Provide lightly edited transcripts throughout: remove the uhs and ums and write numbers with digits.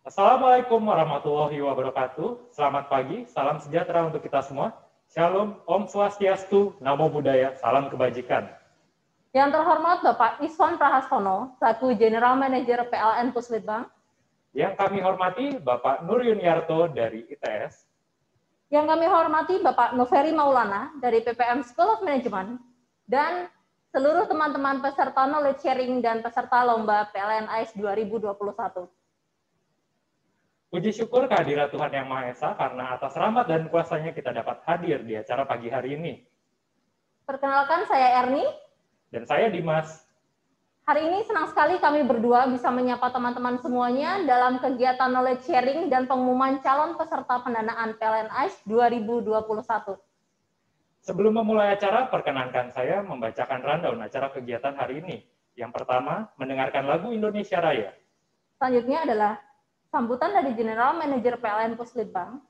Assalamualaikum warahmatullahi wabarakatuh. Selamat pagi, salam sejahtera untuk kita semua. Shalom, Om Swastiastu, Namo Buddhaya, salam kebajikan. Yang terhormat Bapak Iswan Prahastono, selaku General Manager PLN Puslitbang. Yang kami hormati Bapak Nur Yuniarto dari ITS. Yang kami hormati Bapak Noveri Maulana dari PPM School of Management. Dan seluruh teman-teman peserta knowledge sharing dan peserta lomba PLN AIS 2021. Puji syukur kehadirat Tuhan Yang Maha Esa karena atas rahmat dan kuasanya kita dapat hadir di acara pagi hari ini. Perkenalkan, saya Erni. Dan saya Dimas. Hari ini senang sekali kami berdua bisa menyapa teman-teman semuanya dalam kegiatan knowledge sharing dan pengumuman calon peserta pendanaan PLN AIS 2021. Sebelum memulai acara, perkenankan saya membacakan rundown acara kegiatan hari ini. Yang pertama, mendengarkan lagu Indonesia Raya. Selanjutnya adalah sambutan dari General Manager PLN Puslitbang.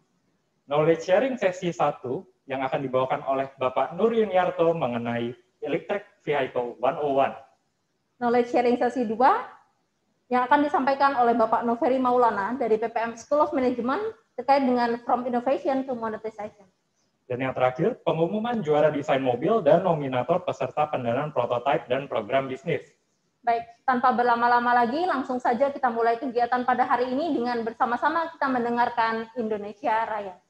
Knowledge sharing sesi 1 yang akan dibawakan oleh Bapak Nur Yuniarto mengenai Electric Vehicle 101. Knowledge sharing sesi 2 yang akan disampaikan oleh Bapak Noveri Maulana dari PPM School of Management terkait dengan From Innovation to Monetization. Dan yang terakhir, pengumuman juara desain mobil dan nominator peserta pendanaan prototipe dan program bisnis. Baik, tanpa berlama-lama lagi, langsung saja kita mulai kegiatan pada hari ini dengan bersama-sama kita mendengarkan Indonesia Raya.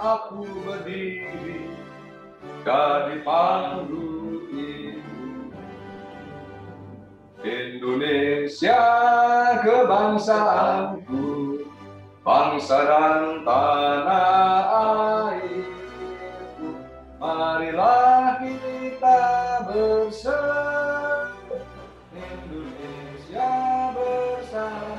Aku berdiri dari panggung itu, Indonesia kebangsaanku, bangsa dan tanah airku. Marilah kita bersatu, Indonesia bersatu.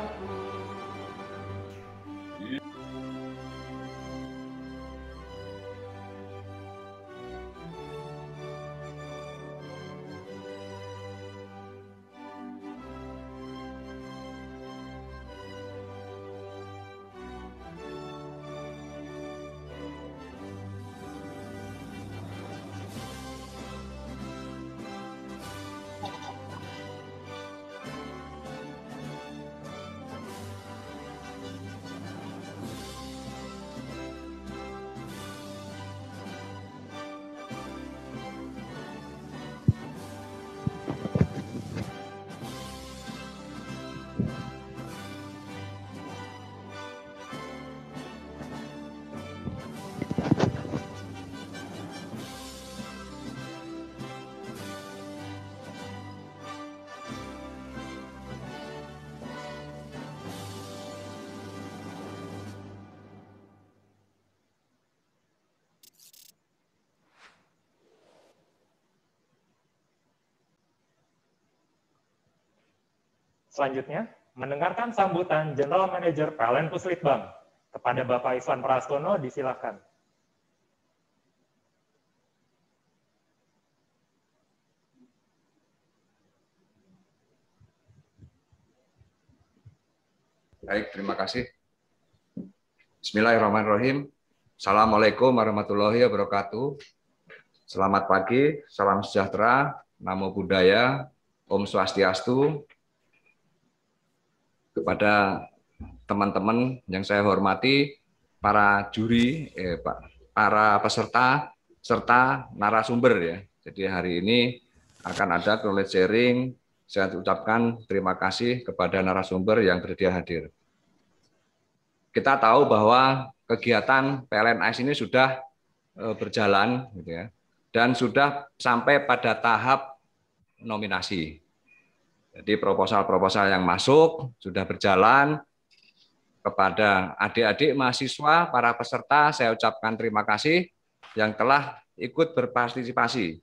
Selanjutnya, mendengarkan sambutan General Manager PLN Puslitbang. Kepada Bapak Iswan Prahastono, disilakan. Baik, terima kasih. Bismillahirrahmanirrahim. Assalamualaikum warahmatullahi wabarakatuh. Selamat pagi, salam sejahtera, Namo Buddhaya, Om Swastiastu. Kepada teman-teman yang saya hormati, para juri, para peserta, serta narasumber ya. Jadi hari ini akan ada knowledge sharing. Saya ucapkan terima kasih kepada narasumber yang bersedia hadir. Kita tahu bahwa kegiatan PLN AIS ini sudah berjalan, gitu ya, dan sudah sampai pada tahap nominasi. Jadi proposal-proposal yang masuk sudah berjalan. Kepada adik-adik mahasiswa, para peserta, saya ucapkan terima kasih yang telah ikut berpartisipasi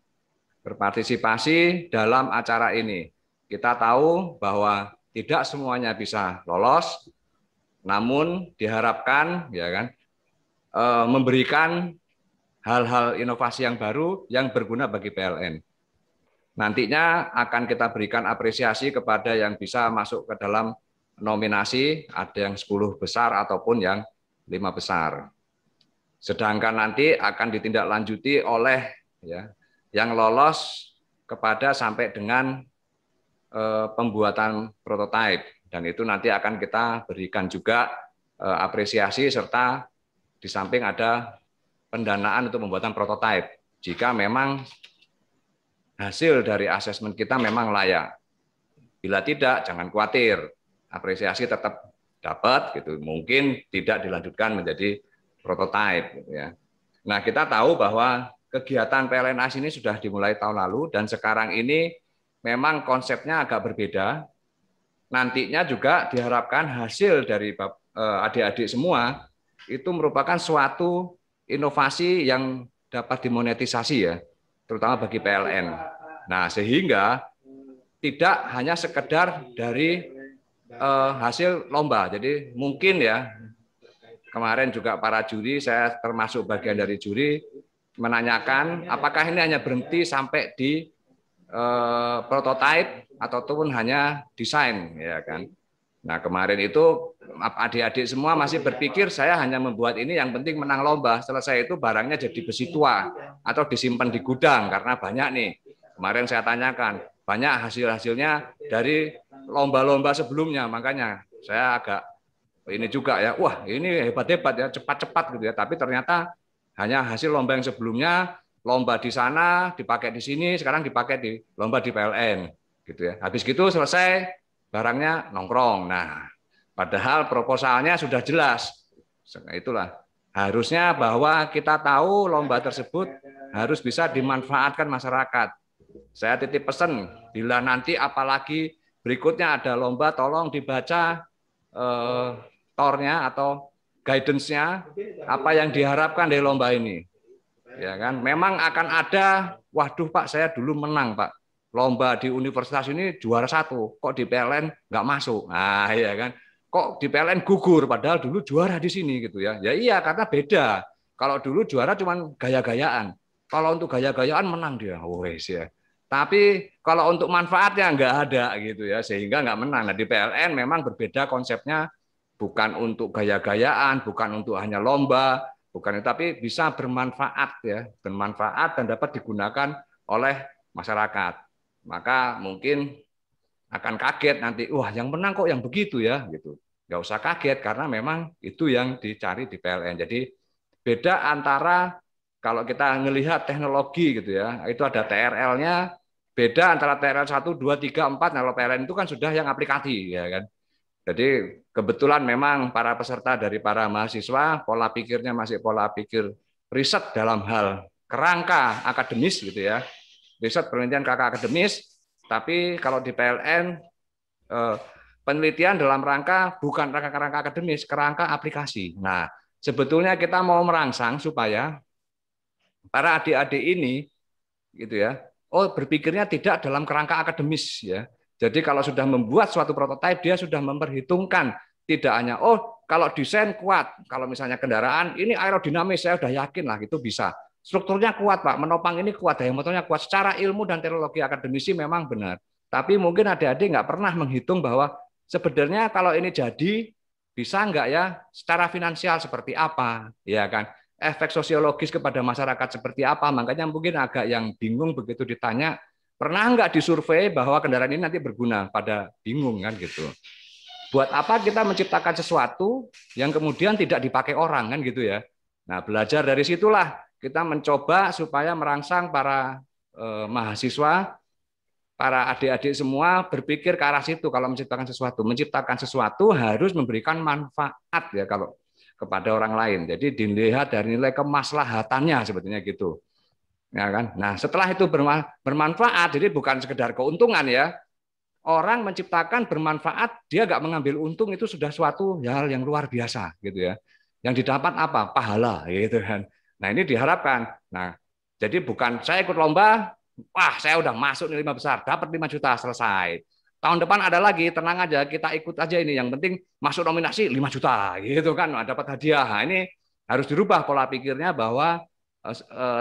dalam acara ini. Kita tahu bahwa tidak semuanya bisa lolos, namun diharapkan ya kan memberikan hal-hal inovasi yang baru yang berguna bagi PLN. Nantinya akan kita berikan apresiasi kepada yang bisa masuk ke dalam nominasi, ada yang 10 besar ataupun yang 5 besar. Sedangkan nanti akan ditindaklanjuti oleh ya, yang lolos kepada sampai dengan pembuatan prototipe, dan itu nanti akan kita berikan juga apresiasi serta di samping ada pendanaan untuk pembuatan prototipe jika memang hasil dari asesmen kita memang layak. Bila tidak, jangan khawatir, apresiasi tetap dapat gitu. Mungkin tidak dilanjutkan menjadi prototipe gitu ya. Nah, kita tahu bahwa kegiatan PLNAS ini sudah dimulai tahun lalu dan sekarang ini memang konsepnya agak berbeda. Nantinya juga diharapkan hasil dari adik-adik semua itu merupakan suatu inovasi yang dapat dimonetisasi ya, terutama bagi PLN. Nah, sehingga tidak hanya sekedar dari hasil lomba. Jadi mungkin ya, kemarin juga para juri, saya termasuk bagian dari juri, menanyakan apakah ini hanya berhenti sampai di prototipe ataupun hanya desain, ya kan. Nah, kemarin itu adik-adik semua masih berpikir saya hanya membuat ini yang penting menang lomba. Selesai itu barangnya jadi besi tua atau disimpan di gudang karena banyak nih. Kemarin saya tanyakan, banyak hasil-hasilnya dari lomba-lomba sebelumnya. Makanya saya agak ini juga ya, wah ini hebat-hebat ya, cepat-cepat gitu ya. Tapi ternyata hanya hasil lomba yang sebelumnya, lomba di sana, dipakai di sini, sekarang dipakai di lomba di PLN. Gitu ya. Habis gitu selesai, barangnya nongkrong. Nah, padahal proposalnya sudah jelas. Itulah harusnya bahwa kita tahu lomba tersebut harus bisa dimanfaatkan masyarakat. Saya titip pesan, bila nanti apalagi berikutnya ada lomba, tolong dibaca tornya atau guidance-nya apa yang diharapkan dari lomba ini. Ya kan, memang akan ada, waduh Pak, saya dulu menang Pak. Lomba di universitas ini juara 1, kok di PLN nggak masuk? Nah, iya kan. Kok di PLN gugur, padahal dulu juara di sini gitu ya. Ya iya, karena beda. Kalau dulu juara cuma gaya-gayaan. Kalau untuk gaya-gayaan menang dia, wes ya. Tapi kalau untuk manfaatnya nggak ada gitu ya, sehingga nggak menang. Nah, di PLN memang berbeda konsepnya, bukan untuk gaya-gayaan, bukan untuk hanya lomba, bukan, tapi bisa bermanfaat ya, bermanfaat dan dapat digunakan oleh masyarakat. Maka mungkin akan kaget nanti, wah yang menang kok yang begitu ya, gitu. Nggak usah kaget karena memang itu yang dicari di PLN. Jadi beda antara kalau kita melihat teknologi gitu ya, itu ada TRL-nya, beda antara TRL 1, 2, 3, 4, kalau PLN itu kan sudah yang aplikasi ya kan. Jadi kebetulan memang para peserta dari para mahasiswa pola pikirnya masih pola pikir riset dalam hal kerangka akademis gitu ya. Riset penelitian kerangka akademis, tapi kalau di PLN penelitian dalam rangka bukan rangka akademis, kerangka aplikasi. Nah, sebetulnya kita mau merangsang supaya para adik-adik ini gitu ya, berpikirnya tidak dalam kerangka akademis ya. Jadi kalau sudah membuat suatu prototipe, dia sudah memperhitungkan tidak hanya kalau desain kuat, kalau misalnya kendaraan ini aerodinamis, saya sudah yakin lah itu bisa. Strukturnya kuat Pak, menopang ini kuat, daya motornya kuat. Secara ilmu dan teknologi akademisi memang benar. Tapi mungkin adik-adik nggak pernah menghitung bahwa sebenarnya kalau ini jadi bisa nggak ya secara finansial seperti apa, ya kan? Efek sosiologis kepada masyarakat seperti apa? Makanya mungkin agak yang bingung begitu ditanya. Pernah nggak disurvei bahwa kendaraan ini nanti berguna? Pada bingung kan gitu. Buat apa kita menciptakan sesuatu yang kemudian tidak dipakai orang kan gitu ya. Nah, belajar dari situlah kita mencoba supaya merangsang para mahasiswa, para adik-adik semua berpikir ke arah situ kalau menciptakan sesuatu. Menciptakan sesuatu harus memberikan manfaat ya kalau kepada orang lain. Jadi dilihat dari nilai kemaslahatannya sebetulnya gitu. Ya kan? Nah, setelah itu bermanfaat, jadi bukan sekedar keuntungan ya. Orang menciptakan bermanfaat, dia nggak mengambil untung, itu sudah suatu hal yang luar biasa gitu ya. Yang didapat apa? Pahala gitu kan. Nah, ini diharapkan. Nah, jadi bukan saya ikut lomba, wah saya udah masuk nih 5 besar, dapat 5 juta selesai. Tahun depan ada lagi, tenang aja, kita ikut aja ini. Yang penting masuk nominasi 5 juta gitu kan, dapat hadiah. Nah, ini harus dirubah pola pikirnya bahwa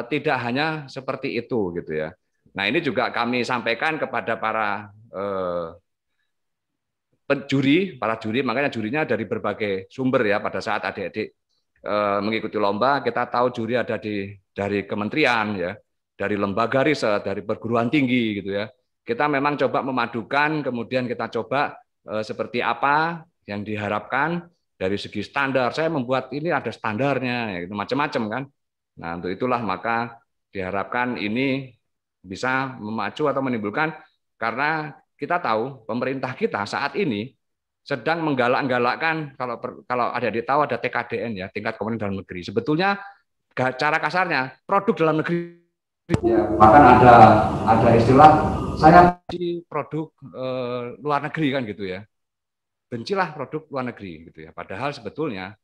tidak hanya seperti itu gitu ya. Nah, ini juga kami sampaikan kepada para para juri, makanya jurinya dari berbagai sumber ya. Pada saat adik-adik mengikuti lomba, kita tahu juri ada dari kementerian ya, dari lembaga riset, dari perguruan tinggi gitu ya. Kita memang coba memadukan, kemudian kita coba seperti apa yang diharapkan dari segi standar. Saya membuat ini ada standarnya, ya, gitu, macam-macam kan. Nah, untuk itulah maka diharapkan ini bisa memacu atau menimbulkan, karena kita tahu pemerintah kita saat ini sedang menggalak-galakkan, kalau adik-adik tahu ada TKDN ya, tingkat komponen dalam negeri. Sebetulnya cara kasarnya produk dalam negeri ya, bahkan ada istilah saya benci produk luar negeri kan gitu ya. Bencilah produk luar negeri gitu ya. Padahal sebetulnya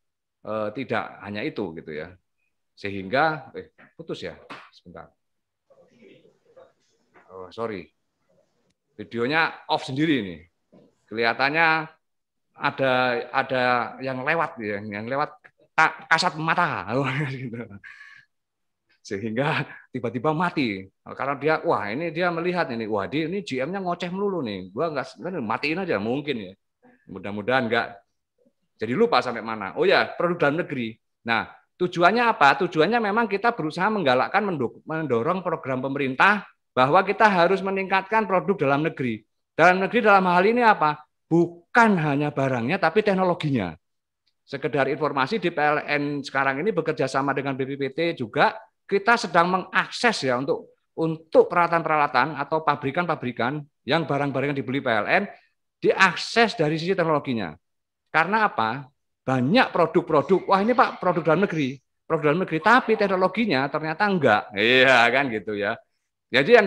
tidak hanya itu gitu ya. Sehingga putus ya sebentar. Oh, sorry. Videonya off sendiri nih. Kelihatannya ada yang lewat ya, yang lewat kasat mata gitu. Sehingga tiba-tiba mati karena dia dia melihat ini ini GM-nya ngoceh melulu nih, gua nggak matiin aja mungkin ya, mudah-mudahan nggak jadi lupa sampai mana. Oh ya, produk dalam negeri. Nah, tujuannya apa? Tujuannya memang kita berusaha menggalakkan, mendorong program pemerintah bahwa kita harus meningkatkan produk dalam negeri. Dalam negeri dalam hal ini apa? Bukan hanya barangnya, tapi teknologinya. Sekedar informasi, di PLN sekarang ini bekerja sama dengan BPPT juga, kita sedang mengakses ya untuk peralatan-peralatan atau pabrikan-pabrikan yang barang-barang yang dibeli PLN diakses dari sisi teknologinya. Karena apa? Banyak produk-produk, ini Pak produk dalam negeri, tapi teknologinya ternyata enggak. Iya kan gitu ya. Jadi yang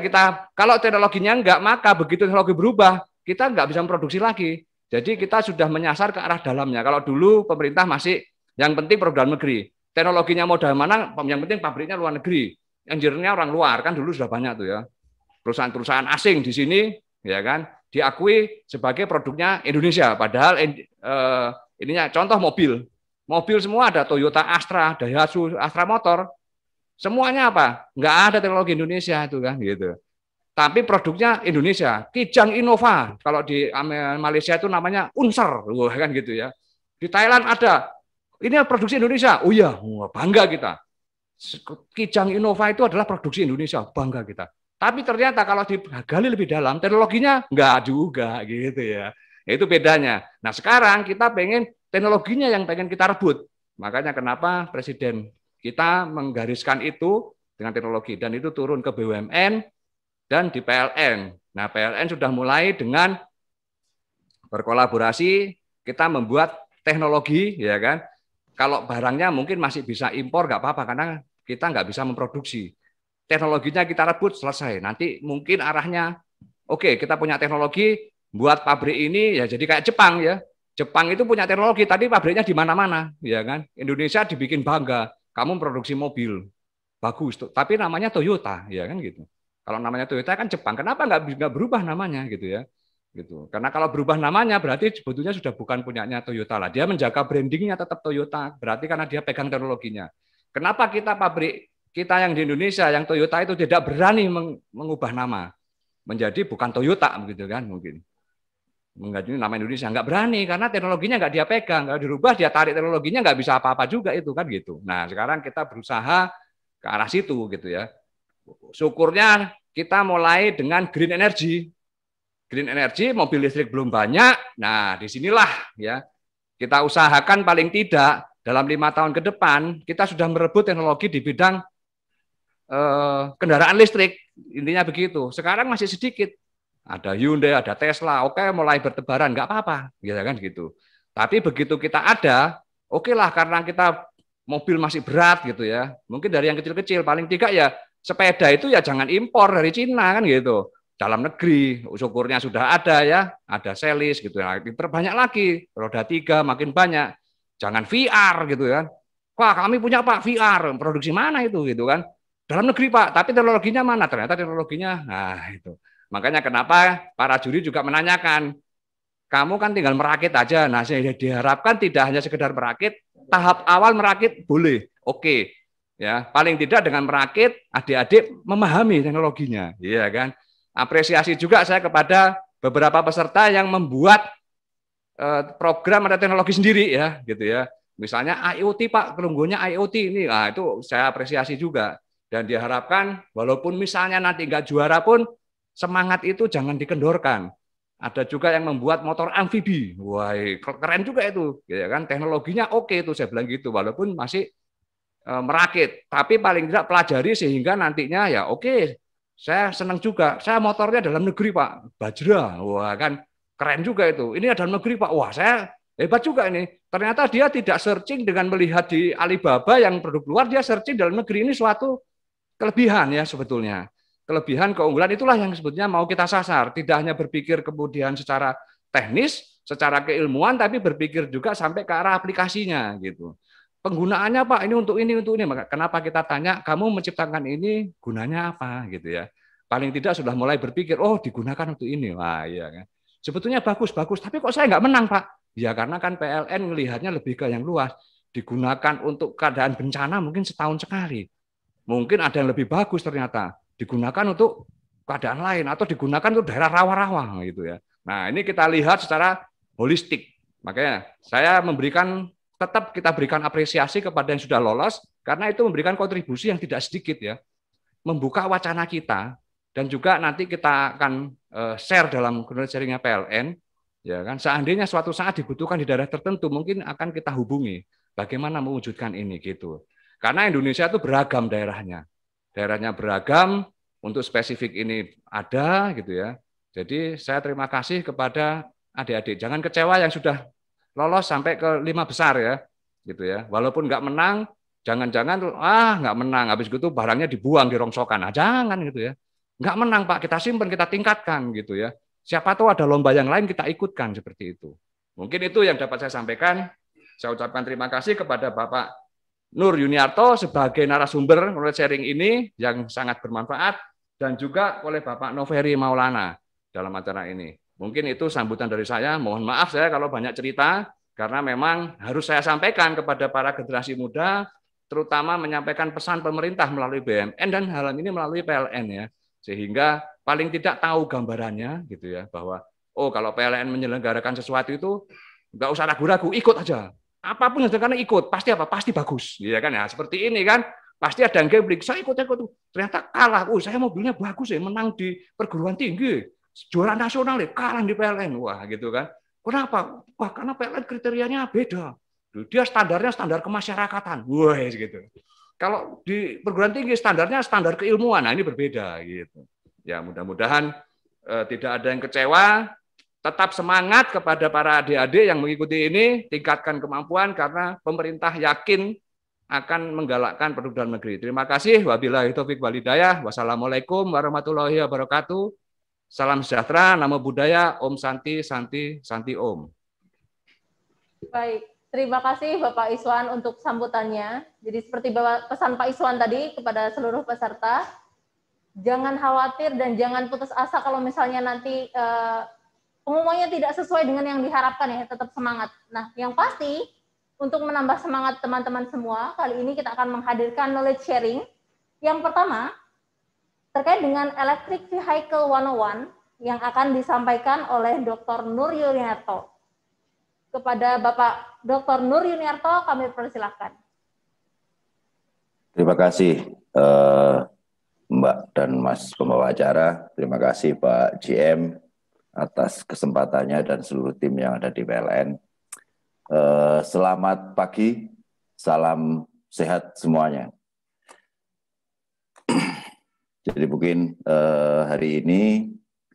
kalau teknologinya enggak, maka begitu teknologi berubah, kita nggak bisa memproduksi lagi. Jadi kita sudah menyasar ke arah dalamnya. Kalau dulu pemerintah masih yang penting produk dalam negeri. Teknologinya mau dari mana, yang penting pabriknya luar negeri. Engineer-nya orang luar, kan dulu sudah banyak tuh ya. Perusahaan-perusahaan asing di sini, ya kan, diakui sebagai produknya Indonesia. Padahal ininya contoh mobil. Mobil semua ada Toyota Astra, Daihatsu, Astra Motor. Semuanya apa? Nggak ada teknologi Indonesia itu kan gitu. Tapi produknya Indonesia, Kijang Innova. Kalau di Malaysia itu namanya Unser, kan gitu ya. Di Thailand ada, ini produksi Indonesia. Oh iya, bangga kita. Kijang Innova itu adalah produksi Indonesia, bangga kita. Tapi ternyata kalau digali lebih dalam, teknologinya enggak juga gitu ya. Itu bedanya. Nah sekarang kita pengen teknologinya yang pengen kita rebut. Makanya kenapa Presiden kita menggariskan itu dengan teknologi. Dan itu turun ke BUMN, dan di PLN. Nah, PLN sudah mulai dengan berkolaborasi, kita membuat teknologi, ya kan. Kalau barangnya mungkin masih bisa impor, nggak apa-apa, karena kita nggak bisa memproduksi. Teknologinya kita rebut, selesai. Nanti mungkin arahnya, oke, kita punya teknologi, buat pabrik ini, ya jadi kayak Jepang, ya. Jepang itu punya teknologi, tadi pabriknya di mana-mana, ya kan. Indonesia dibikin bangga, kamu produksi mobil, bagus, tuh. Tapi namanya Toyota, ya kan gitu. Kalau namanya Toyota kan Jepang, kenapa nggak berubah namanya gitu ya? Gitu. Karena kalau berubah namanya berarti sebetulnya sudah bukan punyanya Toyota lah. Dia menjaga brandingnya tetap Toyota, berarti karena dia pegang teknologinya. Kenapa pabrik kita yang di Indonesia, yang Toyota itu tidak berani mengubah nama menjadi bukan Toyota begitu kan mungkin? Mengganti nama Indonesia nggak berani karena teknologinya nggak dia pegang, kalau dirubah dia tarik teknologinya nggak bisa apa-apa juga itu kan gitu. Nah sekarang kita berusaha ke arah situ gitu ya. Syukurnya kita mulai dengan green energy. Green energy, mobil listrik belum banyak. Nah, disinilah ya kita usahakan paling tidak dalam 5 tahun ke depan kita sudah merebut teknologi di bidang kendaraan listrik. Intinya begitu. Sekarang masih sedikit. Ada Hyundai, ada Tesla. Oke, mulai bertebaran, nggak apa-apa, ya kan gitu. Tapi begitu kita ada, oke lah karena kita mobil masih berat gitu ya. Mungkin dari yang kecil-kecil, paling tidak ya sepeda itu ya jangan impor dari Cina kan gitu. Dalam negeri, syukurnya sudah ada ya, ada Celis gitu ya. Diperbanyak lagi, roda 3 makin banyak. Jangan VR gitu kan. Wah, kami punya Pak VR, produksi mana itu gitu kan. Dalam negeri Pak, tapi teknologinya mana? Ternyata teknologinya, nah itu. Makanya kenapa para juri juga menanyakan, kamu kan tinggal merakit aja. Nah, diharapkan tidak hanya sekedar merakit, tahap awal merakit boleh. Oke. Ya, paling tidak dengan merakit adik-adik memahami teknologinya, iya kan? Apresiasi juga saya kepada beberapa peserta yang membuat program atau teknologi sendiri ya, gitu ya. Misalnya IoT Pak, logonya IoT ini, nah itu saya apresiasi juga. Dan diharapkan walaupun misalnya nanti nggak juara pun semangat itu jangan dikendorkan. Ada juga yang membuat motor amfibi, wah keren juga itu, ya kan? Teknologinya oke itu saya bilang gitu, walaupun masih merakit, tapi paling tidak pelajari sehingga nantinya ya oke, saya senang juga, saya motornya dalam negeri Pak, Bajra, wah kan keren juga itu, ini dalam negeri Pak, wah saya hebat juga ini, ternyata dia tidak searching dengan melihat di Alibaba yang produk luar, dia searching dalam negeri, ini suatu kelebihan ya sebetulnya, kelebihan keunggulan itulah yang sebetulnya mau kita sasar, tidak hanya berpikir kemudian secara teknis, secara keilmuan, tapi berpikir juga sampai ke arah aplikasinya gitu. Penggunaannya Pak ini untuk ini untuk ini, maka kenapa kita tanya kamu menciptakan ini gunanya apa gitu ya, paling tidak sudah mulai berpikir oh digunakan untuk ini, wah iya kan sebetulnya bagus tapi kok saya nggak menang Pak, ya karena kan PLN melihatnya lebih ke yang luas, digunakan untuk keadaan bencana mungkin setahun sekali, mungkin ada yang lebih bagus ternyata digunakan untuk keadaan lain atau digunakan untuk daerah rawa-rawa gitu ya. Nah ini kita lihat secara holistik, makanya saya memberikan tetap kita berikan apresiasi kepada yang sudah lolos karena itu memberikan kontribusi yang tidak sedikit ya, membuka wacana kita dan juga nanti kita akan share dalam knowledge sharing-nya PLN ya kan, seandainya suatu saat dibutuhkan di daerah tertentu mungkin akan kita hubungi bagaimana mewujudkan ini gitu, karena Indonesia itu beragam daerahnya beragam, untuk spesifik ini ada gitu ya. Jadi saya terima kasih kepada adik-adik, jangan kecewa yang sudah lolos sampai ke 5 besar ya, gitu ya. Walaupun nggak menang, jangan-jangan nggak menang, habis itu barangnya dibuang di rongsokan, nah, jangan gitu ya. Nggak menang Pak, kita simpan, kita tingkatkan gitu ya. Siapa tahu ada lomba yang lain kita ikutkan seperti itu. Mungkin itu yang dapat saya sampaikan. Saya ucapkan terima kasih kepada Bapak Nur Yuniarto sebagai narasumber knowledge sharing ini yang sangat bermanfaat dan juga oleh Bapak Noveri Maulana dalam acara ini. Mungkin itu sambutan dari saya. Mohon maaf saya kalau banyak cerita, karena memang harus saya sampaikan kepada para generasi muda, terutama menyampaikan pesan pemerintah melalui BUMN dan hal ini melalui PLN ya, sehingga paling tidak tahu gambarannya gitu ya, bahwa oh kalau PLN menyelenggarakan sesuatu itu nggak usah ragu-ragu, ikut aja. Apapun yang karena ikut, pasti apa? Pasti bagus, ya kan ya. Seperti ini kan, pasti ada yang gambling. Saya ikut, ternyata kalah. Oh, saya mobilnya bagus ya, menang di perguruan tinggi. Juara nasional ya, kalah di PLN, wah gitu kan. Kenapa? Wah karena PLN kriterianya beda. Dia standarnya standar kemasyarakatan, wah gitu. Kalau di perguruan tinggi standarnya standar keilmuan, nah ini berbeda gitu. Ya mudah-mudahan tidak ada yang kecewa. Tetap semangat kepada para adik-adik yang mengikuti ini, tingkatkan kemampuan karena pemerintah yakin akan menggalakkan produk dalam negeri. Terima kasih. Wabillahi taufik walhidayah. Wassalamualaikum warahmatullahi wabarakatuh. Salam sejahtera, namo buddhaya, Om Santi, Santi, Santi Om. Baik, terima kasih Bapak Iswan untuk sambutannya. Jadi seperti pesan Pak Iswan tadi kepada seluruh peserta, jangan khawatir dan jangan putus asa kalau misalnya nanti pengumumannya tidak sesuai dengan yang diharapkan ya, tetap semangat. Nah, yang pasti untuk menambah semangat teman-teman semua, kali ini kita akan menghadirkan knowledge sharing. Yang pertama, terkait dengan Electric Vehicle 101 yang akan disampaikan oleh Dr. Nur Yuniarto. Kepada Bapak Dr. Nur Yuniarto, kami persilahkan. Terima kasih Mbak dan Mas pembawa acara. Terima kasih Pak GM atas kesempatannya dan seluruh tim yang ada di PLN. Selamat pagi, salam sehat semuanya. Jadi mungkin hari ini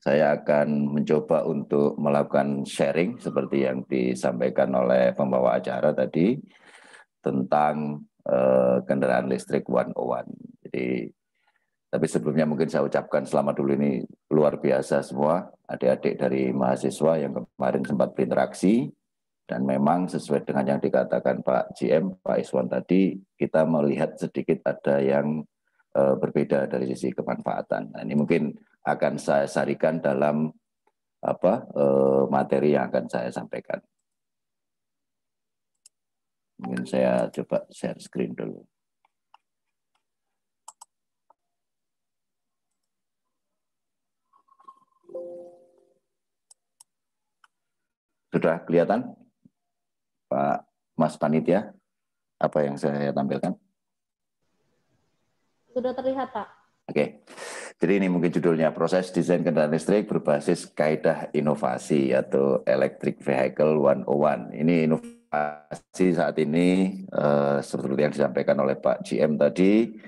saya akan mencoba untuk melakukan sharing seperti yang disampaikan oleh pembawa acara tadi tentang kendaraan listrik 101. Jadi, tapi sebelumnya mungkin saya ucapkan selamat dulu, ini luar biasa semua adik-adik dari mahasiswa yang kemarin sempat berinteraksi, dan memang sesuai dengan yang dikatakan Pak GM, Pak Iswan tadi, kita melihat sedikit ada yang berbeda dari sisi kemanfaatan. Nah, ini mungkin akan saya sarikan dalam materi yang akan saya sampaikan. Mungkin saya coba share screen dulu. Sudah kelihatan, Pak Mas Panitia, apa yang saya tampilkan? Sudah terlihat, Pak. Oke, jadi ini mungkin judulnya proses desain kendaraan listrik berbasis kaidah inovasi atau Electric Vehicle 101. Ini inovasi saat ini seperti yang disampaikan oleh Pak GM tadi,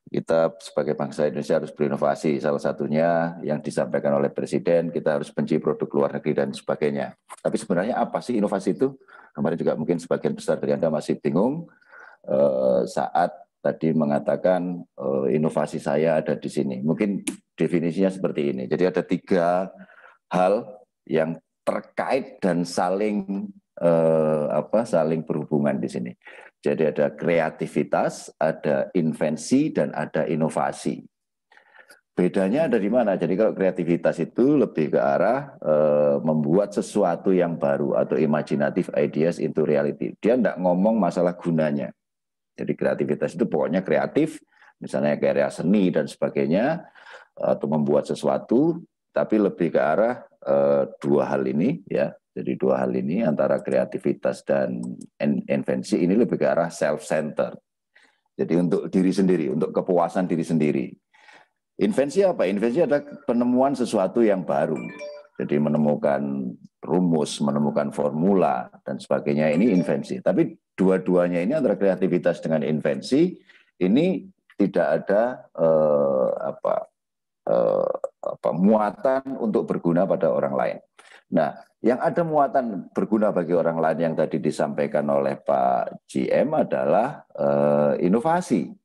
kita sebagai bangsa Indonesia harus berinovasi. Salah satunya yang disampaikan oleh Presiden, kita harus benci produk luar negeri dan sebagainya. Tapi sebenarnya apa sih inovasi itu? Kemarin juga mungkin sebagian besar dari Anda masih bingung saat tadi mengatakan inovasi saya ada di sini. Mungkin definisinya seperti ini. Jadi ada 3 hal yang terkait dan saling saling berhubungan di sini. Jadi ada kreativitas, ada invensi, dan ada inovasi. Bedanya ada di mana? Jadi kalau kreativitas itu lebih ke arah membuat sesuatu yang baru atau imaginative ideas into reality. Dia tidak ngomong masalah gunanya. Jadi kreativitas itu pokoknya kreatif, misalnya karya seni dan sebagainya, atau membuat sesuatu, tapi lebih ke arah 2 hal ini, ya. Jadi 2 hal ini antara kreativitas dan invensi ini lebih ke arah self-centered. Jadi untuk diri sendiri, untuk kepuasan diri sendiri. Invensi apa? Invensi adalah penemuan sesuatu yang baru. Jadi menemukan rumus, menemukan formula, dan sebagainya, ini invensi. Tapi dua-duanya ini antara kreativitas dengan invensi, ini tidak ada muatan untuk berguna pada orang lain. Nah, yang ada muatan berguna bagi orang lain yang tadi disampaikan oleh Pak GM adalah inovasi.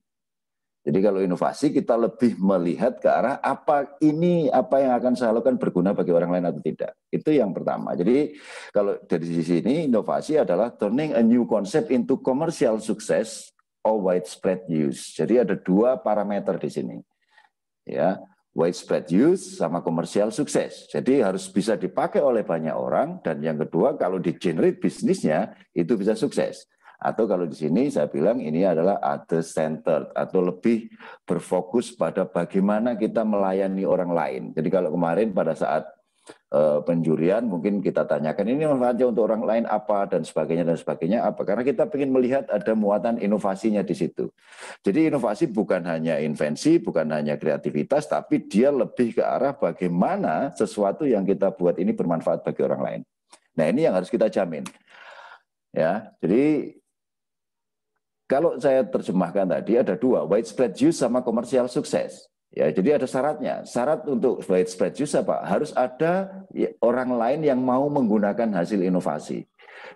Jadi kalau inovasi kita lebih melihat ke arah apa yang akan saya lakukan berguna bagi orang lain atau tidak. Itu yang pertama. Jadi kalau dari sisi ini inovasi adalah turning a new concept into commercial success or widespread use. Jadi ada 2 parameter di sini. Ya, widespread use sama commercial success. Jadi harus bisa dipakai oleh banyak orang, dan yang kedua kalau di-generate bisnisnya itu bisa sukses. Atau kalau di sini saya bilang ini adalah other centered atau lebih berfokus pada bagaimana kita melayani orang lain. Jadi kalau kemarin pada saat penjurian mungkin kita tanyakan ini manfaatnya untuk orang lain apa dan sebagainya apa, karena kita ingin melihat ada muatan inovasinya di situ. Jadi inovasi bukan hanya invensi, bukan hanya kreativitas, tapi dia lebih ke arah bagaimana sesuatu yang kita buat ini bermanfaat bagi orang lain. Nah, ini yang harus kita jamin. Ya, jadi kalau saya terjemahkan tadi ada 2, widespread use sama commercial success. Ya, jadi ada syaratnya. Syarat untuk widespread use apa? Harus ada orang lain yang mau menggunakan hasil inovasi.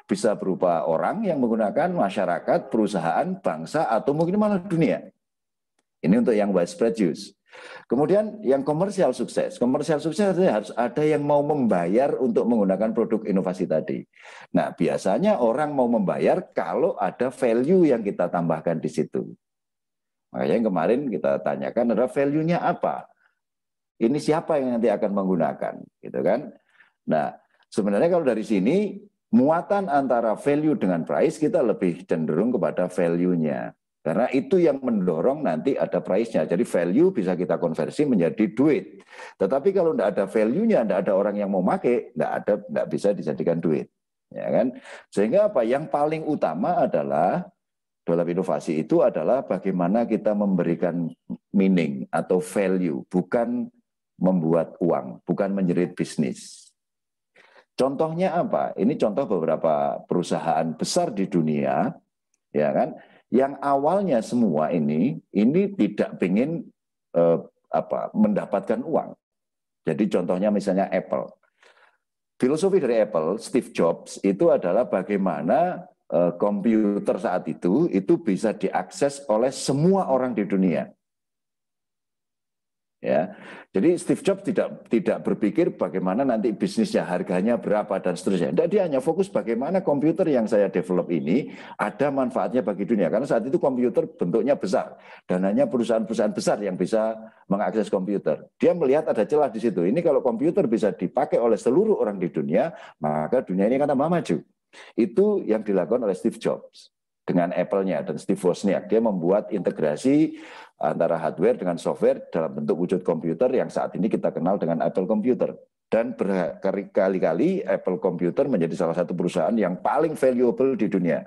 Bisa berupa orang yang menggunakan, masyarakat, perusahaan, bangsa, atau mungkin malah dunia. Ini untuk yang widespread use. Kemudian yang komersial sukses. Komersial sukses harus ada yang mau membayar untuk menggunakan produk inovasi tadi. Nah, biasanya orang mau membayar kalau ada value yang kita tambahkan di situ. Makanya yang kemarin kita tanyakan adalah value-nya apa? Ini siapa yang nanti akan menggunakan, gitu kan? Nah, sebenarnya kalau dari sini muatan antara value dengan price kita lebih cenderung kepada value-nya. Karena itu yang mendorong nanti ada price-nya. Jadi value bisa kita konversi menjadi duit. Tetapi kalau tidak ada value-nya, tidak ada orang yang mau pakai, tidak bisa dijadikan duit. Ya kan? Sehingga apa? Yang paling utama adalah dalam inovasi itu adalah bagaimana kita memberikan meaning atau value, bukan membuat uang, bukan menjerit bisnis. Contohnya apa? Ini contoh beberapa perusahaan besar di dunia, ya kan? Yang awalnya semua ini tidak ingin mendapatkan uang. Jadi contohnya misalnya Apple. Filosofi dari Apple, Steve Jobs, itu adalah bagaimana komputer saat itu bisa diakses oleh semua orang di dunia. Ya, jadi Steve Jobs tidak berpikir bagaimana nanti bisnisnya, harganya berapa dan seterusnya. Tidak, dia hanya fokus bagaimana komputer yang saya develop ini ada manfaatnya bagi dunia. Karena saat itu komputer bentuknya besar dan hanya perusahaan-perusahaan besar yang bisa mengakses komputer. Dia melihat ada celah di situ. Ini kalau komputer bisa dipakai oleh seluruh orang di dunia, maka dunia ini akan tambah maju. Itu yang dilakukan oleh Steve Jobs dengan Apple-nya dan Steve Wozniak. Dia membuat integrasi antara hardware dengan software dalam bentuk wujud komputer yang saat ini kita kenal dengan Apple Computer. Dan berkali-kali Apple Computer menjadi salah satu perusahaan yang paling valuable di dunia.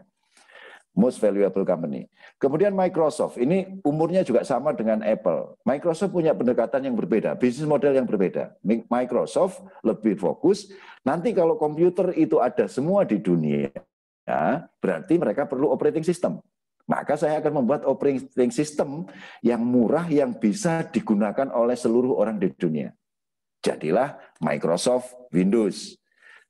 Most valuable company. Kemudian Microsoft, ini umurnya juga sama dengan Apple. Microsoft punya pendekatan yang berbeda, bisnis model yang berbeda. Microsoft lebih fokus, nanti kalau komputer itu ada semua di dunia, ya, berarti mereka perlu operating system. Maka saya akan membuat operating system yang murah yang bisa digunakan oleh seluruh orang di dunia. Jadilah Microsoft Windows.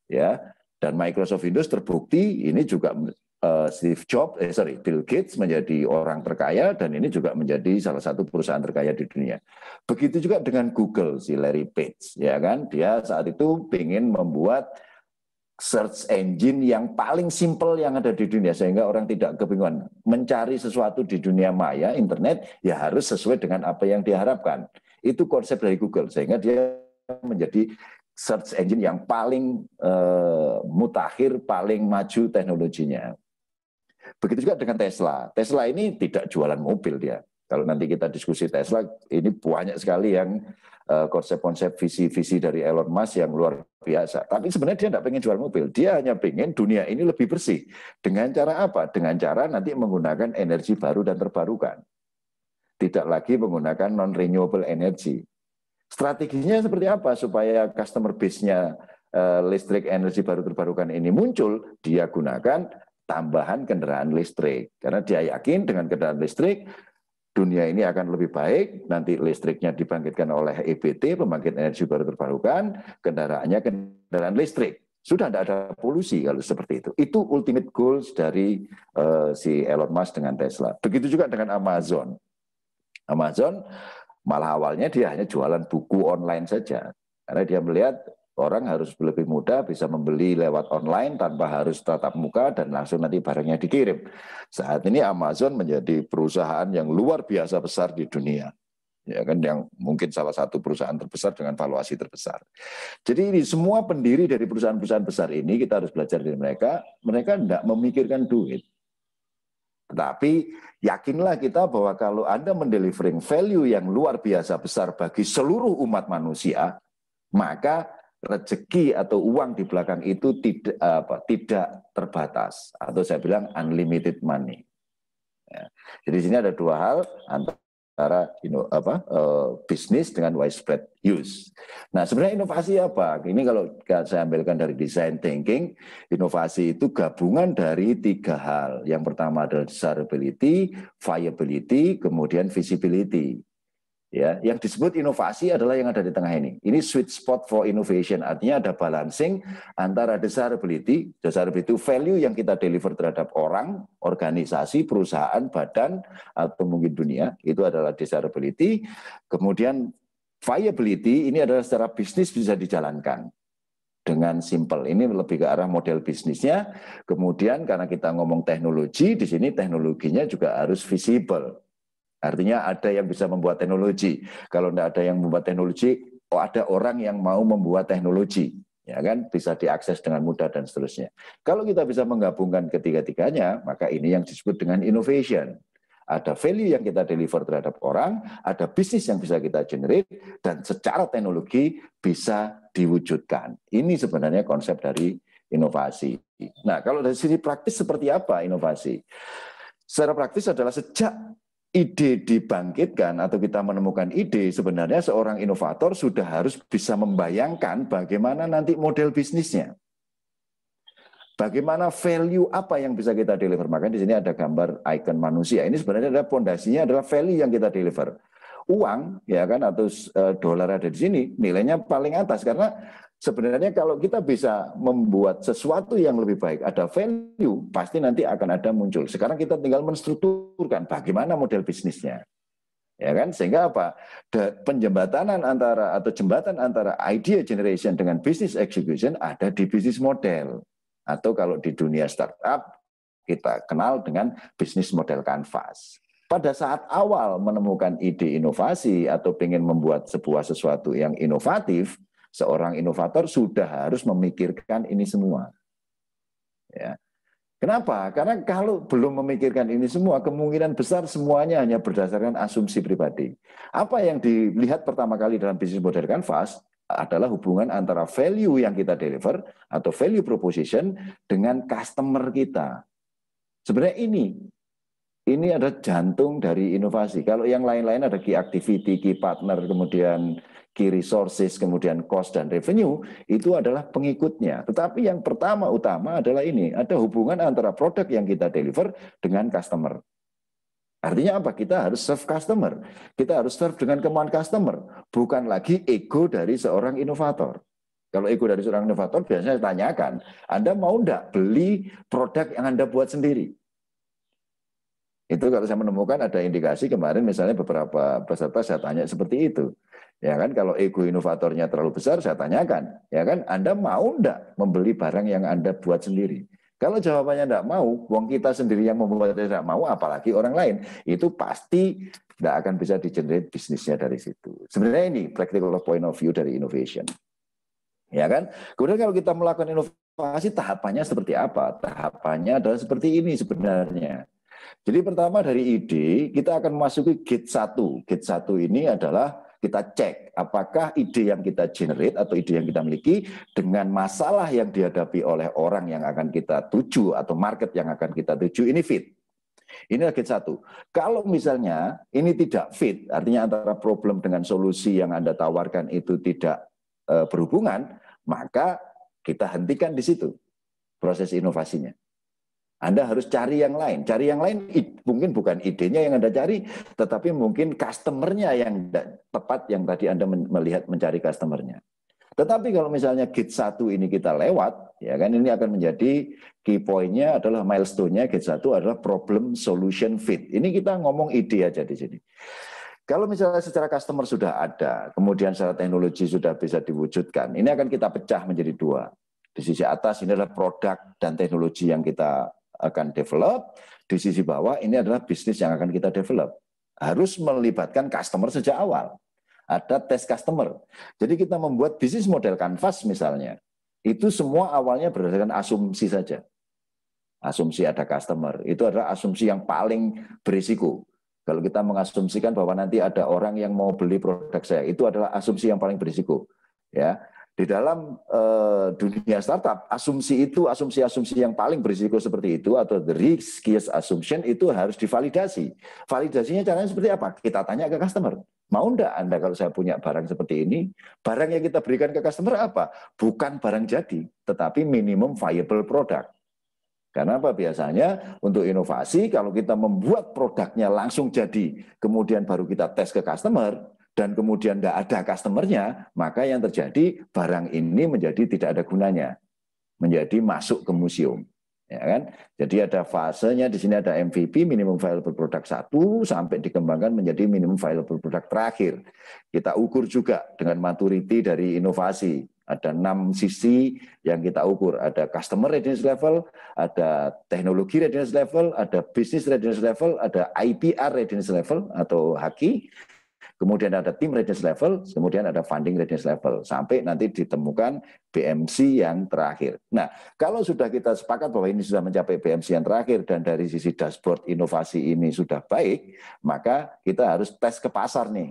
Ya, dan Microsoft Windows terbukti ini juga Bill Gates menjadi orang terkaya dan ini juga menjadi salah satu perusahaan terkaya di dunia. Begitu juga dengan Google, si Larry Page, ya kan? Dia saat itu ingin membuat search engine yang paling simpel yang ada di dunia sehingga orang tidak kebingungan mencari sesuatu di dunia maya, internet, ya harus sesuai dengan apa yang diharapkan. Itu konsep dari Google sehingga dia menjadi search engine yang paling mutakhir, paling maju teknologinya. Begitu juga dengan Tesla. Tesla ini tidak jualan mobil dia. Kalau nanti kita diskusi Tesla, ini banyak sekali yang konsep-konsep visi-visi dari Elon Musk yang luar biasa. Tapi sebenarnya dia tidak pengen jual mobil. Dia hanya pengen dunia ini lebih bersih. Dengan cara apa? Dengan cara nanti menggunakan energi baru dan terbarukan. Tidak lagi menggunakan non-renewable energy. Strateginya seperti apa supaya customer base-nya listrik energi baru terbarukan ini muncul? Dia gunakan tambahan kendaraan listrik. Karena dia yakin dengan kendaraan listrik, dunia ini akan lebih baik, nanti listriknya dibangkitkan oleh EBT, pembangkit energi baru terbarukan, kendaraannya kendaraan listrik. Sudah tidak ada polusi kalau seperti itu. Itu ultimate goals dari si Elon Musk dengan Tesla. Begitu juga dengan Amazon. Amazon malah awalnya dia hanya jualan buku online saja. Karena dia melihat orang harus lebih mudah bisa membeli lewat online tanpa harus tatap muka dan langsung nanti barangnya dikirim. Saat ini Amazon menjadi perusahaan yang luar biasa besar di dunia. Ya kan, yang mungkin salah satu perusahaan terbesar dengan valuasi terbesar. Jadi ini semua pendiri dari perusahaan-perusahaan besar ini kita harus belajar dari mereka. Mereka tidak memikirkan duit. Tetapi yakinlah kita bahwa kalau Anda mendelivering value yang luar biasa besar bagi seluruh umat manusia, maka rezeki atau uang di belakang itu tidak terbatas, atau saya bilang unlimited money. Ya. Jadi di sini ada dua hal antara bisnis dengan widespread use. Nah, sebenarnya inovasi apa? Ini kalau saya ambilkan dari design thinking, inovasi itu gabungan dari tiga hal. Yang pertama adalah desirability, viability, kemudian visibility. Ya, yang disebut inovasi adalah yang ada di tengah ini. Ini sweet spot for innovation, artinya ada balancing antara desirability itu value yang kita deliver terhadap orang, organisasi, perusahaan, badan, atau mungkin dunia, itu adalah desirability. Kemudian viability, ini adalah secara bisnis bisa dijalankan dengan simple. Ini lebih ke arah model bisnisnya. Kemudian karena kita ngomong teknologi, di sini teknologinya juga harus visible. Artinya ada yang bisa membuat teknologi. Kalau tidak ada yang membuat teknologi, ada orang yang mau membuat teknologi, ya kan, bisa diakses dengan mudah dan seterusnya. Kalau kita bisa menggabungkan ketiga-tiganya, maka ini yang disebut dengan innovation. Ada value yang kita deliver terhadap orang, ada bisnis yang bisa kita generate, dan secara teknologi bisa diwujudkan. Ini sebenarnya konsep dari inovasi. Nah, kalau dari sisi praktis seperti apa inovasi? Secara praktis adalah sejak ide dibangkitkan atau kita menemukan ide, sebenarnya seorang inovator sudah harus bisa membayangkan bagaimana nanti model bisnisnya. Bagaimana value apa yang bisa kita deliver. Makanya di sini ada gambar icon manusia. Ini sebenarnya adalah pondasinya adalah value yang kita deliver. Uang ya kan atau dolar ada di sini nilainya paling atas karena sebenarnya kalau kita bisa membuat sesuatu yang lebih baik, ada value, pasti nanti akan ada muncul. Sekarang kita tinggal menstrukturkan bagaimana model bisnisnya. Ya kan? Sehingga apa? Penjembatanan antara atau jembatan antara idea generation dengan business execution ada di bisnis model. Atau kalau di dunia startup, kita kenal dengan bisnis model canvas. Pada saat awal menemukan ide inovasi atau ingin membuat sebuah sesuatu yang inovatif, seorang inovator sudah harus memikirkan ini semua. Ya. Kenapa? Karena kalau belum memikirkan ini semua, kemungkinan besar semuanya hanya berdasarkan asumsi pribadi. Apa yang dilihat pertama kali dalam bisnis model Canvas adalah hubungan antara value yang kita deliver atau value proposition dengan customer kita. Sebenarnya ini adalah jantung dari inovasi. Kalau yang lain-lain ada key activity, key partner, kemudian key resources, kemudian cost dan revenue, itu adalah pengikutnya. Tetapi yang pertama utama adalah ini, ada hubungan antara produk yang kita deliver dengan customer. Artinya apa? Kita harus serve customer. Kita harus serve dengan kemauan customer. Bukan lagi ego dari seorang inovator. Kalau ego dari seorang inovator biasanya saya tanyakan, Anda mau enggak beli produk yang Anda buat sendiri? Itu kalau saya menemukan ada indikasi kemarin misalnya beberapa peserta saya tanya seperti itu. Ya kan, kalau ego inovatornya terlalu besar saya tanyakan, ya kan, Anda mau enggak membeli barang yang Anda buat sendiri? Kalau jawabannya enggak mau, wong kita sendiri yang membuat tidak mau, apalagi orang lain, itu pasti tidak akan bisa di-generate bisnisnya dari situ. Sebenarnya ini practical point of view dari innovation. Ya kan? Kemudian kalau kita melakukan inovasi, tahapannya seperti apa? Tahapannya adalah seperti ini sebenarnya. Jadi pertama dari ide, kita akan memasuki gate 1. Gate 1 ini adalah kita cek apakah ide yang kita generate atau ide yang kita miliki dengan masalah yang dihadapi oleh orang yang akan kita tuju atau market yang akan kita tuju ini fit. Ini gate 1. Kalau misalnya ini tidak fit, artinya antara problem dengan solusi yang Anda tawarkan itu tidak berhubungan, maka kita hentikan di situ proses inovasinya. Anda harus cari yang lain. Cari yang lain mungkin bukan idenya yang Anda cari, tetapi mungkin customer-nya yang tepat yang tadi Anda melihat mencari customer-nya. Tetapi kalau misalnya gate 1 ini kita lewat, ya kan ini akan menjadi key point-nya adalah milestone-nya gate 1 adalah problem solution fit. Ini kita ngomong ide aja di sini. Kalau misalnya secara customer sudah ada, kemudian secara teknologi sudah bisa diwujudkan, ini akan kita pecah menjadi 2. Di sisi atas ini adalah produk dan teknologi yang kita akan develop, di sisi bawah ini adalah bisnis yang akan kita develop. Harus melibatkan customer sejak awal. Ada tes customer. Jadi kita membuat bisnis model Canvas misalnya, itu semua awalnya berdasarkan asumsi saja. Asumsi ada customer, itu adalah asumsi yang paling berisiko. Kalau kita mengasumsikan bahwa nanti ada orang yang mau beli produk saya, itu adalah asumsi yang paling berisiko. Ya. Di dalam dunia startup, asumsi-asumsi yang paling berisiko seperti itu atau the riskiest assumption itu harus divalidasi. Validasinya caranya seperti apa? Kita tanya ke customer. Mau enggak Anda kalau saya punya barang seperti ini? Barang yang kita berikan ke customer apa? Bukan barang jadi, tetapi minimum viable product. Karena apa? Biasanya untuk inovasi, kalau kita membuat produknya langsung jadi, kemudian baru kita tes ke customer, dan kemudian tidak ada customer-nya, maka yang terjadi barang ini menjadi tidak ada gunanya, menjadi masuk ke museum, ya kan? Jadi ada fasenya di sini ada MVP minimum viable product 1 sampai dikembangkan menjadi minimum viable product terakhir. Kita ukur juga dengan maturity dari inovasi. Ada 6 sisi yang kita ukur. Ada customer readiness level, ada teknologi readiness level, ada business readiness level, ada IPR readiness level atau HAKI. Kemudian ada tim readiness level, kemudian ada funding readiness level, sampai nanti ditemukan BMC yang terakhir. Nah, kalau sudah kita sepakat bahwa ini sudah mencapai BMC yang terakhir dan dari sisi dashboard inovasi ini sudah baik, maka kita harus tes ke pasar nih,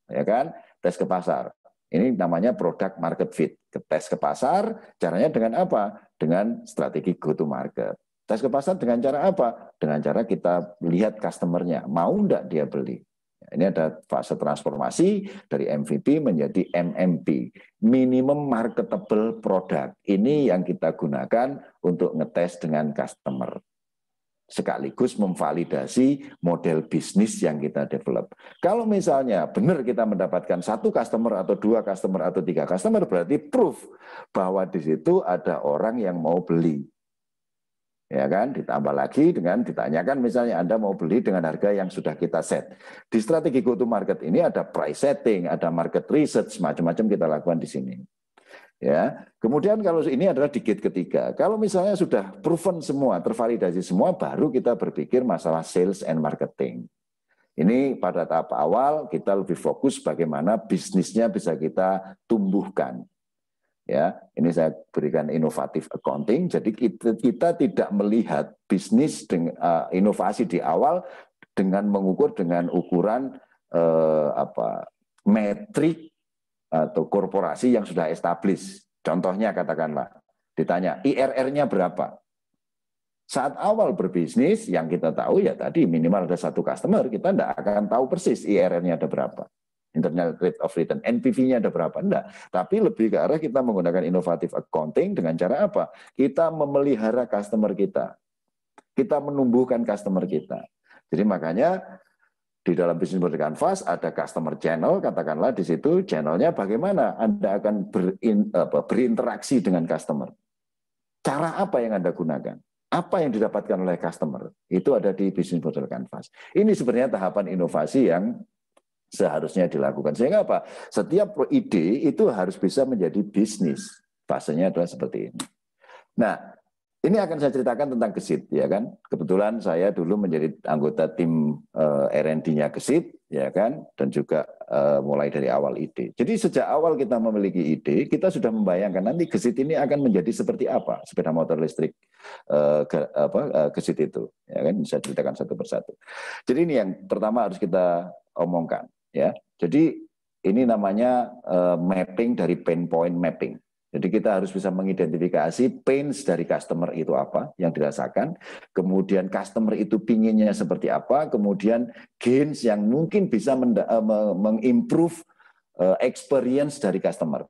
ya kan? Tes ke pasar. Ini namanya product market fit. Tes ke pasar, caranya dengan apa? Dengan strategi go to market. Tes ke pasar dengan cara apa? Dengan cara kita lihat customer-nya, mau enggak dia beli. Ini ada fase transformasi dari MVP menjadi MMP, minimum marketable product. Ini yang kita gunakan untuk ngetes dengan customer. Sekaligus memvalidasi model bisnis yang kita develop. Kalau misalnya benar kita mendapatkan 1 customer atau 2 customer atau 3 customer, berarti proof bahwa di situ ada orang yang mau beli. Ya kan, ditambah lagi dengan ditanyakan misalnya Anda mau beli dengan harga yang sudah kita set. Di strategi go to market ini ada price setting, ada market research, macam-macam kita lakukan di sini. Ya, kemudian kalau ini adalah di gate ketiga. Kalau misalnya sudah proven semua, tervalidasi semua, baru kita berpikir masalah sales and marketing. Ini pada tahap awal kita lebih fokus bagaimana bisnisnya bisa kita tumbuhkan. Ya, ini saya berikan inovatif accounting. Jadi kita tidak melihat bisnis dengan inovasi di awal dengan mengukur dengan ukuran metrik atau korporasi yang sudah established. Contohnya katakanlah ditanya IRR-nya berapa. Saat awal berbisnis yang kita tahu ya tadi minimal ada satu customer, kita tidak akan tahu persis IRR-nya ada berapa. Internal rate of return, NPV-nya ada berapa? Enggak. Tapi lebih ke arah kita menggunakan inovatif accounting dengan cara apa? Kita memelihara customer kita. Kita menumbuhkan customer kita. Jadi makanya di dalam bisnis model Canvas ada customer channel, katakanlah di situ channelnya bagaimana Anda akan berinteraksi dengan customer. Cara apa yang Anda gunakan? Apa yang didapatkan oleh customer? Itu ada di bisnis model Canvas. Ini sebenarnya tahapan inovasi yang seharusnya dilakukan. Sehingga apa? Setiap ide itu harus bisa menjadi bisnis. Fasenya adalah seperti ini. Nah, ini akan saya ceritakan tentang Gesit, ya kan? Kebetulan saya dulu menjadi anggota tim R&D-nya Gesit, ya kan? Dan juga mulai dari awal ide. Jadi sejak awal kita memiliki ide, kita sudah membayangkan nanti Gesit ini akan menjadi seperti apa sepeda motor listrik Gesit itu, ya kan? Bisa ceritakan satu persatu. Jadi ini yang pertama harus kita omongkan. Ya, jadi ini namanya mapping dari pain point mapping. Jadi kita harus bisa mengidentifikasi pains dari customer itu apa yang dirasakan, kemudian customer itu pinginnya seperti apa, kemudian gains yang mungkin bisa mengimprove experience dari customer.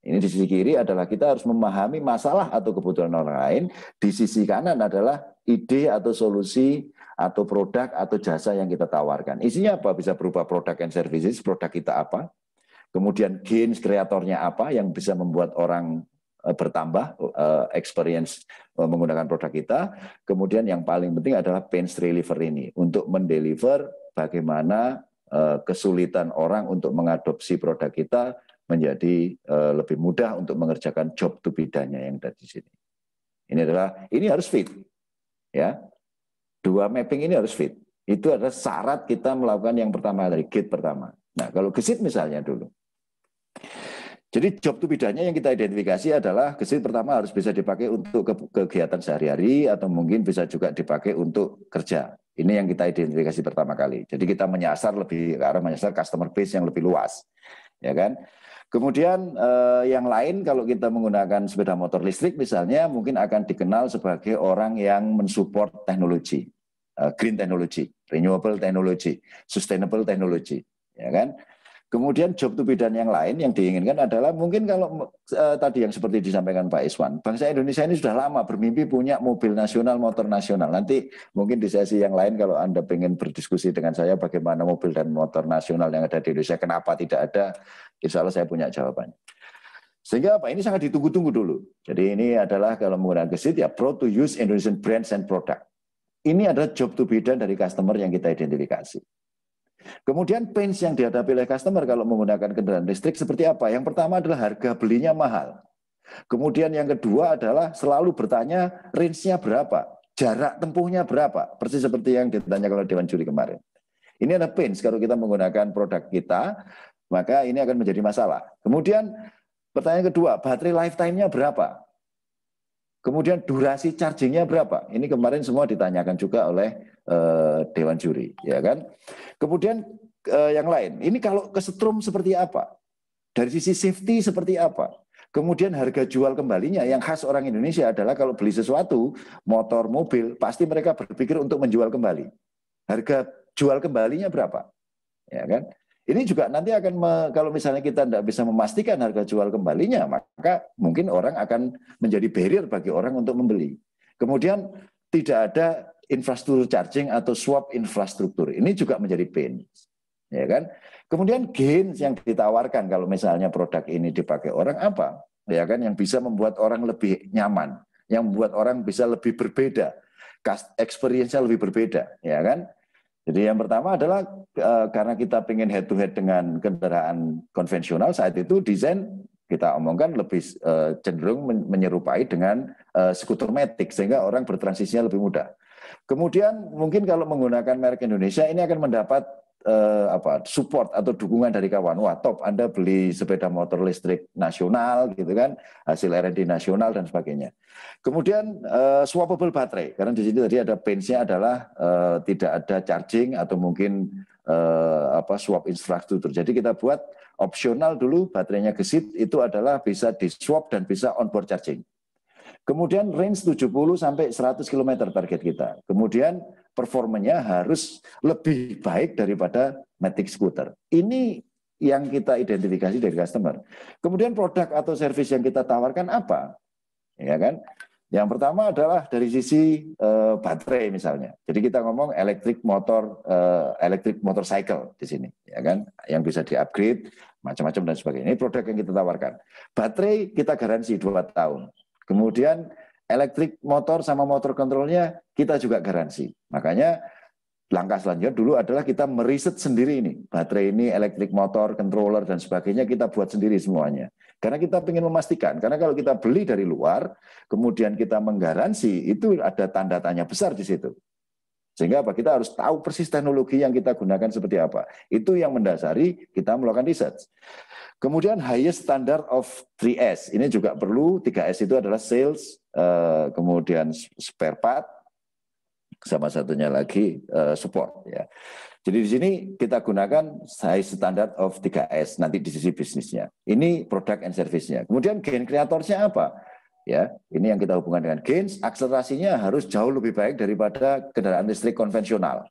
Ini di sisi kiri adalah kita harus memahami masalah atau kebutuhan orang lain, di sisi kanan adalah ide atau solusi atau produk atau jasa yang kita tawarkan. Isinya apa? Bisa berupa produk and services, produk kita apa, kemudian gains kreatornya apa yang bisa membuat orang bertambah experience menggunakan produk kita, kemudian yang paling penting adalah pains reliever ini, untuk mendeliver bagaimana kesulitan orang untuk mengadopsi produk kita menjadi lebih mudah untuk mengerjakan job to be-nya yang ada di sini. Ini harus fit, ya. Dua mapping ini harus fit. Itu adalah syarat kita melakukan yang pertama dari gate pertama. Nah, kalau Gesit misalnya dulu. Jadi job to be-nya yang kita identifikasi adalah Gesit pertama harus bisa dipakai untuk kegiatan sehari-hari atau mungkin bisa juga dipakai untuk kerja. Ini yang kita identifikasi pertama kali. Jadi kita menyasar lebih ke arah menyasar customer base yang lebih luas. Ya kan? Kemudian yang lain kalau kita menggunakan sepeda motor listrik misalnya mungkin akan dikenal sebagai orang yang mensupport teknologi, green technology, renewable technology, sustainable technology, ya kan? Kemudian job to be dan yang lain yang diinginkan adalah mungkin kalau tadi yang seperti disampaikan Pak Iswan, bangsa Indonesia ini sudah lama bermimpi punya mobil nasional, motor nasional. Nanti mungkin di sesi yang lain kalau Anda ingin berdiskusi dengan saya bagaimana mobil dan motor nasional yang ada di Indonesia, kenapa tidak ada, insya Allah saya punya jawabannya. Sehingga apa? Ini sangat ditunggu-tunggu dulu. Jadi ini adalah kalau menggunakan Gesit ya proud to use Indonesian brands and product. Ini adalah job to be done dari customer yang kita identifikasi. Kemudian pains yang dihadapi oleh customer kalau menggunakan kendaraan listrik seperti apa? Yang pertama adalah harga belinya mahal. Kemudian yang kedua adalah selalu bertanya range-nya berapa, jarak tempuhnya berapa, persis seperti yang ditanya oleh Dewan Juri kemarin. Ini ada pains kalau kita menggunakan produk kita, maka ini akan menjadi masalah. Kemudian pertanyaan kedua, baterai lifetime-nya berapa? Kemudian durasi charging-nya berapa? Ini kemarin semua ditanyakan juga oleh Dewan Juri, ya kan? Kemudian yang lain, ini kalau kesetrum seperti apa? Dari sisi safety seperti apa? Kemudian harga jual kembalinya yang khas orang Indonesia adalah kalau beli sesuatu, motor, mobil, pasti mereka berpikir untuk menjual kembali. Harga jual kembalinya berapa? Ya kan? Ini juga nanti akan kalau misalnya kita tidak bisa memastikan harga jual kembalinya, maka mungkin orang akan menjadi barrier bagi orang untuk membeli. Kemudian tidak ada infrastruktur charging atau swap infrastruktur. Ini juga menjadi pain. Ya kan? Kemudian gains yang ditawarkan kalau misalnya produk ini dipakai orang apa? Ya kan, yang bisa membuat orang lebih nyaman, yang membuat orang bisa lebih berbeda, experience-nya lebih berbeda, ya kan? Jadi yang pertama adalah karena kita pengen head to head dengan kendaraan konvensional saat itu desain kita omongkan lebih cenderung menyerupai dengan skuter matic sehingga orang bertransisinya lebih mudah. Kemudian mungkin kalau menggunakan merek Indonesia ini akan mendapat support atau dukungan dari kawan. Wah, top, Anda beli sepeda motor listrik nasional gitu kan, hasil R&D nasional dan sebagainya. Kemudian swappable baterai, karena di sini tadi ada pains-nya adalah tidak ada charging atau mungkin swap infrastruktur. Jadi kita buat opsional dulu baterainya gesit itu adalah bisa di swap dan bisa onboard charging. Kemudian range 70 sampai 100 km target kita. Kemudian performanya harus lebih baik daripada Matic Scooter. Ini yang kita identifikasi dari customer. Kemudian produk atau service yang kita tawarkan apa? Ya kan? Yang pertama adalah dari sisi baterai misalnya. Jadi kita ngomong electric motorcycle di sini, ya kan? Yang bisa di-upgrade macam-macam dan sebagainya. Ini produk yang kita tawarkan. Baterai kita garansi 2 tahun. Kemudian elektrik motor sama motor kontrolnya kita juga garansi. Makanya langkah selanjutnya dulu adalah kita meriset sendiri ini. Baterai ini, elektrik motor, controller, dan sebagainya kita buat sendiri semuanya. Karena kita ingin memastikan, karena kalau kita beli dari luar, kemudian kita menggaransi, itu ada tanda tanya besar di situ. Sehingga apa? Kita harus tahu persis teknologi yang kita gunakan seperti apa. Itu yang mendasari kita melakukan research. Kemudian highest standard of 3S, ini juga perlu. 3S itu adalah sales, kemudian spare part, sama satunya lagi support. Ya. Jadi di sini kita gunakan high standard of 3S nanti di sisi bisnisnya. Ini product and service-nya. Kemudian gain creators-nya apa? Ya, ini yang kita hubungkan dengan gains. Akselerasinya harus jauh lebih baik daripada kendaraan listrik konvensional.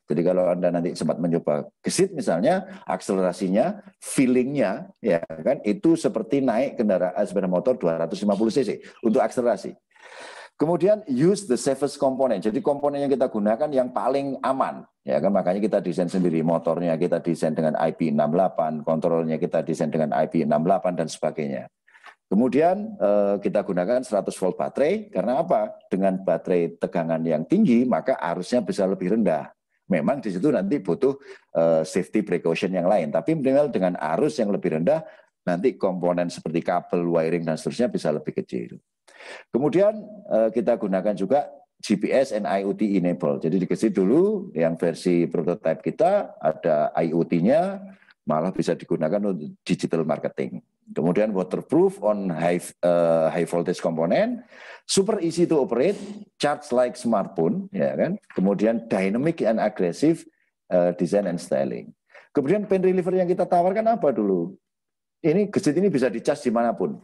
Jadi kalau Anda nanti sempat mencoba gesit misalnya, akselerasinya, feeling-nya, ya kan, itu seperti naik kendaraan sepeda motor 250 cc untuk akselerasi. Kemudian use the safest component. Jadi komponen yang kita gunakan yang paling aman, ya kan, makanya kita desain sendiri motornya, kita desain dengan IP68, kontrolnya kita desain dengan IP68 dan sebagainya. Kemudian kita gunakan 100 volt baterai, karena apa? Dengan baterai tegangan yang tinggi, maka arusnya bisa lebih rendah. Memang di situ nanti butuh safety precaution yang lain, tapi minimal dengan arus yang lebih rendah, nanti komponen seperti kabel, wiring, dan seterusnya bisa lebih kecil. Kemudian kita gunakan juga GPS and IoT enable. Jadi dikasih dulu yang versi prototype kita, ada IoT-nya, malah bisa digunakan untuk digital marketing. Kemudian waterproof on high voltage component, super easy to operate, charge like smartphone, ya kan. Kemudian dynamic and aggressive design and styling. Kemudian pain reliever yang kita tawarkan apa dulu? Ini gesit ini bisa dicas dimanapun.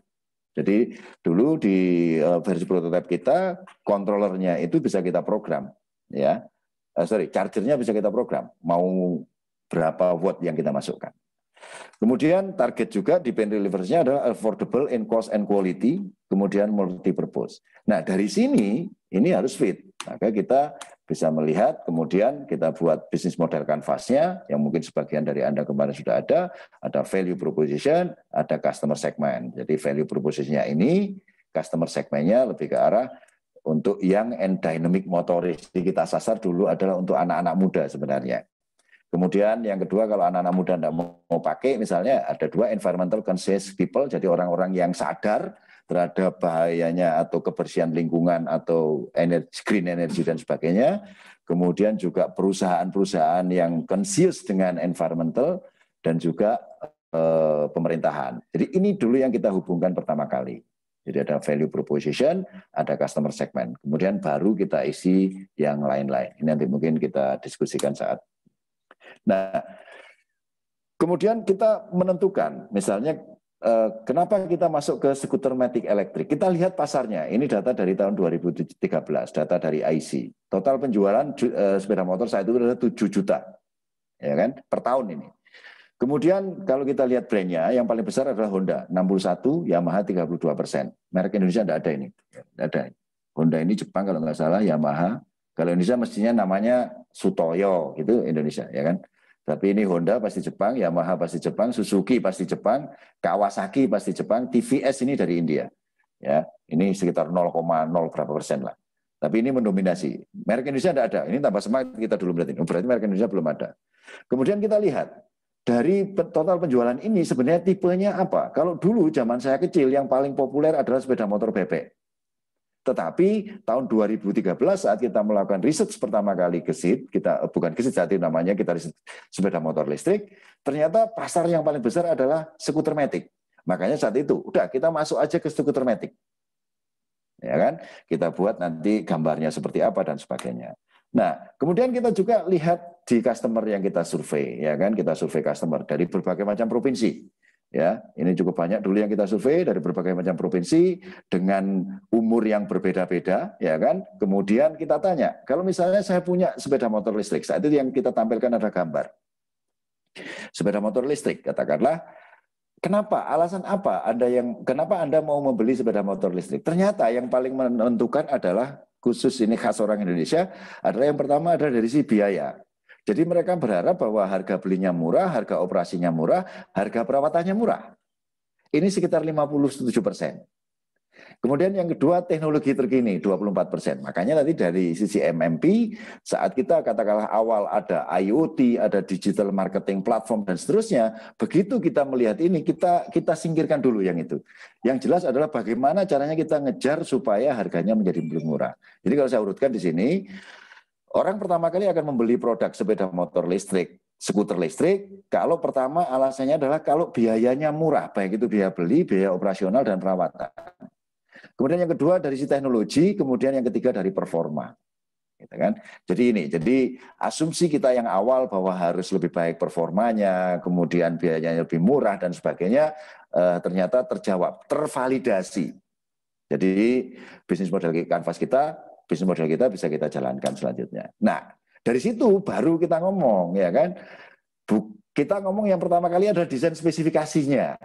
Jadi dulu di versi prototype kita, kontrolernya itu bisa kita program, ya. Chargernya bisa kita program. Mau berapa watt yang kita masukkan. Kemudian target juga di pain reliever-nya adalah affordable in cost and quality, kemudian multi-purpose. Nah dari sini ini harus fit, maka kita bisa melihat, kemudian kita buat bisnis model canvas-nya, yang mungkin sebagian dari Anda kemarin sudah ada value proposition, ada customer segment. Jadi value proposition-nya ini, customer segment-nya lebih ke arah untuk young and dynamic motoris. Jadi kita sasar dulu adalah untuk anak-anak muda sebenarnya. Kemudian yang kedua, kalau anak-anak muda tidak mau pakai, misalnya ada 2 environmental conscious people, jadi orang-orang yang sadar terhadap bahayanya atau kebersihan lingkungan atau green energy dan sebagainya. Kemudian juga perusahaan-perusahaan yang conscious dengan environmental dan juga pemerintahan. Jadi ini dulu yang kita hubungkan pertama kali. Jadi ada value proposition, ada customer segment. Kemudian baru kita isi yang lain-lain. Ini nanti mungkin kita diskusikan saat. Nah, kemudian kita menentukan, misalnya kenapa kita masuk ke skuter matic elektrik. Kita lihat pasarnya, ini data dari tahun 2013, data dari IC. Total penjualan sepeda motor saat itu adalah 7 juta, ya kan, per tahun ini. Kemudian kalau kita lihat brandnya, yang paling besar adalah Honda, 61, Yamaha 32%. Merek Indonesia tidak ada ini, tidak ada. Honda ini Jepang kalau nggak salah, Yamaha. Kalau Indonesia mestinya namanya Sutoyo, gitu Indonesia, ya kan. Tapi ini Honda pasti Jepang, Yamaha pasti Jepang, Suzuki pasti Jepang, Kawasaki pasti Jepang, TVS ini dari India. Ya, ini sekitar 0,0 berapa persen lah. Tapi ini mendominasi. Merek Indonesia tidak ada. Ini tambah semangat kita dulu berarti. Berarti merek Indonesia belum ada. Kemudian kita lihat dari total penjualan ini sebenarnya tipenya apa? Kalau dulu zaman saya kecil yang paling populer adalah sepeda motor bebek. Tetapi tahun 2013 saat kita melakukan riset pertama kali gesit, kita bukan gesit saat itu namanya, kita riset sepeda motor listrik, ternyata pasar yang paling besar adalah skuter matic. Makanya saat itu, udah kita masuk aja ke skuter matic. Ya kan? Kita buat nanti gambarnya seperti apa dan sebagainya. Nah, kemudian kita juga lihat di customer yang kita survei, ya kan? Kita survei customer dari berbagai macam provinsi. Ya, ini cukup banyak dulu yang kita survei dari berbagai macam provinsi dengan umur yang berbeda-beda, ya kan? Kemudian kita tanya, kalau misalnya saya punya sepeda motor listrik, saat itu yang kita tampilkan ada gambar. Sepeda motor listrik, katakanlah, kenapa? Alasan apa? Kenapa Anda mau membeli sepeda motor listrik? Ternyata yang paling menentukan adalah, khusus ini khas orang Indonesia, adalah yang pertama adalah dari si biaya. Jadi mereka berharap bahwa harga belinya murah, harga operasinya murah, harga perawatannya murah. Ini sekitar 57%. Kemudian yang kedua, teknologi terkini 24%. Makanya nanti dari sisi MMP, saat kita katakanlah awal ada IoT, ada digital marketing platform dan seterusnya, begitu kita melihat ini, kita singkirkan dulu yang itu. Yang jelas adalah bagaimana caranya kita ngejar supaya harganya menjadi lebih murah. Jadi kalau saya urutkan di sini, orang pertama kali akan membeli produk sepeda motor listrik, skuter listrik, kalau pertama alasannya adalah kalau biayanya murah, baik itu biaya beli, biaya operasional, dan perawatan. Kemudian yang kedua dari si teknologi, kemudian yang ketiga dari performa. Gitu kan? Jadi asumsi kita yang awal bahwa harus lebih baik performanya, kemudian biayanya lebih murah dan sebagainya, ternyata terjawab, tervalidasi. Jadi bisnis model kanvas kita, bisnis model kita bisa kita jalankan selanjutnya. Nah, dari situ baru kita ngomong, ya kan? Kita ngomong yang pertama kali adalah desain spesifikasinya.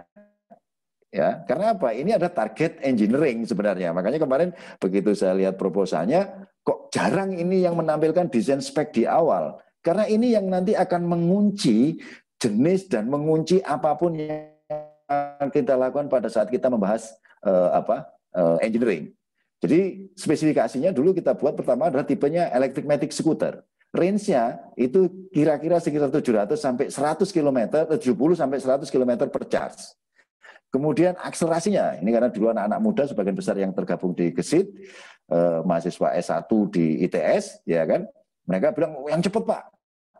Ya, karena apa? Ini ada target engineering sebenarnya. Makanya kemarin begitu saya lihat proposalnya, kok jarang ini yang menampilkan desain spek di awal. Karena ini yang nanti akan mengunci jenis dan mengunci apapun yang kita lakukan pada saat kita membahas engineering. Jadi spesifikasinya dulu kita buat pertama adalah tipenya electric matic scooter. Range-nya itu kira-kira sekitar 700 sampai 100 km, 70 sampai 100 km per charge. Kemudian akselerasinya, ini karena dulu anak-anak muda sebagian besar yang tergabung di Gesit, mahasiswa S1 di ITS, ya kan, mereka bilang yang cepat Pak,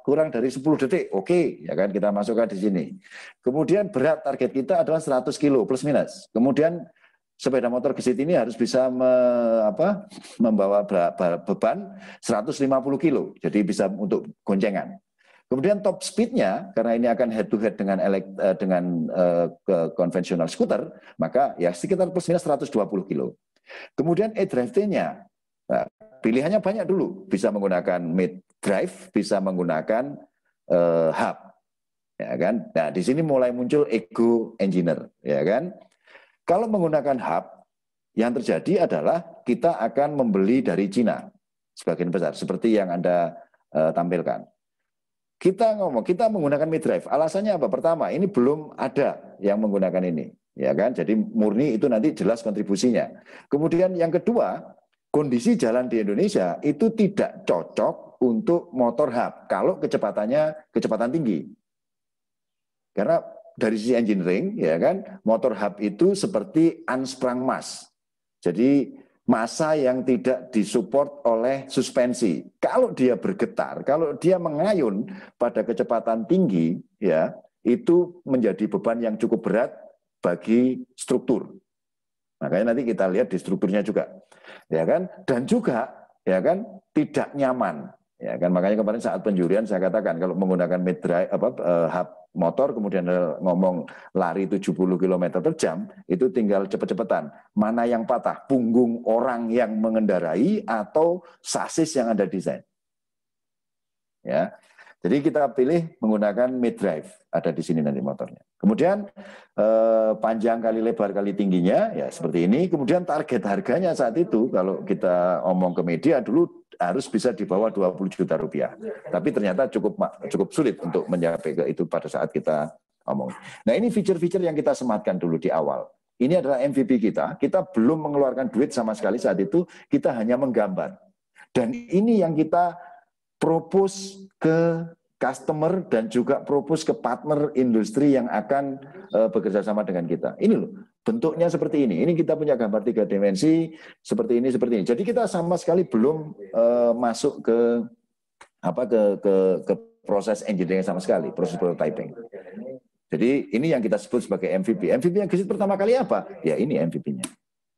kurang dari 10 detik, oke, ya kan, kita masukkan di sini. Kemudian berat target kita adalah 100 kilo plus minus. Kemudian sepeda motor Gesit ini harus bisa membawa beban 150 kilo, jadi bisa untuk goncengan. Kemudian top speed-nya, karena ini akan head to head dengan konvensional skuter, maka ya sekitar plus minus 120 kilo. Kemudian e-drive T-nya, nah, pilihannya banyak dulu, bisa menggunakan mid drive, bisa menggunakan hub, ya kan? Nah di sini mulai muncul ego engineer, ya kan? Kalau menggunakan hub, yang terjadi adalah kita akan membeli dari Cina sebagian besar, seperti yang Anda tampilkan. Kita menggunakan mid-drive. Alasannya apa? Pertama, ini belum ada yang menggunakan ini, ya kan? Jadi murni itu nanti jelas kontribusinya. Kemudian yang kedua, kondisi jalan di Indonesia itu tidak cocok untuk motor hub kalau kecepatan tinggi. Karena dari sisi engineering, ya kan, motor hub itu seperti unsprung mass. Jadi massa yang tidak disupport oleh suspensi. Kalau dia bergetar, kalau dia mengayun pada kecepatan tinggi, ya, itu menjadi beban yang cukup berat bagi struktur. Makanya nanti kita lihat di strukturnya juga, ya kan, dan juga, ya kan, tidak nyaman. Ya kan, makanya kemarin saat penjurian saya katakan kalau menggunakan mid drive hub motor kemudian ngomong lari 70 km per jam itu tinggal cepet-cepetan. Mana yang patah? Punggung orang yang mengendarai atau sasis yang ada desain. Ya. Jadi kita pilih menggunakan mid drive, ada di sini nanti motornya. Kemudian panjang kali lebar kali tingginya ya seperti ini. Kemudian target harganya saat itu kalau kita omong ke media dulu harus bisa di bawah 20 juta rupiah. Tapi ternyata cukup sulit untuk mencapai ke itu pada saat kita omong. Nah ini fitur-fitur yang kita sematkan dulu di awal. Ini adalah MVP kita. Kita belum mengeluarkan duit sama sekali saat itu. Kita hanya menggambar. Dan ini yang kita propose ke customer dan juga propose ke partner industri yang akan bekerja sama dengan kita. Ini loh, bentuknya seperti ini. Ini kita punya gambar 3 dimensi seperti ini, seperti ini. Jadi kita sama sekali belum masuk ke proses engineering sama sekali, proses prototyping. Jadi ini yang kita sebut sebagai MVP. MVP yang gesit pertama kali apa? Ya ini MVP-nya.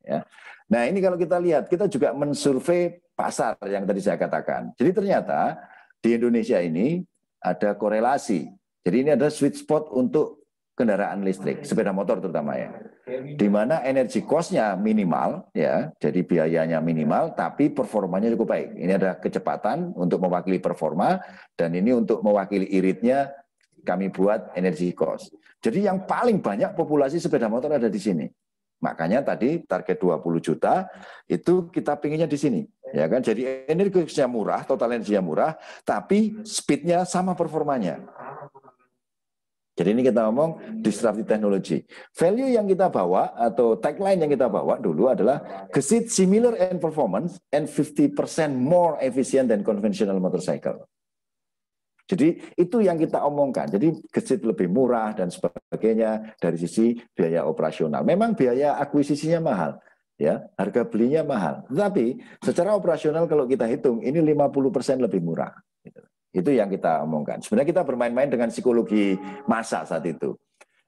Ya. Nah ini kalau kita lihat, kita juga mensurvei pasar yang tadi saya katakan. Jadi ternyata di Indonesia ini ada korelasi. Jadi ini ada sweet spot untuk kendaraan listrik, sepeda motor terutama ya. Di mana energi cost-nya minimal, ya, jadi biayanya minimal, tapi performanya cukup baik. Ini ada kecepatan untuk mewakili performa, dan ini untuk mewakili iritnya kami buat energi cost. Jadi yang paling banyak populasi sepeda motor ada di sini. Makanya tadi target 20 juta itu kita pinginnya di sini, ya kan? Jadi energinya murah, total energinya murah, tapi speednya sama performanya. Jadi ini kita ngomong disruptive technology. Value yang kita bawa atau tagline yang kita bawa dulu adalah gesit similar in performance and 50% more efficient than conventional motorcycle. Jadi itu yang kita omongkan. Jadi gesit lebih murah dan sebagainya dari sisi biaya operasional. Memang biaya akuisisinya mahal, ya, harga belinya mahal. Tetapi secara operasional kalau kita hitung ini 50% lebih murah. Itu yang kita omongkan. Sebenarnya kita bermain-main dengan psikologi massa saat itu.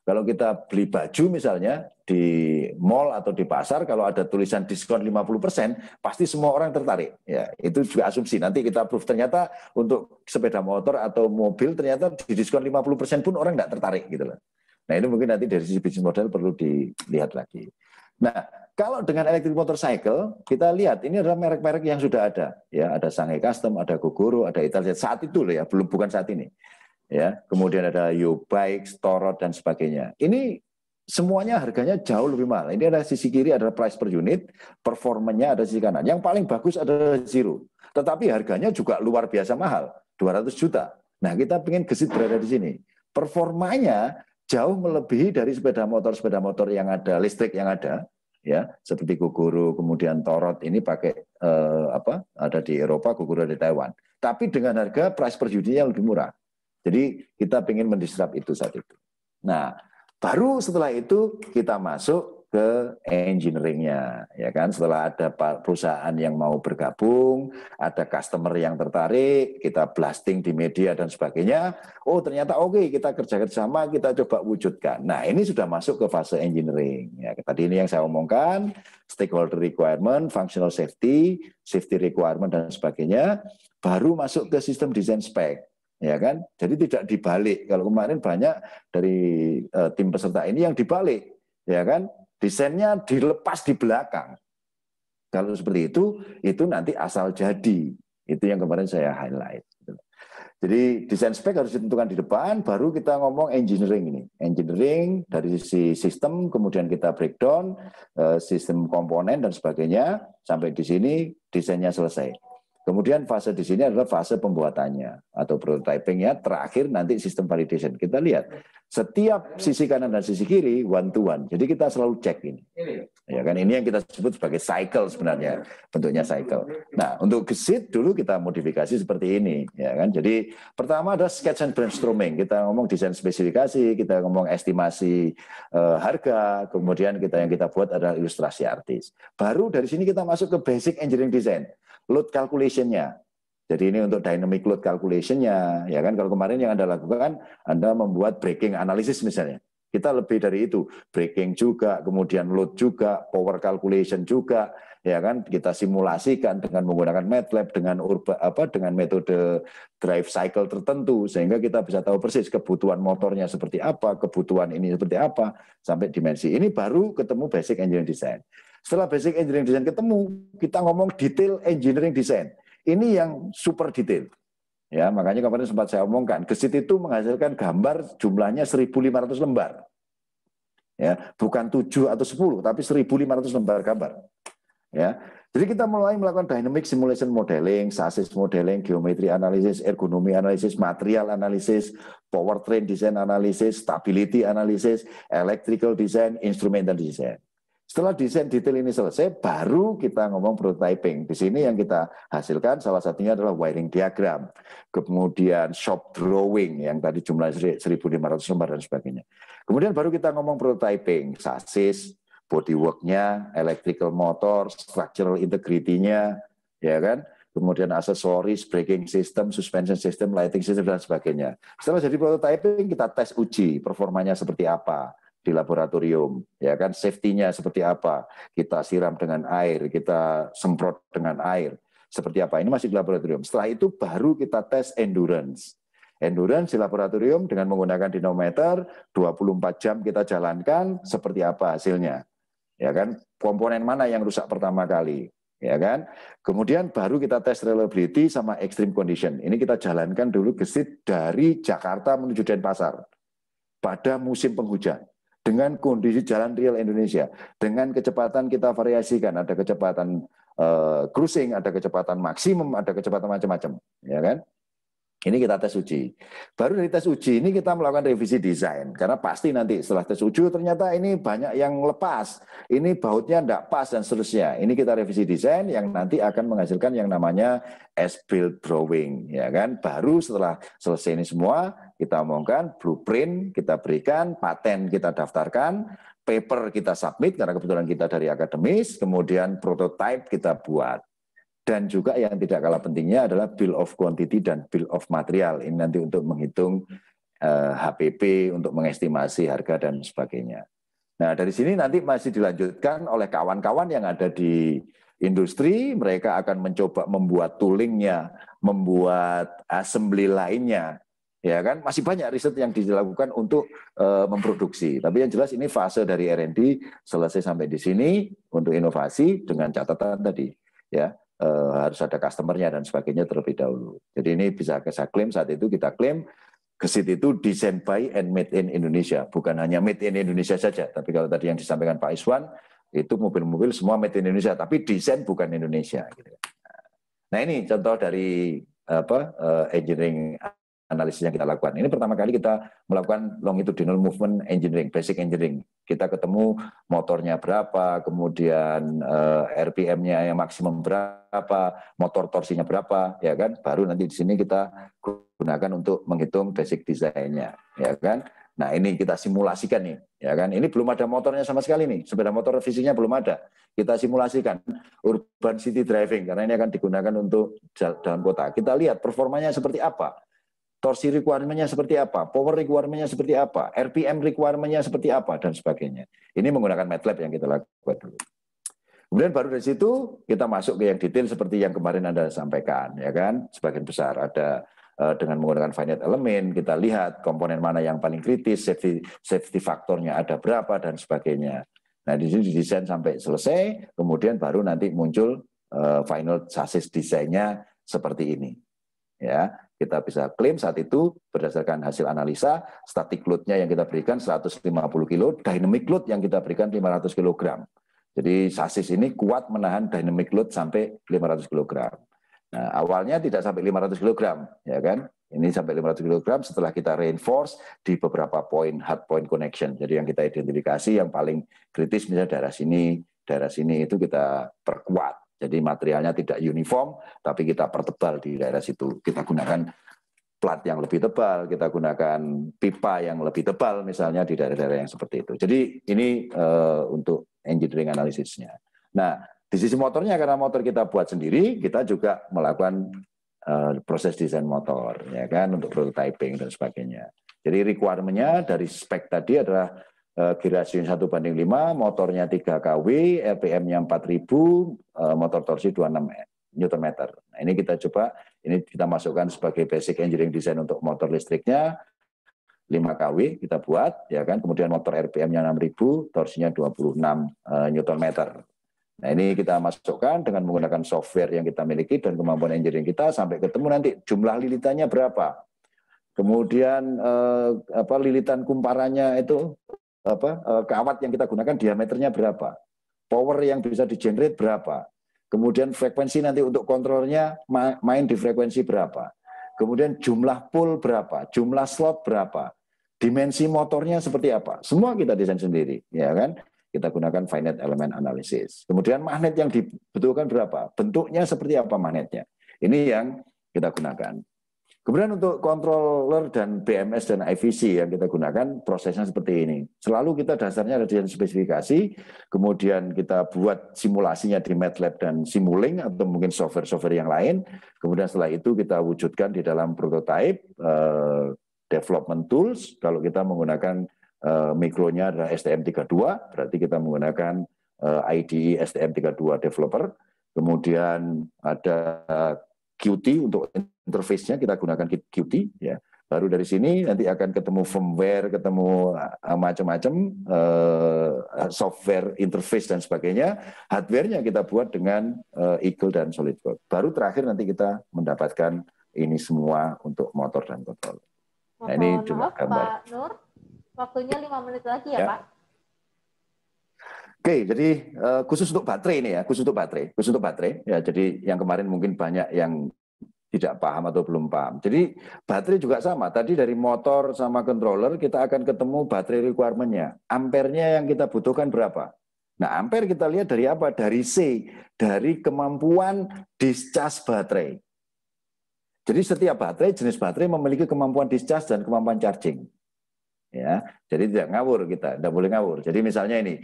Kalau kita beli baju misalnya di mall atau di pasar, kalau ada tulisan diskon 50%, pasti semua orang tertarik. Ya, itu juga asumsi. Nanti kita proof ternyata untuk sepeda motor atau mobil ternyata di diskon 50% pun orang tidak tertarik gitu loh. Nah, itu mungkin nanti dari sisi bisnis model perlu dilihat lagi. Nah, kalau dengan electric motorcycle, kita lihat ini adalah merek-merek yang sudah ada. Ya, ada Shanghai Custom, ada Gogoro, ada Italjet saat itu loh ya, bukan saat ini. Ya, kemudian ada U-Bike, Torot dan sebagainya. Ini semuanya harganya jauh lebih mahal. Ini ada sisi kiri adalah price per unit, performanya ada sisi kanan. Yang paling bagus adalah Zero. Tetapi harganya juga luar biasa mahal, 200 juta. Nah, kita ingin gesit berada di sini. Performanya jauh melebihi dari sepeda motor yang ada, listrik yang ada, ya, seperti Gogoro, kemudian Torot ini pakai ada di Eropa, Gogoro di Taiwan. Tapi dengan harga price per unitnya lebih murah. Jadi kita ingin mendisrupt itu saat itu. Nah, baru setelah itu kita masuk ke engineering-nya, ya kan? Setelah ada perusahaan yang mau bergabung, ada customer yang tertarik, kita blasting di media dan sebagainya. Oh, ternyata oke, kita kerja-kerjasama, kita coba wujudkan. Nah, ini sudah masuk ke fase engineering. Ya, tadi ini yang saya omongkan, stakeholder requirement, functional safety, safety requirement dan sebagainya. Baru masuk ke sistem design spec. Ya kan, jadi tidak dibalik. Kalau kemarin banyak dari tim peserta ini yang dibalik, ya kan, desainnya dilepas di belakang. Kalau seperti itu nanti asal jadi. Itu yang kemarin saya highlight. Jadi desain spek harus ditentukan di depan, baru kita ngomong engineering ini. Engineering dari sisi sistem, kemudian kita breakdown sistem komponen dan sebagainya, sampai di sini desainnya selesai. Kemudian fase di sini adalah fase pembuatannya atau prototypingnya, terakhir nanti sistem validation. Kita lihat setiap sisi kanan dan sisi kiri one to one. Jadi kita selalu cek ini. Ya kan, ini yang kita sebut sebagai cycle sebenarnya, bentuknya cycle. Nah, untuk gesit dulu kita modifikasi seperti ini, ya kan. Jadi pertama ada sketch and brainstorming. Kita ngomong desain spesifikasi, kita ngomong estimasi harga, kemudian yang kita buat adalah ilustrasi artis. Baru dari sini kita masuk ke basic engineering design. Load calculation-nya. Jadi ini untuk dynamic load calculation-nya, ya kan. Kalau kemarin yang Anda lakukan, Anda membuat braking analysis misalnya. Kita lebih dari itu, braking juga, kemudian load juga, power calculation juga, ya kan. Kita simulasikan dengan menggunakan MATLAB dengan dengan metode drive cycle tertentu, sehingga kita bisa tahu persis kebutuhan motornya seperti apa, kebutuhan ini seperti apa, sampai dimensi. Ini baru ketemu basic engineering design. Setelah basic engineering design ketemu, kita ngomong detail engineering design. Ini yang super detail. Ya, makanya kemarin sempat saya omongkan, gesit itu menghasilkan gambar jumlahnya 1.500 lembar. Ya, bukan 7 atau 10, tapi 1.500 lembar gambar. Ya. Jadi kita mulai melakukan dynamic simulation modeling, chassis modeling, geometri analisis, ergonomi analisis, material analisis, powertrain design analisis, stability analisis, electrical design, instrumental design. Setelah desain detail ini selesai, baru kita ngomong prototyping. Di sini yang kita hasilkan salah satunya adalah wiring diagram, kemudian shop drawing yang tadi jumlah 1.500 lembar dan sebagainya. Kemudian baru kita ngomong prototyping, chassis, bodywork-nya, electrical motor, structural integrity-nya, ya kan? Kemudian aksesoris, braking system, suspension system, lighting system, dan sebagainya. Setelah jadi prototyping, kita tes uji performanya seperti apa di laboratorium, ya kan? Safety-nya seperti apa? Kita siram dengan air, kita semprot dengan air, seperti apa? Ini masih di laboratorium. Setelah itu baru kita tes endurance. Endurance di laboratorium dengan menggunakan dynamometer, 24 jam kita jalankan, seperti apa hasilnya? Ya kan, komponen mana yang rusak pertama kali, ya kan. Kemudian baru kita tes reliability sama extreme condition. Ini kita jalankan dulu gesit dari Jakarta menuju Denpasar pada musim penghujan dengan kondisi jalan real Indonesia, dengan kecepatan kita variasikan, ada kecepatan cruising, ada kecepatan maksimum, ada kecepatan macam-macam, ya kan. Ini kita tes uji. Baru dari tes uji ini kita melakukan revisi desain. Karena pasti nanti setelah tes uji ternyata ini banyak yang lepas. Ini bautnya tidak pas dan seterusnya. Ini kita revisi desain yang nanti akan menghasilkan yang namanya as-built drawing. Ya kan? Baru setelah selesai ini semua kita omongkan, blueprint kita berikan, paten kita daftarkan, paper kita submit karena kebetulan kita dari akademis, kemudian prototype kita buat. Dan juga yang tidak kalah pentingnya adalah bill of quantity dan bill of material. Ini nanti untuk menghitung HPP, untuk mengestimasi harga dan sebagainya. Nah, dari sini nanti masih dilanjutkan oleh kawan-kawan yang ada di industri. Mereka akan mencoba membuat toolingnya, membuat assembly lainnya. Ya kan, masih banyak riset yang dilakukan untuk memproduksi. Tapi yang jelas ini fase dari R&D selesai sampai di sini untuk inovasi dengan catatan tadi. Ya. Harus ada customer-nya dan sebagainya terlebih dahulu. Jadi ini bisa saya klaim saat itu kita klaim gesit itu design by and made in Indonesia. Bukan hanya made in Indonesia saja. Tapi kalau tadi yang disampaikan Pak Iswan, itu mobil-mobil semua made in Indonesia. Tapi desain bukan Indonesia. Nah ini contoh dari engineering analisis yang kita lakukan. Ini pertama kali kita melakukan longitudinal movement engineering, basic engineering. Kita ketemu motornya berapa, kemudian RPM-nya yang maksimum berapa, motor torsinya berapa, ya kan? Baru nanti di sini kita gunakan untuk menghitung basic desainnya, ya kan? Nah ini kita simulasikan nih, ya kan? Ini belum ada motornya sama sekali nih, sepeda motor fisiknya belum ada. Kita simulasikan urban city driving karena ini akan digunakan untuk dalam kota. Kita lihat performanya seperti apa. Torsi requirement-nya seperti apa, power requirement-nya seperti apa, RPM requirement-nya seperti apa, dan sebagainya. Ini menggunakan MATLAB yang kita lakukan dulu. Kemudian baru dari situ kita masuk ke yang detail seperti yang kemarin Anda sampaikan, ya kan? Sebagian besar ada dengan menggunakan finite element, kita lihat komponen mana yang paling kritis, safety faktornya ada berapa, dan sebagainya. Nah, di sini didesain sampai selesai, kemudian baru nanti muncul final chassis desainnya seperti ini. Ya, kita bisa klaim saat itu berdasarkan hasil analisa, static load-nya yang kita berikan 150 kilo, dynamic load yang kita berikan 500 kg. Jadi chassis ini kuat menahan dynamic load sampai 500 kg. Nah, awalnya tidak sampai 500 kg, ya kan? Ini sampai 500 kg setelah kita reinforce di beberapa poin, hard point connection. Jadi yang kita identifikasi yang paling kritis misalnya daerah sini itu kita perkuat. Jadi materialnya tidak uniform, tapi kita pertebal di daerah situ. Kita gunakan plat yang lebih tebal, kita gunakan pipa yang lebih tebal misalnya di daerah-daerah yang seperti itu. Jadi ini untuk engineering analisisnya. Nah, di sisi motornya karena motor kita buat sendiri, kita juga melakukan proses desain motor, ya kan, untuk prototyping dan sebagainya. Jadi requirement-nya dari spek tadi adalah gear ratio 1:5, motornya 3 kW, RPM-nya 4000, motor torsi 26 Nm. Nah, ini kita coba, ini kita masukkan sebagai basic engineering design untuk motor listriknya, 5 kW kita buat, ya kan. Kemudian motor RPM-nya 6000, torsinya 26 Nm. Nah, ini kita masukkan dengan menggunakan software yang kita miliki dan kemampuan engineering kita sampai ketemu nanti jumlah lilitannya berapa. Kemudian lilitan kumparannya itu kawat yang kita gunakan diameternya berapa, power yang bisa di-generate berapa, kemudian frekuensi nanti untuk kontrolnya main di frekuensi berapa, kemudian jumlah pole berapa, jumlah slot berapa, dimensi motornya seperti apa, semua kita desain sendiri, ya kan? Kita gunakan finite element analysis. Kemudian magnet yang dibutuhkan berapa, bentuknya seperti apa magnetnya, ini yang kita gunakan. Kemudian untuk controller dan BMS dan IVC yang kita gunakan prosesnya seperti ini. Selalu kita dasarnya ada desain spesifikasi, kemudian kita buat simulasinya di MATLAB dan Simulink atau mungkin software-software yang lain. Kemudian setelah itu kita wujudkan di dalam prototype development tools. Kalau kita menggunakan mikronya adalah STM32, berarti kita menggunakan IDE STM32 developer. Kemudian ada Qt untuk interface-nya, kita gunakan Qt ya. Baru dari sini nanti akan ketemu firmware, ketemu macam-macam software interface dan sebagainya. Hardware-nya kita buat dengan Eagle dan SolidWorks. Baru terakhir nanti kita mendapatkan ini semua untuk motor dan controller. Nah, ini cuma gambar. Pak Nur, waktunya 5 menit lagi ya, Pak. Oke, jadi khusus untuk baterai ini ya, khusus untuk baterai ya. Jadi yang kemarin mungkin banyak yang tidak paham atau belum paham. Jadi baterai juga sama. Tadi dari motor sama controller kita akan ketemu baterai requirement-nya. Ampernya yang kita butuhkan berapa? Nah, ampere kita lihat dari apa? Dari C, dari kemampuan discharge baterai. Jadi setiap baterai, jenis baterai memiliki kemampuan discharge dan kemampuan charging. Ya, jadi tidak ngawur kita, tidak boleh ngawur. Jadi misalnya ini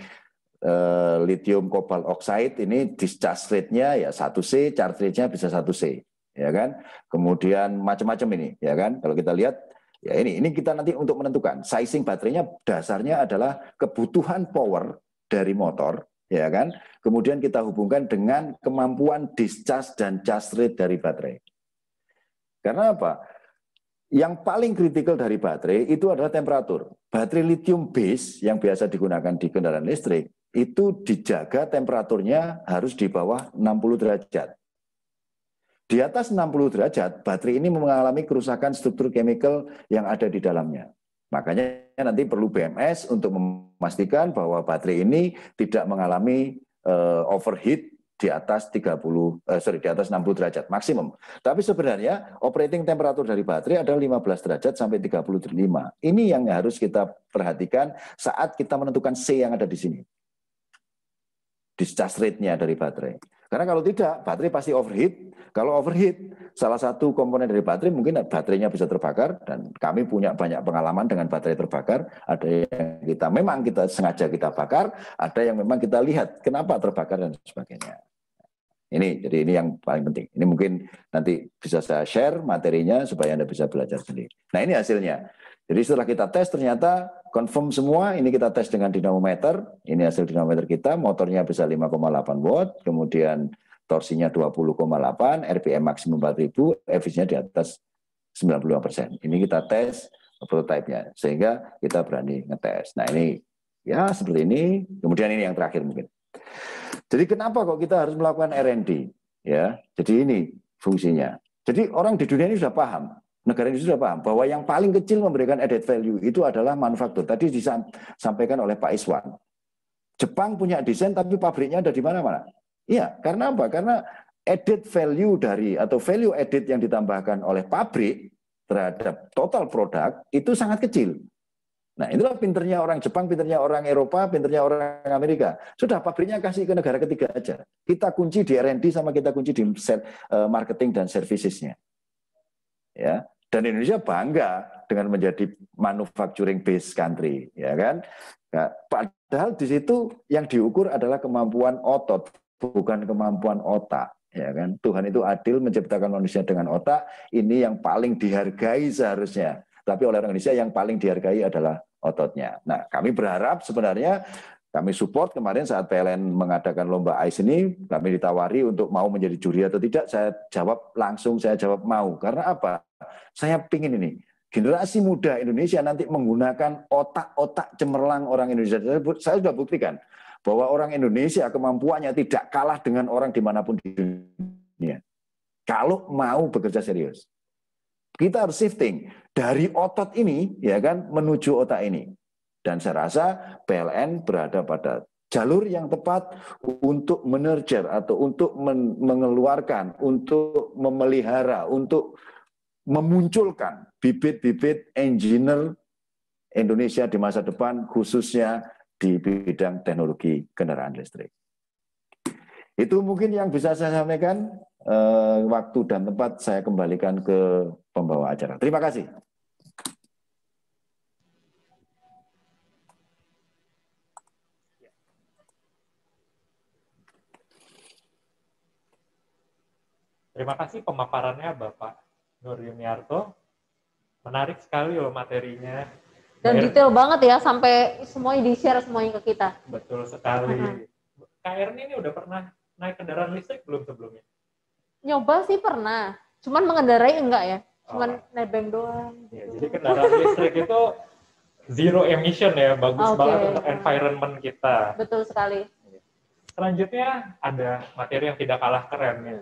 lithium cobalt oxide ini discharge rate-nya ya 1C, charge rate-nya bisa 1C, ya kan? Kemudian macam-macam ini, ya kan? Kalau kita lihat ya ini kita nanti untuk menentukan sizing baterainya dasarnya adalah kebutuhan power dari motor, ya kan? Kemudian kita hubungkan dengan kemampuan discharge dan charge rate dari baterai. Karena apa? Yang paling kritikal dari baterai itu adalah temperatur. Baterai lithium base yang biasa digunakan di kendaraan listrik itu dijaga temperaturnya harus di bawah 60 derajat. Di atas 60 derajat, baterai ini mengalami kerusakan struktur chemical yang ada di dalamnya. Makanya nanti perlu BMS untuk memastikan bahwa baterai ini tidak mengalami overheat di atas di atas 60 derajat maksimum. Tapi sebenarnya operating temperatur dari baterai adalah 15 derajat sampai 35. Ini yang harus kita perhatikan saat kita menentukan C yang ada di sini. Discharge rate-nya dari baterai. Karena kalau tidak, baterai pasti overheat. Kalau overheat, salah satu komponen dari baterai mungkin baterainya bisa terbakar, dan kami punya banyak pengalaman dengan baterai terbakar. Ada yang memang kita sengaja kita bakar, ada yang memang kita lihat kenapa terbakar dan sebagainya. Jadi ini yang paling penting. Ini mungkin nanti bisa saya share materinya supaya Anda bisa belajar sendiri. Nah, ini hasilnya. Jadi setelah kita tes ternyata confirm semua, ini kita tes dengan dinamometer, ini hasil dinamometer kita, motornya bisa 5,8 watt, kemudian torsinya 20,8, RPM maksimum 4000, efisiennya di atas 95%. Ini kita tes prototipe-nya, sehingga kita berani ngetes. Nah ini, ya seperti ini, kemudian ini yang terakhir mungkin. Jadi kenapa kok kita harus melakukan R&D? Ya, jadi ini fungsinya. Jadi orang di dunia ini sudah paham, negara ini sudah paham bahwa yang paling kecil memberikan added value itu adalah manufaktur. Tadi disampaikan oleh Pak Iswan. Jepang punya desain tapi pabriknya ada di mana-mana. Iya, karena apa? Karena added value dari atau value added yang ditambahkan oleh pabrik terhadap total produk itu sangat kecil. Nah, itulah pinternya orang Jepang, pinternya orang Eropa, pinternya orang Amerika. Sudah pabriknya kasih ke negara ketiga aja. Kita kunci di R&D sama kita kunci di marketing dan servicesnya. Ya. Dan Indonesia bangga dengan menjadi manufacturing based country, ya kan? Nah, padahal di situ yang diukur adalah kemampuan otot, bukan kemampuan otak, ya kan? Tuhan itu adil menciptakan manusia dengan otak, ini yang paling dihargai seharusnya. Tapi oleh orang Indonesia yang paling dihargai adalah ototnya. Nah, kami berharap sebenarnya kami support kemarin saat PLN mengadakan lomba AIS ini, kami ditawari untuk mau menjadi juri atau tidak, saya jawab langsung, saya jawab mau. Karena apa? Saya pingin ini, generasi muda Indonesia nanti menggunakan otak-otak cemerlang orang Indonesia. Saya sudah buktikan bahwa orang Indonesia kemampuannya tidak kalah dengan orang dimanapun di dunia. Kalau mau bekerja serius. Kita harus shifting dari otot ini, ya kan, menuju otak ini. Dan saya rasa PLN berada pada jalur yang tepat untuk menurture atau untuk mengeluarkan, untuk memelihara, untuk memunculkan bibit-bibit engineer Indonesia di masa depan, khususnya di bidang teknologi kendaraan listrik. Itu mungkin yang bisa saya sampaikan. waktu dan tempat saya kembalikan ke pembawa acara. Terima kasih. Terima kasih pemaparannya Bapak Nur Yuniarto. Menarik sekali loh materinya. Dan detail banget ya, sampai semuanya di-share semuanya ke kita. Betul sekali. Kak Erni ini udah pernah naik kendaraan listrik belum sebelumnya? Nyoba sih pernah, cuman mengendarai enggak ya, cuman nebeng doang. Ya, jadi kendaraan listrik itu zero emission ya, bagus banget untuk environment kita. Betul sekali. Selanjutnya ada materi yang tidak kalah keren ya,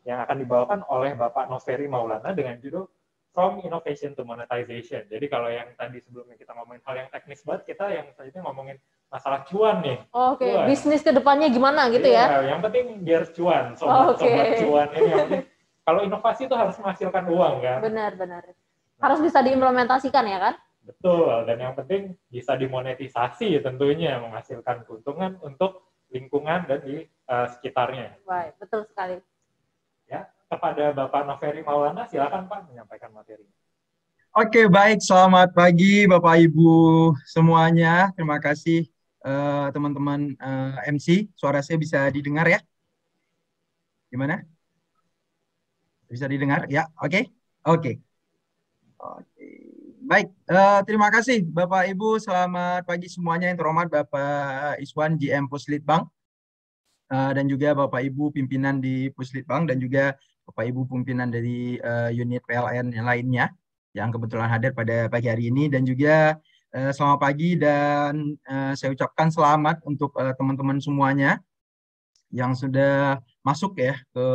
yang akan dibawakan oleh Bapak Noveri Maulana dengan judul From Innovation to Monetization. Jadi kalau yang tadi sebelumnya kita ngomongin hal yang teknis banget, kita yang selanjutnya ngomongin masalah cuan nih. Oke, bisnis kedepannya gimana gitu ya? Yang penting biar cuan, sobat cuan ini yang penting. Kalau inovasi itu harus menghasilkan uang kan? Benar. Harus bisa diimplementasikan ya kan? Betul, dan yang penting bisa dimonetisasi tentunya, menghasilkan keuntungan untuk lingkungan dan di sekitarnya. Baik, betul sekali. Ya, kepada Bapak Noveri Maulana, silakan Pak menyampaikan materinya. Oke, baik. Selamat pagi Bapak Ibu semuanya. Terima kasih teman-teman MC. Suara saya bisa didengar ya? Gimana? Bisa didengar? Ya, oke. Baik, terima kasih Bapak Ibu. Selamat pagi semuanya, yang terhormat Bapak Iswan GM Puslitbank. Dan juga Bapak Ibu pimpinan di Puslitbank, dan juga Bapak Ibu pimpinan dari unit PLN yang lainnya yang kebetulan hadir pada pagi hari ini. Dan juga selamat pagi, dan saya ucapkan selamat untuk teman-teman semuanya yang sudah masuk ya ke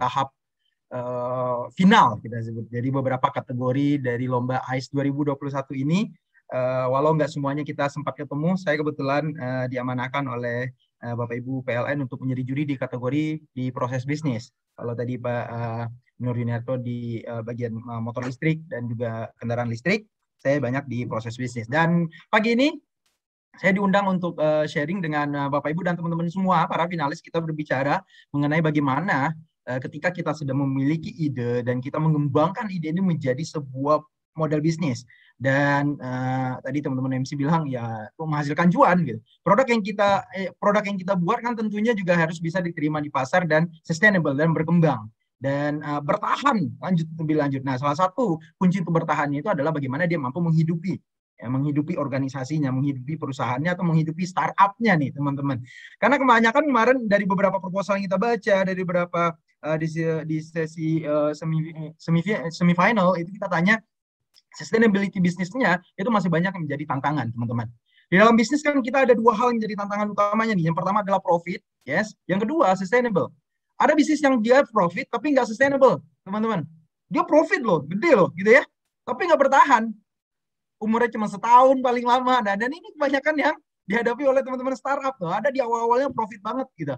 tahap final kita sebut. Jadi beberapa kategori dari lomba AIS 2021 ini, walau nggak semuanya kita sempat ketemu, saya kebetulan diamanahkan oleh Bapak Ibu PLN untuk menjadi juri di kategori di proses bisnis. Kalau tadi Pak Nur Yuniarto di bagian motor listrik dan juga kendaraan listrik, saya banyak di proses bisnis. Dan pagi ini saya diundang untuk sharing dengan Bapak Ibu dan teman-teman semua, para finalis, kita berbicara mengenai bagaimana ketika kita sudah memiliki ide dan kita mengembangkan ide ini menjadi sebuah model bisnis. Dan tadi teman-teman MC bilang ya menghasilkan cuan gitu. Produk yang kita buat kan tentunya juga harus bisa diterima di pasar dan sustainable dan berkembang dan bertahan lebih lanjut. Nah, salah satu kunci untuk bertahannya itu adalah bagaimana dia mampu menghidupi organisasinya, menghidupi perusahaannya, atau menghidupi startupnya nih teman-teman. Karena kebanyakan kemarin dari beberapa proposal yang kita baca, dari beberapa di sesi semifinal itu kita tanya sustainability bisnisnya itu masih banyak yang menjadi tantangan teman-teman. Di dalam bisnis kan kita ada dua hal yang menjadi tantangan utamanya nih. Yang pertama adalah profit, yes. Yang kedua sustainable. Ada bisnis yang dia profit tapi nggak sustainable teman-teman. Dia profit loh, gede loh gitu ya, tapi nggak bertahan. Umurnya cuma setahun paling lama. Nah, dan ini kebanyakan yang dihadapi oleh teman-teman startup tuh. Ada di awal-awalnya profit banget gitu.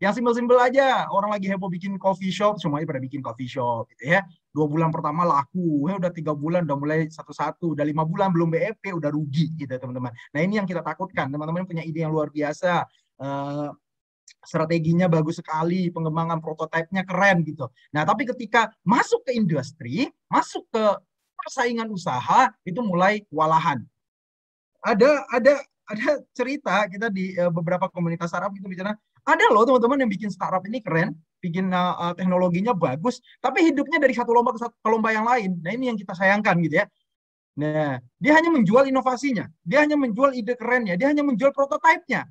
Yang simpel-simpel aja, orang lagi heboh bikin coffee shop, semuanya pada bikin coffee shop gitu ya. 2 bulan pertama laku, udah 3 bulan udah mulai satu-satu, udah 5 bulan belum BEP udah rugi gitu teman-teman. Nah, ini yang kita takutkan. Teman-teman punya ide yang luar biasa, strateginya bagus sekali, pengembangan prototipenya keren gitu. Nah, tapi ketika masuk ke industri, masuk ke persaingan usaha, itu mulai kewalahan. Ada cerita kita di beberapa komunitas startup itu bicara, ada loh teman-teman yang bikin startup ini keren, bikin teknologinya bagus, tapi hidupnya dari satu lomba ke lomba yang lain. Nah, ini yang kita sayangkan gitu ya. Nah, dia hanya menjual inovasinya, dia hanya menjual ide kerennya, dia hanya menjual prototipenya.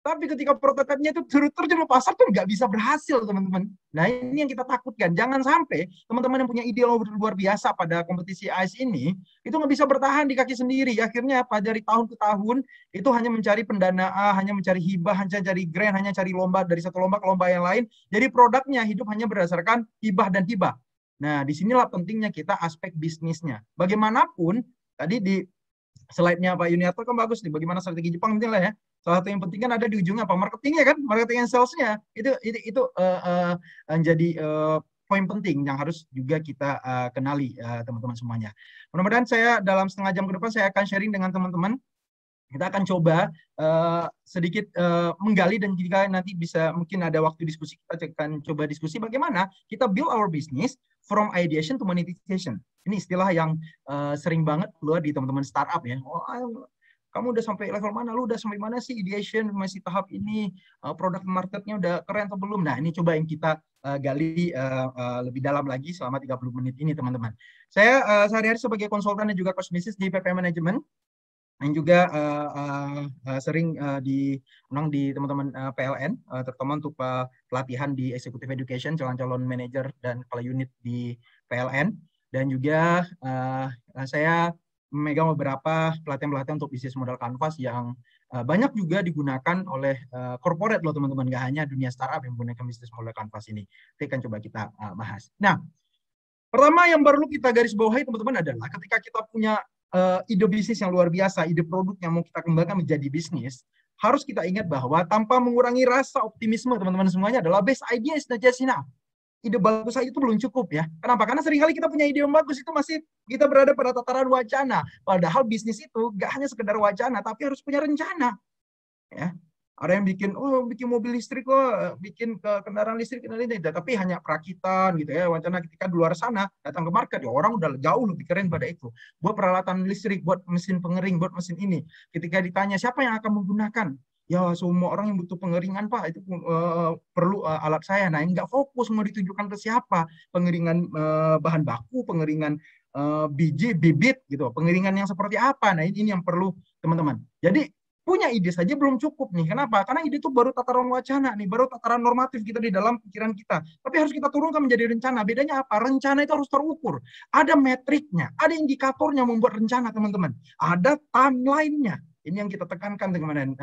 Tapi ketika prototipenya itu terjun ke pasar tuh nggak bisa berhasil teman-teman. Nah, ini yang kita takutkan. Jangan sampai teman-teman yang punya ide luar biasa pada kompetisi AIS ini itu nggak bisa bertahan di kaki sendiri. Akhirnya apa, dari tahun ke tahun itu hanya mencari pendanaan, hanya mencari hibah, hanya mencari grant, hanya cari lomba dari satu lomba ke lomba yang lain. Jadi produknya hidup hanya berdasarkan hibah dan hibah. Nah, disinilah pentingnya kita aspek bisnisnya. Bagaimanapun tadi di slide-nya Pak Yuniarto kan bagus nih, bagaimana strategi Jepang inilah ya. Salah satu yang penting kan ada di ujungnya apa? Marketingnya kan, marketing and sales-nya. Itu menjadi poin penting yang harus juga kita kenali teman-teman semuanya. Mudah-mudahan saya dalam setengah jam ke depan saya akan sharing dengan teman-teman Kita akan coba sedikit menggali, dan jika nanti bisa mungkin ada waktu diskusi, kita akan coba diskusi bagaimana kita build our business from ideation to monetization. Ini istilah yang sering banget keluar di teman-teman startup ya. Oh, kamu udah sampai level mana? Lu udah sampai mana sih ideation? Masih tahap ini, produk marketnya udah keren atau belum? Nah, ini coba yang kita gali lebih dalam lagi selama 30 menit ini, teman-teman. Saya sehari-hari sebagai konsultan dan juga coach bisnis di PPM Management, yang juga sering diundang di teman-teman PLN, terutama untuk pelatihan di Executive Education, calon-calon manajer dan kepala unit di PLN. Dan juga saya memegang beberapa pelatihan-pelatihan untuk bisnis modal Canvas yang banyak juga digunakan oleh corporate loh teman-teman, nggak hanya dunia startup yang menggunakan bisnis modal Canvas ini. Kita akan coba kita bahas. Nah, pertama yang perlu kita garis bawahi teman-teman adalah ketika kita punya ide bisnis yang luar biasa, ide produk yang mau kita kembangkan menjadi bisnis, harus kita ingat bahwa tanpa mengurangi rasa optimisme teman-teman semuanya adalah best idea is not just enough. Ide bagus saja itu belum cukup ya. Kenapa? Karena seringkali kita punya ide yang bagus itu masih kita berada pada tataran wacana. Padahal bisnis itu gak hanya sekedar wacana, tapi harus punya rencana. Ya. Ada yang bikin mobil listrik kok, bikin kendaraan listrik, tapi hanya perakitan gitu ya. Wacana ketika di luar sana datang ke market, ya orang udah jauh lebih keren pada itu. Buat peralatan listrik, buat mesin pengering, buat mesin ini. Ketika ditanya siapa yang akan menggunakan, ya semua orang yang butuh pengeringan Pak, itu perlu alat saya. Nah, nggak fokus mau ditujukan ke siapa, pengeringan bahan baku, pengeringan biji, bibit gitu, pengeringan yang seperti apa. Nah, ini yang perlu teman-teman. Jadi punya ide saja belum cukup nih. Kenapa? Karena ide itu baru tataran wacana nih, baru tataran normatif kita di dalam pikiran kita. Tapi harus kita turunkan menjadi rencana. Bedanya apa? Rencana itu harus terukur. Ada metriknya, ada indikatornya membuat rencana teman-teman. Ada timeline-nya. Ini yang kita tekankan teman-teman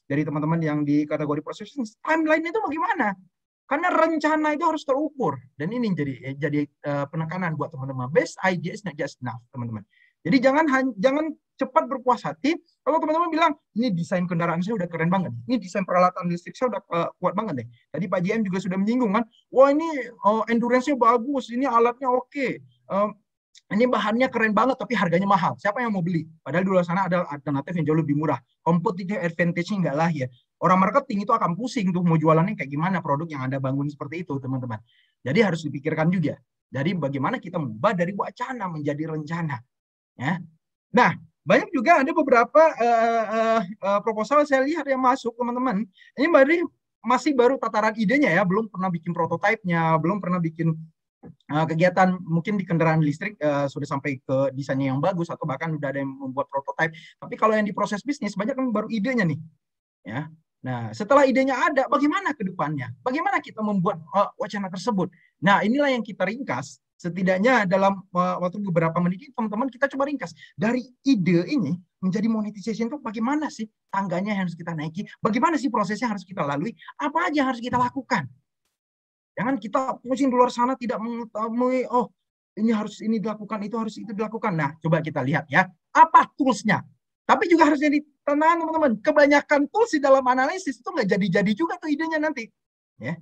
dari teman-teman yang di kategori proses. Timeline itu bagaimana? Karena rencana itu harus terukur. Dan ini jadi penekanan buat teman-teman. Best idea is not just enough, teman-teman. Jadi jangan cepat berpuas hati kalau teman-teman bilang ini desain kendaraan saya udah keren banget, ini desain peralatan listrik saya udah kuat banget deh. Tadi Pak JM juga sudah menyinggung kan, wah ini endurance-nya bagus, ini alatnya oke, ini bahannya keren banget tapi harganya mahal. Siapa yang mau beli? Padahal di luar sana ada alternatif yang jauh lebih murah. Competitive advantage-nya enggak lah ya. Orang marketing itu akan pusing tuh mau jualannya kayak gimana produk yang Anda bangun seperti itu, teman-teman. Jadi harus dipikirkan juga. Jadi bagaimana kita mengubah dari wacana menjadi rencana. Ya. Nah, banyak juga ada beberapa proposal saya lihat yang masuk, teman-teman. Ini masih baru tataran idenya ya, belum pernah bikin prototipenya, belum pernah bikin kegiatan mungkin di kendaraan listrik sudah sampai ke desainnya yang bagus atau bahkan udah ada yang membuat prototipe. Tapi kalau yang di proses bisnis banyak yang baru idenya nih. Ya. Nah, setelah idenya ada, bagaimana ke depannya? Bagaimana kita membuat wacana tersebut? Nah, inilah yang kita ringkas. Setidaknya dalam waktu beberapa menit ini, teman-teman, kita coba ringkas. Dari ide ini menjadi monetization itu bagaimana sih tangganya yang harus kita naiki? Bagaimana sih prosesnya harus kita lalui? Apa aja yang harus kita lakukan? Jangan kita pusing di luar sana tidak mengetahui, oh ini harus ini dilakukan, itu harus itu dilakukan. Nah, coba kita lihat ya, apa toolsnya? Tapi juga harus jadi tenang teman-teman. Kebanyakan tools di dalam analisis itu nggak jadi-jadi juga tuh idenya nanti. Ya.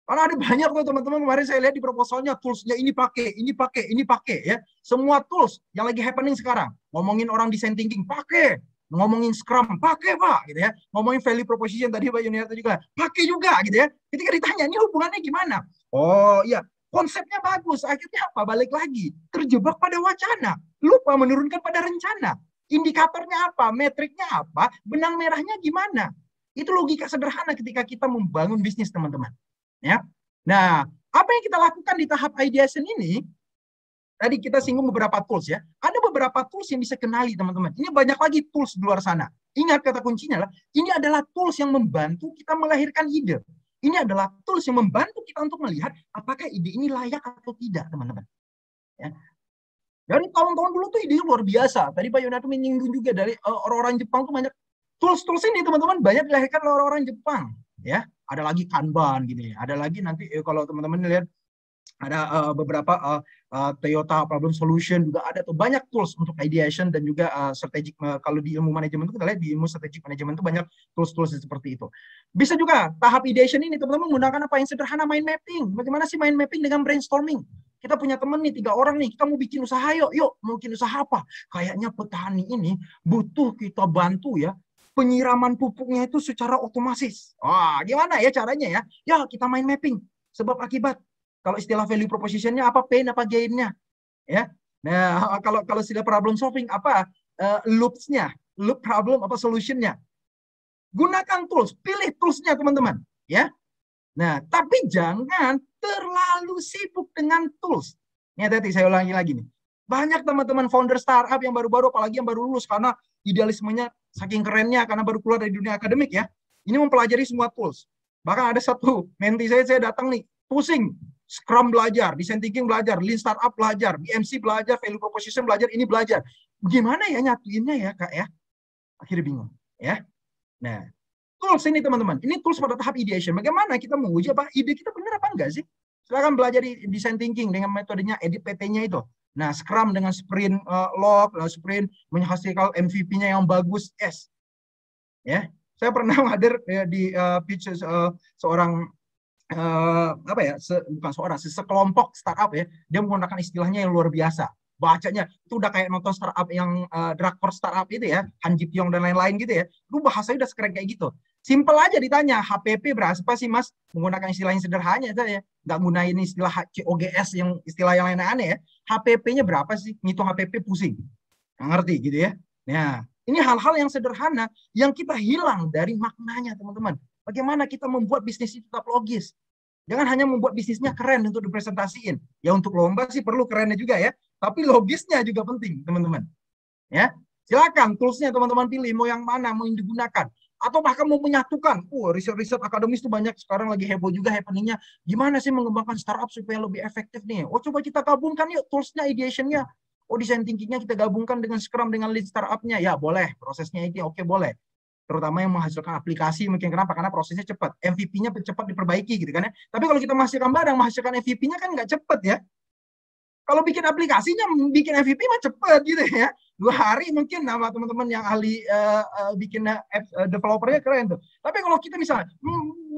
Karena ada banyak tuh teman-teman, kemarin saya lihat di proposalnya toolsnya ini pakai ya. Semua tools yang lagi happening sekarang. Ngomongin orang design thinking, pakai. Ngomongin Scrum, pakai Pak, gitu ya. Ngomongin value proposition tadi Pak Yuniarto juga, pakai juga, gitu ya. Ketika ditanya, ini hubungannya gimana? Oh iya, konsepnya bagus. Akhirnya apa? Balik lagi, terjebak pada wacana. Lupa menurunkan pada rencana. Indikatornya apa? Metriknya apa? Benang merahnya gimana? Itu logika sederhana ketika kita membangun bisnis, teman-teman. Ya. Nah, apa yang kita lakukan di tahap ideation ini? Tadi kita singgung beberapa tools ya. Ada beberapa tools yang bisa kenali teman-teman. Ini banyak lagi tools di luar sana. Ingat kata kuncinya lah, ini adalah tools yang membantu kita melahirkan ide. Ini adalah tools yang membantu kita untuk melihat apakah ide ini layak atau tidak, teman-teman. Ya. Dari tahun-tahun dulu tuh ide luar biasa. Tadi Pak Yonatu menyinggung juga dari orang-orang Jepang tuh banyak tools-tools ini teman-teman banyak dilahirkan oleh orang-orang Jepang. Ya, ada lagi Kanban gitu ya. Ada lagi nanti kalau teman-teman lihat ada beberapa Toyota Problem Solution juga ada tuh banyak tools untuk ideation dan juga strategic. Kalau di ilmu manajemen itu kita lihat di ilmu strategic manajemen itu banyak tools-tools seperti itu. Bisa juga tahap ideation ini teman-teman menggunakan apa yang sederhana mind mapping. Bagaimana sih mind mapping dengan brainstorming? Kita punya temen nih 3 orang nih, kita mau bikin usaha yuk mau bikin usaha apa? Kayaknya petani ini butuh kita bantu ya, penyiraman pupuknya itu secara otomatis. Wah, gimana ya caranya ya? Ya, kita main mapping sebab akibat. Kalau istilah value proposition-nya apa, pain apa gain-nya, ya. Nah, kalau istilah problem solving apa, loops-nya, loop problem apa solution-nya. Gunakan tools, pilih tools-nya teman-teman, ya. Nah, tapi jangan terlalu sibuk dengan tools. Ini tadi saya ulangi lagi nih. Banyak teman-teman founder startup yang baru-baru, apalagi yang baru lulus karena idealismenya saking kerennya karena baru keluar dari dunia akademik ya. Ini mempelajari semua tools. Bahkan ada satu menti saya datang nih, pusing. Scrum belajar, design thinking belajar, Lean Startup belajar, BMC belajar, value proposition belajar, ini belajar. Gimana ya nyatuinnya ya Kak ya? Akhirnya bingung ya. Nah, tools ini teman-teman, ini tools pada tahap ideation. Bagaimana kita menguji apa ide kita benar apa enggak sih? Silakan belajar di design thinking dengan metodenya edit PT-nya itu. Nah, Scrum dengan sprint log, sprint menghasilkan MVP-nya yang bagus, yes. Ya, saya pernah hadir di pitch seorang sekelompok startup ya, dia menggunakan istilahnya yang luar biasa. Bacanya itu udah kayak nonton startup yang drakor startup itu ya, Han Ji Pyong dan lain-lain gitu ya. Lu bahasanya udah sekeren kayak gitu. Simpel aja ditanya, HPP berapa sih Mas? Menggunakan istilah yang sederhana ya, nggak gunain istilah COGS yang istilah yang aneh-aneh ya. HPP-nya berapa sih? Ngitung HPP pusing. Nggak ngerti gitu ya. Nah, ini hal-hal yang sederhana yang kita hilang dari maknanya teman-teman. Bagaimana kita membuat bisnis itu tetap logis. Jangan hanya membuat bisnisnya keren untuk dipresentasiin. Ya untuk lomba sih perlu kerennya juga ya. Tapi logisnya juga penting teman-teman. Ya, silakan toolsnya teman-teman pilih mau yang mana mau yang digunakan. Atau bahkan mau menyatukan. Riset-riset akademis itu banyak sekarang lagi heboh juga happeningnya. Gimana sih mengembangkan startup supaya lebih efektif nih? Coba kita gabungkan yuk toolsnya, ideation-nya. Design thinking-nya kita gabungkan dengan Scrum dengan Lean Startup-nya. Ya boleh, prosesnya itu oke boleh. Terutama yang menghasilkan aplikasi mungkin kenapa? Karena prosesnya cepat, MVP-nya cepat diperbaiki gitu kan ya. Tapi kalau kita menghasilkan barang, menghasilkan MVP-nya kan nggak cepat ya. Kalau bikin aplikasinya, bikin MVP mah cepat gitu ya. 2 hari mungkin nama teman-teman yang ahli bikin developernya keren tuh. Tapi kalau kita misalnya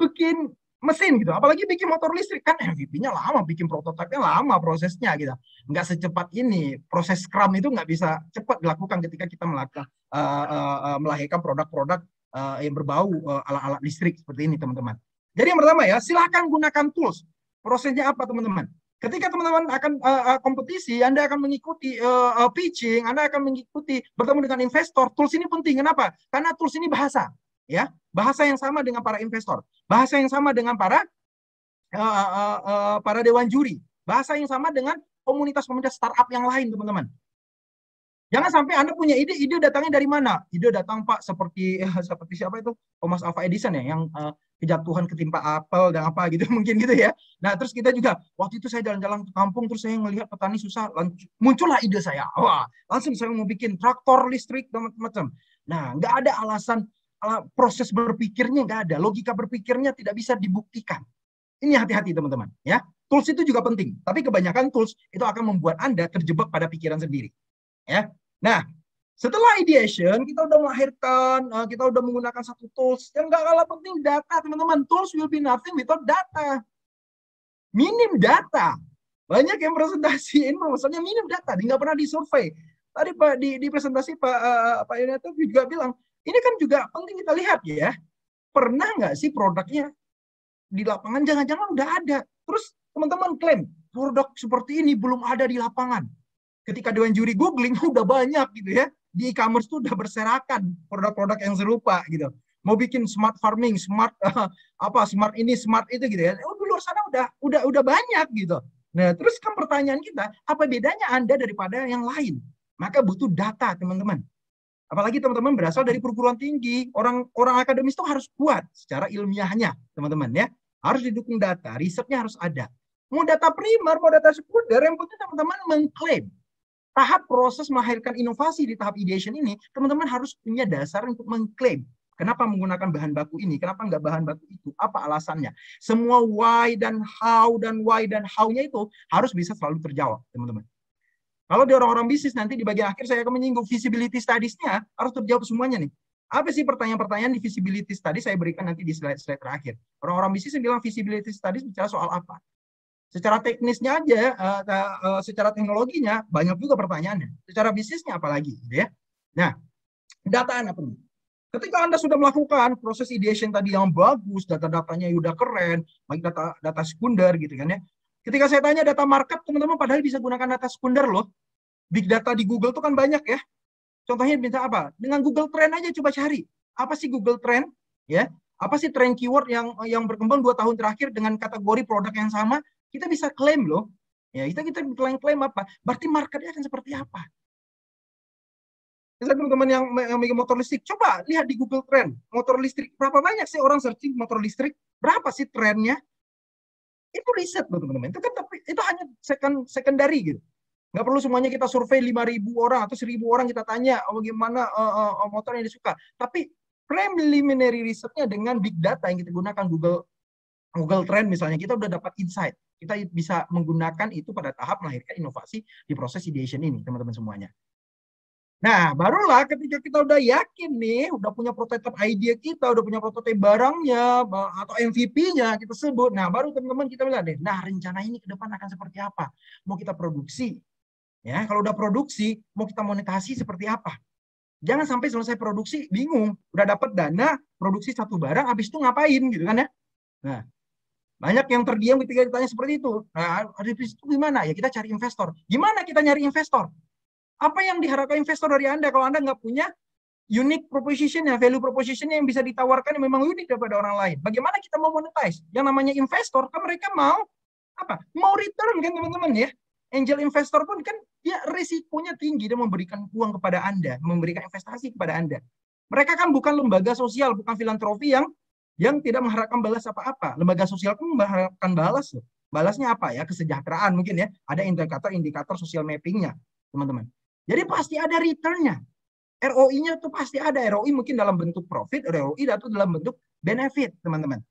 bikin mesin gitu, apalagi bikin motor listrik kan MVP-nya lama, bikin prototipe-nya lama prosesnya gitu. Nggak secepat ini. Proses Scrum itu nggak bisa cepat dilakukan ketika kita melakukan melahirkan produk-produk yang berbau alat-alat listrik seperti ini teman-teman. Jadi yang pertama ya, silakan gunakan tools. Prosesnya apa teman-teman? Ketika teman-teman akan kompetisi, Anda akan mengikuti pitching, Anda akan mengikuti bertemu dengan investor. Tools ini penting. Kenapa? Karena tools ini bahasa. Ya, bahasa yang sama dengan para investor, bahasa yang sama dengan para dewan juri, bahasa yang sama dengan komunitas-komunitas startup yang lain, teman-teman. Jangan sampai Anda punya ide datangnya dari mana? Ide datang Pak seperti siapa itu? Thomas Alva Edison ya, yang kejatuhan ketimpa apel dan apa gitu mungkin gitu ya. Nah, terus kita juga waktu itu saya jalan-jalan ke kampung terus saya melihat petani susah, muncullah ide saya. Wah, langsung saya mau bikin traktor listrik dan macam-macam. Nah, nggak ada alasan proses berpikirnya nggak ada, logika berpikirnya tidak bisa dibuktikan. Ini hati-hati teman-teman ya. Tools itu juga penting, tapi kebanyakan tools itu akan membuat Anda terjebak pada pikiran sendiri. Ya. Nah, setelah ideation kita udah melahirkan, kita udah menggunakan satu tools yang nggak kalah penting data teman-teman. Tools will be nothing without data. Minim data. Banyak yang presentasiin maksudnya minim data, nggak pernah disurvey. Tadi Pak di presentasi Pak Yunita juga bilang ini kan juga penting kita lihat ya. Pernah nggak sih produknya di lapangan jangan-jangan udah ada. Terus teman-teman klaim produk seperti ini belum ada di lapangan. Ketika dewan juri googling udah banyak gitu ya. Di e-commerce tuh udah berserakan produk-produk yang serupa gitu. Mau bikin smart farming, smart smart ini, smart itu gitu ya. Di luar sana udah banyak gitu. Nah, terus kan pertanyaan kita, apa bedanya Anda daripada yang lain? Maka butuh data, teman-teman. Apalagi teman-teman berasal dari perguruan tinggi, orang akademis itu harus kuat secara ilmiahnya, teman-teman ya. Harus didukung data, risetnya harus ada. Mau data primer, mau data sekunder, yang penting teman-teman mengklaim. Tahap proses melahirkan inovasi di tahap ideation ini, teman-teman harus punya dasar untuk mengklaim. Kenapa menggunakan bahan baku ini? Kenapa nggak bahan baku itu? Apa alasannya? Semua why dan how-nya itu harus bisa selalu terjawab, teman-teman. Kalau di orang-orang bisnis nanti di bagian akhir saya akan menyinggung feasibility studies-nya harus terjawab semuanya nih. Apa sih pertanyaan-pertanyaan di feasibility studies saya berikan nanti di slide terakhir. Orang-orang bisnis yang bilang feasibility studies bicara soal apa? Secara teknisnya aja, secara teknologinya banyak juga pertanyaannya. Secara bisnisnya apalagi, gitu ya. Nah, data apa nih? Ketika Anda sudah melakukan proses ideation tadi yang bagus, data-datanya udah keren, baik data sekunder gitu kan ya. Ketika saya tanya data market, teman-teman padahal bisa gunakan data sekunder loh. Big data di Google tuh kan banyak ya. Contohnya bisa apa? Dengan Google Trend aja coba cari. Apa sih Google Trend? Ya, apa sih trend keyword yang berkembang 2 tahun terakhir dengan kategori produk yang sama? Kita bisa klaim loh. Ya, kita klaim apa? Berarti marketnya akan seperti apa? Misalnya teman-teman yang megang motor listrik, coba lihat di Google Trend. Motor listrik, berapa banyak sih orang searching motor listrik? Berapa sih trennya? Itu riset loh teman-teman. Itu kan tapi itu hanya secondary gitu. Nggak perlu semuanya kita survei 5.000 orang atau 1.000 orang kita tanya bagaimana motor yang disuka. Tapi preliminary risetnya dengan big data yang kita gunakan Google Trend misalnya, kita udah dapat insight. Kita bisa menggunakan itu pada tahap melahirkan inovasi di proses ideation ini, teman-teman semuanya. Nah, barulah ketika kita udah yakin nih, udah punya prototype idea kita, udah punya prototype barangnya, atau MVP-nya kita sebut. Nah, baru teman-teman kita bilang deh, nah rencana ini ke depan akan seperti apa? Mau kita produksi? Ya, kalau udah produksi, mau kita monetasi seperti apa? Jangan sampai selesai produksi bingung, udah dapat dana, produksi satu barang, habis itu ngapain gitu kan ya? Nah, banyak yang terdiam ketika ditanya seperti itu. Nah, habis itu gimana? Ya kita cari investor. Gimana kita nyari investor? Apa yang diharapkan investor dari Anda kalau Anda nggak punya unique proposition, value proposition yang bisa ditawarkan yang memang unik daripada orang lain? Bagaimana kita mau monetize? Yang namanya investor, kan mereka mau apa? Mau return kan teman-teman ya? Angel investor pun kan dia risikonya tinggi, dia memberikan uang kepada Anda, memberikan investasi kepada Anda. Mereka kan bukan lembaga sosial, bukan filantropi yang tidak mengharapkan balas apa-apa. Lembaga sosial pun mengharapkan balas. Balasnya apa ya? Kesejahteraan mungkin ya. Ada indikator social mapping-nya, teman-teman. Jadi pasti ada return-nya. ROI-nya itu pasti ada. ROI mungkin dalam bentuk profit, ROI atau dalam bentuk benefit, teman-teman.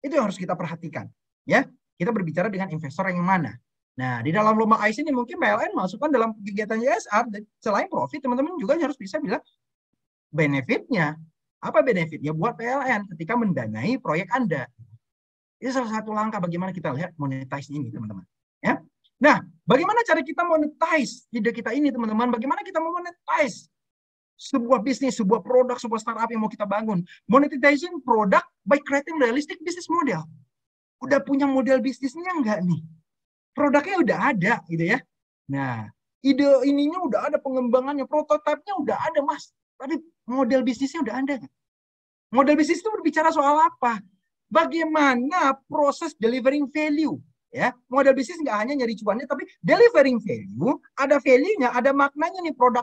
Itu yang harus kita perhatikan. Ya, kita berbicara dengan investor yang mana. Nah, di dalam lomba AIS ini mungkin PLN masukkan dalam kegiatan CSR. Selain profit, teman-teman juga harus bisa bilang benefitnya. Apa benefitnya buat PLN ketika mendanai proyek Anda? Itu salah satu langkah bagaimana kita lihat monetize ini, teman-teman. Ya. Nah, bagaimana cara kita monetize ide kita ini, teman-teman? Bagaimana kita monetize sebuah bisnis, sebuah produk, sebuah startup yang mau kita bangun? Monetization product by creating realistic business model. Udah punya model bisnisnya enggak nih? Produknya udah ada, gitu ya. Nah, ide ininya udah ada pengembangannya, prototipenya udah ada, Mas. Tapi model bisnisnya udah ada. Model bisnis itu berbicara soal apa? Bagaimana proses delivering value? Ya, model bisnis nggak hanya nyari cuannya, tapi delivering value, ada value-nya, ada maknanya nih produk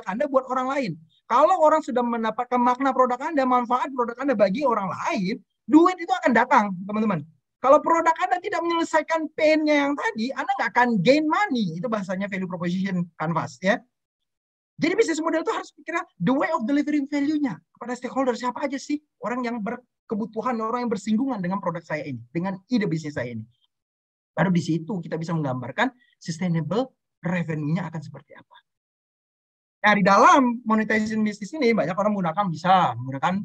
Anda buat orang lain. Kalau orang sudah mendapatkan makna produk Anda, manfaat produk Anda bagi orang lain, duit itu akan datang, teman-teman. Kalau produk Anda tidak menyelesaikan pain-nya yang tadi, Anda nggak akan gain money. Itu bahasanya value proposition canvas, ya. Jadi bisnis model itu harus pikirnya the way of delivering value-nya kepada stakeholder. Siapa aja sih orang yang berkebutuhan, orang yang bersinggungan dengan produk saya ini, dengan ide bisnis saya ini. Baru di situ kita bisa menggambarkan sustainable revenue-nya akan seperti apa. Nah, di dalam monetization bisnis ini banyak orang bisa menggunakan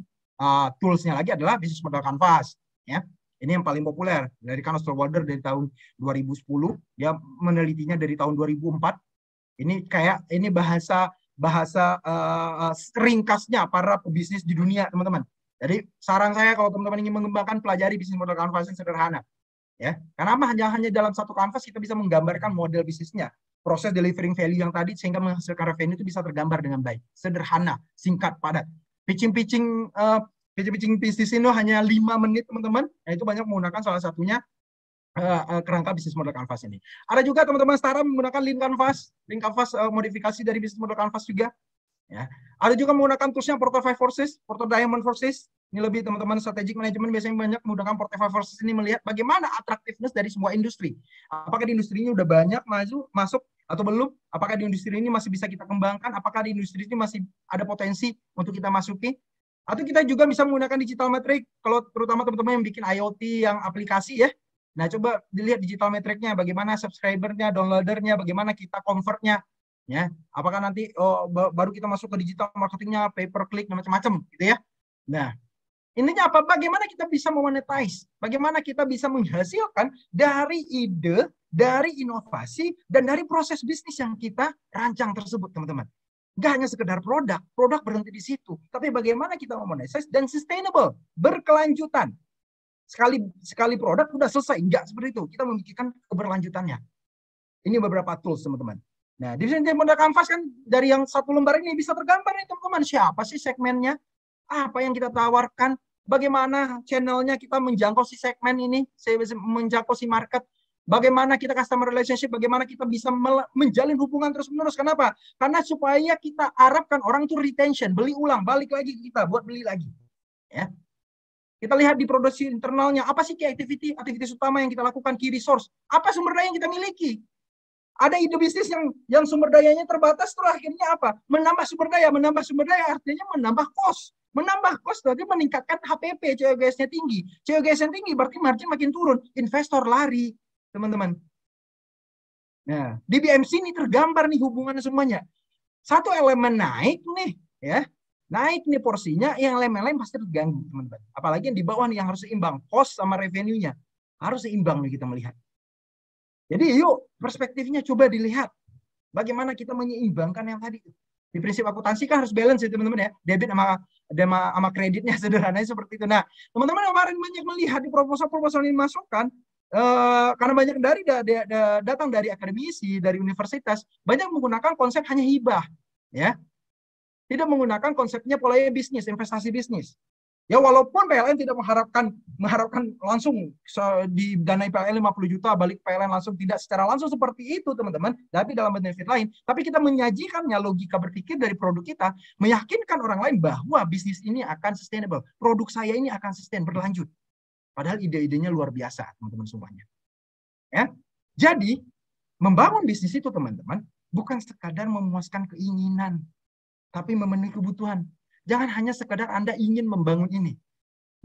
tools-nya lagi adalah bisnis model canvas. Ya, ini yang paling populer dari Carlos Stallwater dari tahun 2010. Dia menelitinya dari tahun 2004. Ini bahasa ringkasnya para pebisnis di dunia, teman-teman. Jadi saran saya kalau teman-teman ingin mengembangkan, pelajari bisnis model canvas yang sederhana. Ya, karena hanya dalam satu kanvas kita bisa menggambarkan model bisnisnya, proses delivering value yang tadi sehingga menghasilkan revenue itu bisa tergambar dengan baik, sederhana, singkat, padat. Pitching bisnis ini hanya 5 menit, teman-teman. Nah, itu banyak menggunakan salah satunya kerangka bisnis model canvas ini. Ada juga teman-teman startup menggunakan link canvas modifikasi dari bisnis model canvas juga. Ya. Ada juga menggunakan toolsnya Portfolio Forces, Porto Diamond Forces. Ini lebih teman-teman strategic management biasanya banyak menggunakan Portfolio Forces ini melihat bagaimana attractiveness dari semua industri. Apakah di industri ini udah banyak masuk atau belum? Apakah di industri ini masih bisa kita kembangkan? Apakah di industri ini masih ada potensi untuk kita masuki? Atau kita juga bisa menggunakan digital metric, kalau terutama teman-teman yang bikin IoT yang aplikasi ya. Nah, coba dilihat digital metricnya, bagaimana subscribernya, downloadernya, bagaimana kita convertnya. Ya, apakah nanti baru kita masuk ke digital marketingnya, pay per click dan macam-macam gitu ya. Nah, Intinya apa? Bagaimana kita bisa monetize? Bagaimana kita bisa menghasilkan dari ide, dari inovasi, dan dari proses bisnis yang kita rancang tersebut, teman-teman. Nggak hanya sekedar produk, produk berhenti di situ. Tapi bagaimana kita monetize dan sustainable, berkelanjutan. Sekali produk udah selesai, enggak seperti itu. Kita memikirkan keberlanjutannya. Ini beberapa tools, teman-teman. Nah, di sini modal kanvas kan dari yang satu lembar ini bisa tergambar nih, teman-teman. Siapa sih segmennya? Apa yang kita tawarkan? Bagaimana channelnya kita menjangkau si segmen ini, menjangkau si market? Bagaimana kita customer relationship? Bagaimana kita bisa menjalin hubungan terus-menerus? Kenapa? Karena supaya kita harapkan orang itu retention, beli ulang, balik lagi ke kita buat beli lagi. Ya. Kita lihat di produksi internalnya, apa sih key aktivitas utama yang kita lakukan, key resource, apa sumber daya yang kita miliki. Ada ide bisnis yang sumber dayanya terbatas, terus akhirnya apa? Menambah sumber daya artinya menambah cost. Menambah cost berarti meningkatkan HPP, COGS-nya tinggi. COGS-nya tinggi berarti margin makin turun, investor lari, teman-teman. Nah, di BMC ini tergambar nih hubungannya semuanya. Satu elemen naik nih, ya. Naik nih porsinya, yang lain-lain pasti terganggu, teman-teman. Apalagi yang di bawah nih yang harus seimbang, cost sama revenue-nya. Harus seimbang nih kita melihat. Jadi yuk perspektifnya coba dilihat. Bagaimana kita menyeimbangkan yang tadi. Di prinsip akuntansi kan harus balance ya teman-teman ya. Debit sama kreditnya sederhananya seperti itu. Nah teman-teman kemarin banyak melihat di proposal-proposal yang dimasukkan. Karena banyak datang dari akademisi, dari universitas. Banyak menggunakan konsep hanya hibah. Ya. Tidak menggunakan konsepnya pola bisnis, investasi bisnis. Ya walaupun PLN tidak mengharapkan langsung didanai PLN 50 juta balik PLN langsung, tidak secara langsung seperti itu teman-teman, tapi dalam benefit lain. Tapi kita menyajikannya logika berpikir dari produk kita, meyakinkan orang lain bahwa bisnis ini akan sustainable, produk saya ini akan sustain berlanjut. Padahal ide-idenya luar biasa teman-teman semuanya. Ya, jadi membangun bisnis itu teman-teman bukan sekadar memuaskan keinginan, tapi memenuhi kebutuhan. Jangan hanya sekedar Anda ingin membangun ini.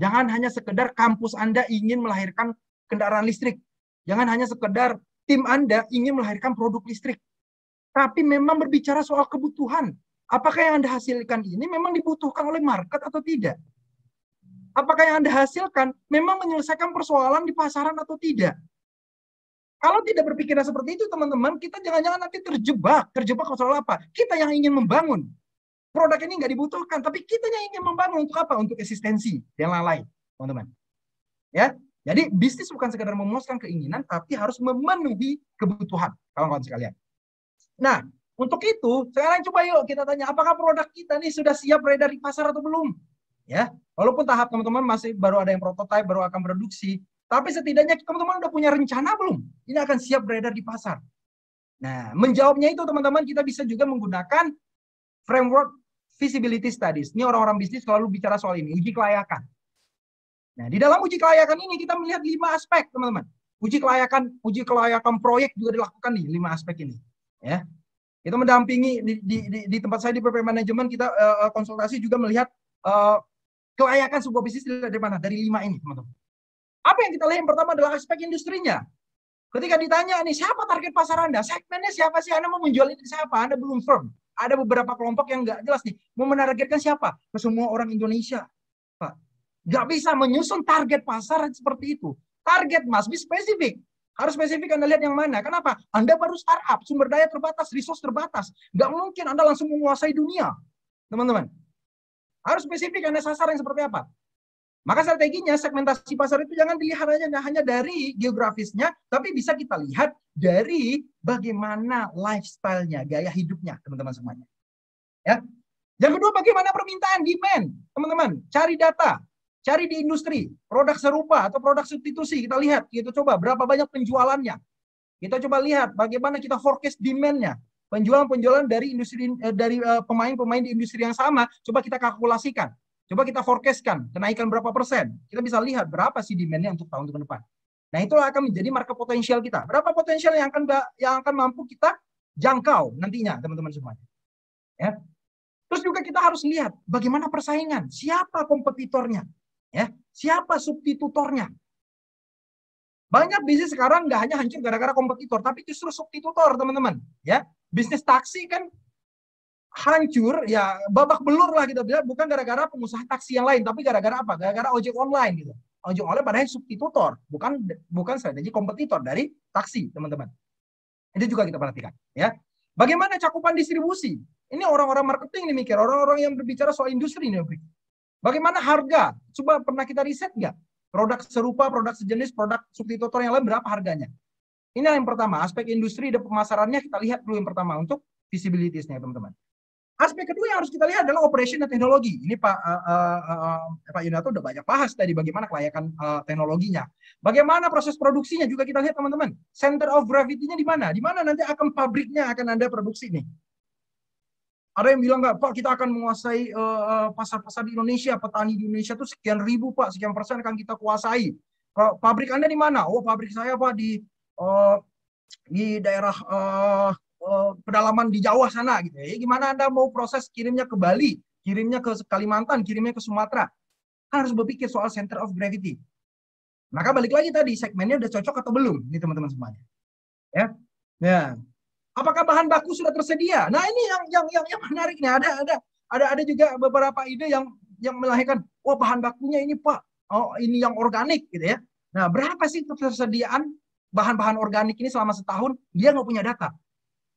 Jangan hanya sekedar kampus Anda ingin melahirkan kendaraan listrik. Jangan hanya sekedar tim Anda ingin melahirkan produk listrik. Tapi memang berbicara soal kebutuhan. Apakah yang Anda hasilkan ini memang dibutuhkan oleh market atau tidak? Apakah yang Anda hasilkan memang menyelesaikan persoalan di pasaran atau tidak? Kalau tidak berpikiran seperti itu, teman-teman, kita jangan-jangan nanti terjebak soal apa? Kita yang ingin membangun. Produk ini nggak dibutuhkan, tapi kita yang ingin membangun untuk apa? Untuk eksistensi dan lain-lain, teman-teman. Ya, jadi bisnis bukan sekedar memuaskan keinginan, tapi harus memenuhi kebutuhan, kawan-kawan sekalian. Nah, untuk itu, sekarang coba yuk kita tanya, apakah produk kita nih sudah siap beredar di pasar atau belum? Ya, walaupun tahap teman-teman masih baru ada yang prototipe, baru akan produksi, tapi setidaknya teman-teman udah punya rencana belum? Ini akan siap beredar di pasar. Nah, menjawabnya itu teman-teman kita bisa juga menggunakan framework feasibility studies. Ini orang-orang bisnis selalu bicara soal ini, uji kelayakan. Nah, di dalam uji kelayakan ini kita melihat 5 aspek, teman-teman. Uji kelayakan proyek juga dilakukan nih 5 aspek ini. Ya, kita mendampingi di tempat saya di PP Manajemen, kita konsultasi juga melihat kelayakan sebuah bisnis dari mana? Dari 5 ini, teman-teman. Apa yang kita lihat yang pertama adalah aspek industrinya. Ketika ditanya nih, siapa target pasar Anda? Segmennya siapa sih? Anda mau menjual ini ke siapa? Anda belum firm. Ada beberapa kelompok yang nggak jelas nih. Mau menargetkan siapa? Ke semua orang Indonesia. Pak. Nggak bisa menyusun target pasar seperti itu. Target must be spesifik. Harus spesifik Anda lihat yang mana. Kenapa? Anda baru startup, sumber daya terbatas, resource terbatas. Nggak mungkin Anda langsung menguasai dunia. Teman-teman. Harus spesifik Anda sasar yang seperti apa. Maka strateginya segmentasi pasar itu jangan dilihat hanya dari geografisnya, tapi bisa kita lihat dari bagaimana lifestyle-nya, gaya hidupnya, teman-teman semuanya. Ya. Yang kedua, bagaimana permintaan, demand, teman-teman. Cari data, cari di industri, produk serupa atau produk substitusi. Kita lihat, kita coba berapa banyak penjualannya. Kita coba lihat bagaimana kita forecast demand-nya. Penjualan dari industri dari pemain-pemain di industri yang sama, coba kita kalkulasikan. Coba kita forecast-kan, kenaikan berapa persen. Kita bisa lihat berapa sih demand-nya untuk tahun ke depan. Nah, itulah akan menjadi market potensial kita. Berapa potensial yang akan mampu kita jangkau nantinya, teman-teman semuanya. Ya. Terus juga kita harus lihat bagaimana persaingan, siapa kompetitornya, ya, siapa substitutornya. Banyak bisnis sekarang nggak hanya hancur gara-gara kompetitor, tapi justru substitutor, teman-teman. Ya, bisnis taksi kan hancur, ya babak belur lah kita bilang, bukan gara-gara pengusaha taksi yang lain, tapi gara-gara apa? Gara-gara ojek online gitu. Ojek online padahal substitutor, bukan strategi kompetitor dari taksi, teman-teman. Itu juga kita perhatikan, ya. Bagaimana cakupan distribusi? Ini orang-orang marketing nih mikir, orang-orang yang berbicara soal industri nih. Bagaimana harga? Coba pernah kita riset nggak? Produk serupa, produk sejenis, produk substitutor yang lain berapa harganya? Ini yang pertama, aspek industri dan pemasarannya kita lihat dulu yang pertama untuk visibility-nya, teman-teman. Aspek kedua yang harus kita lihat adalah operation dan teknologi. Ini Pak Yunato udah banyak bahas tadi bagaimana kelayakan teknologinya. Bagaimana proses produksinya juga kita lihat, teman-teman. Center of gravity-nya di mana? Di mana nanti akan pabriknya akan ada produksi nih. Ada yang bilang nggak, Pak, kita akan menguasai pasar-pasar di Indonesia, petani di Indonesia tuh sekian ribu, Pak, sekian persen akan kita kuasai. Pabrik Anda di mana? Oh, pabrik saya, Pak, di daerah pedalaman di Jawa sana gitu ya. Gimana Anda mau proses kirimnya ke Bali, kirimnya ke Kalimantan, kirimnya ke Sumatera? Kan harus berpikir soal center of gravity. Maka balik lagi tadi, segmennya udah cocok atau belum nih teman-teman semuanya. Ya. Ya. Apakah bahan baku sudah tersedia? Nah, ini yang menarik nih. Ada juga beberapa ide yang melahirkan, wah, bahan bakunya ini, Pak. Oh, ini yang organik gitu ya. Nah, berapa sih ketersediaan bahan-bahan organik ini selama setahun? Dia nggak punya data.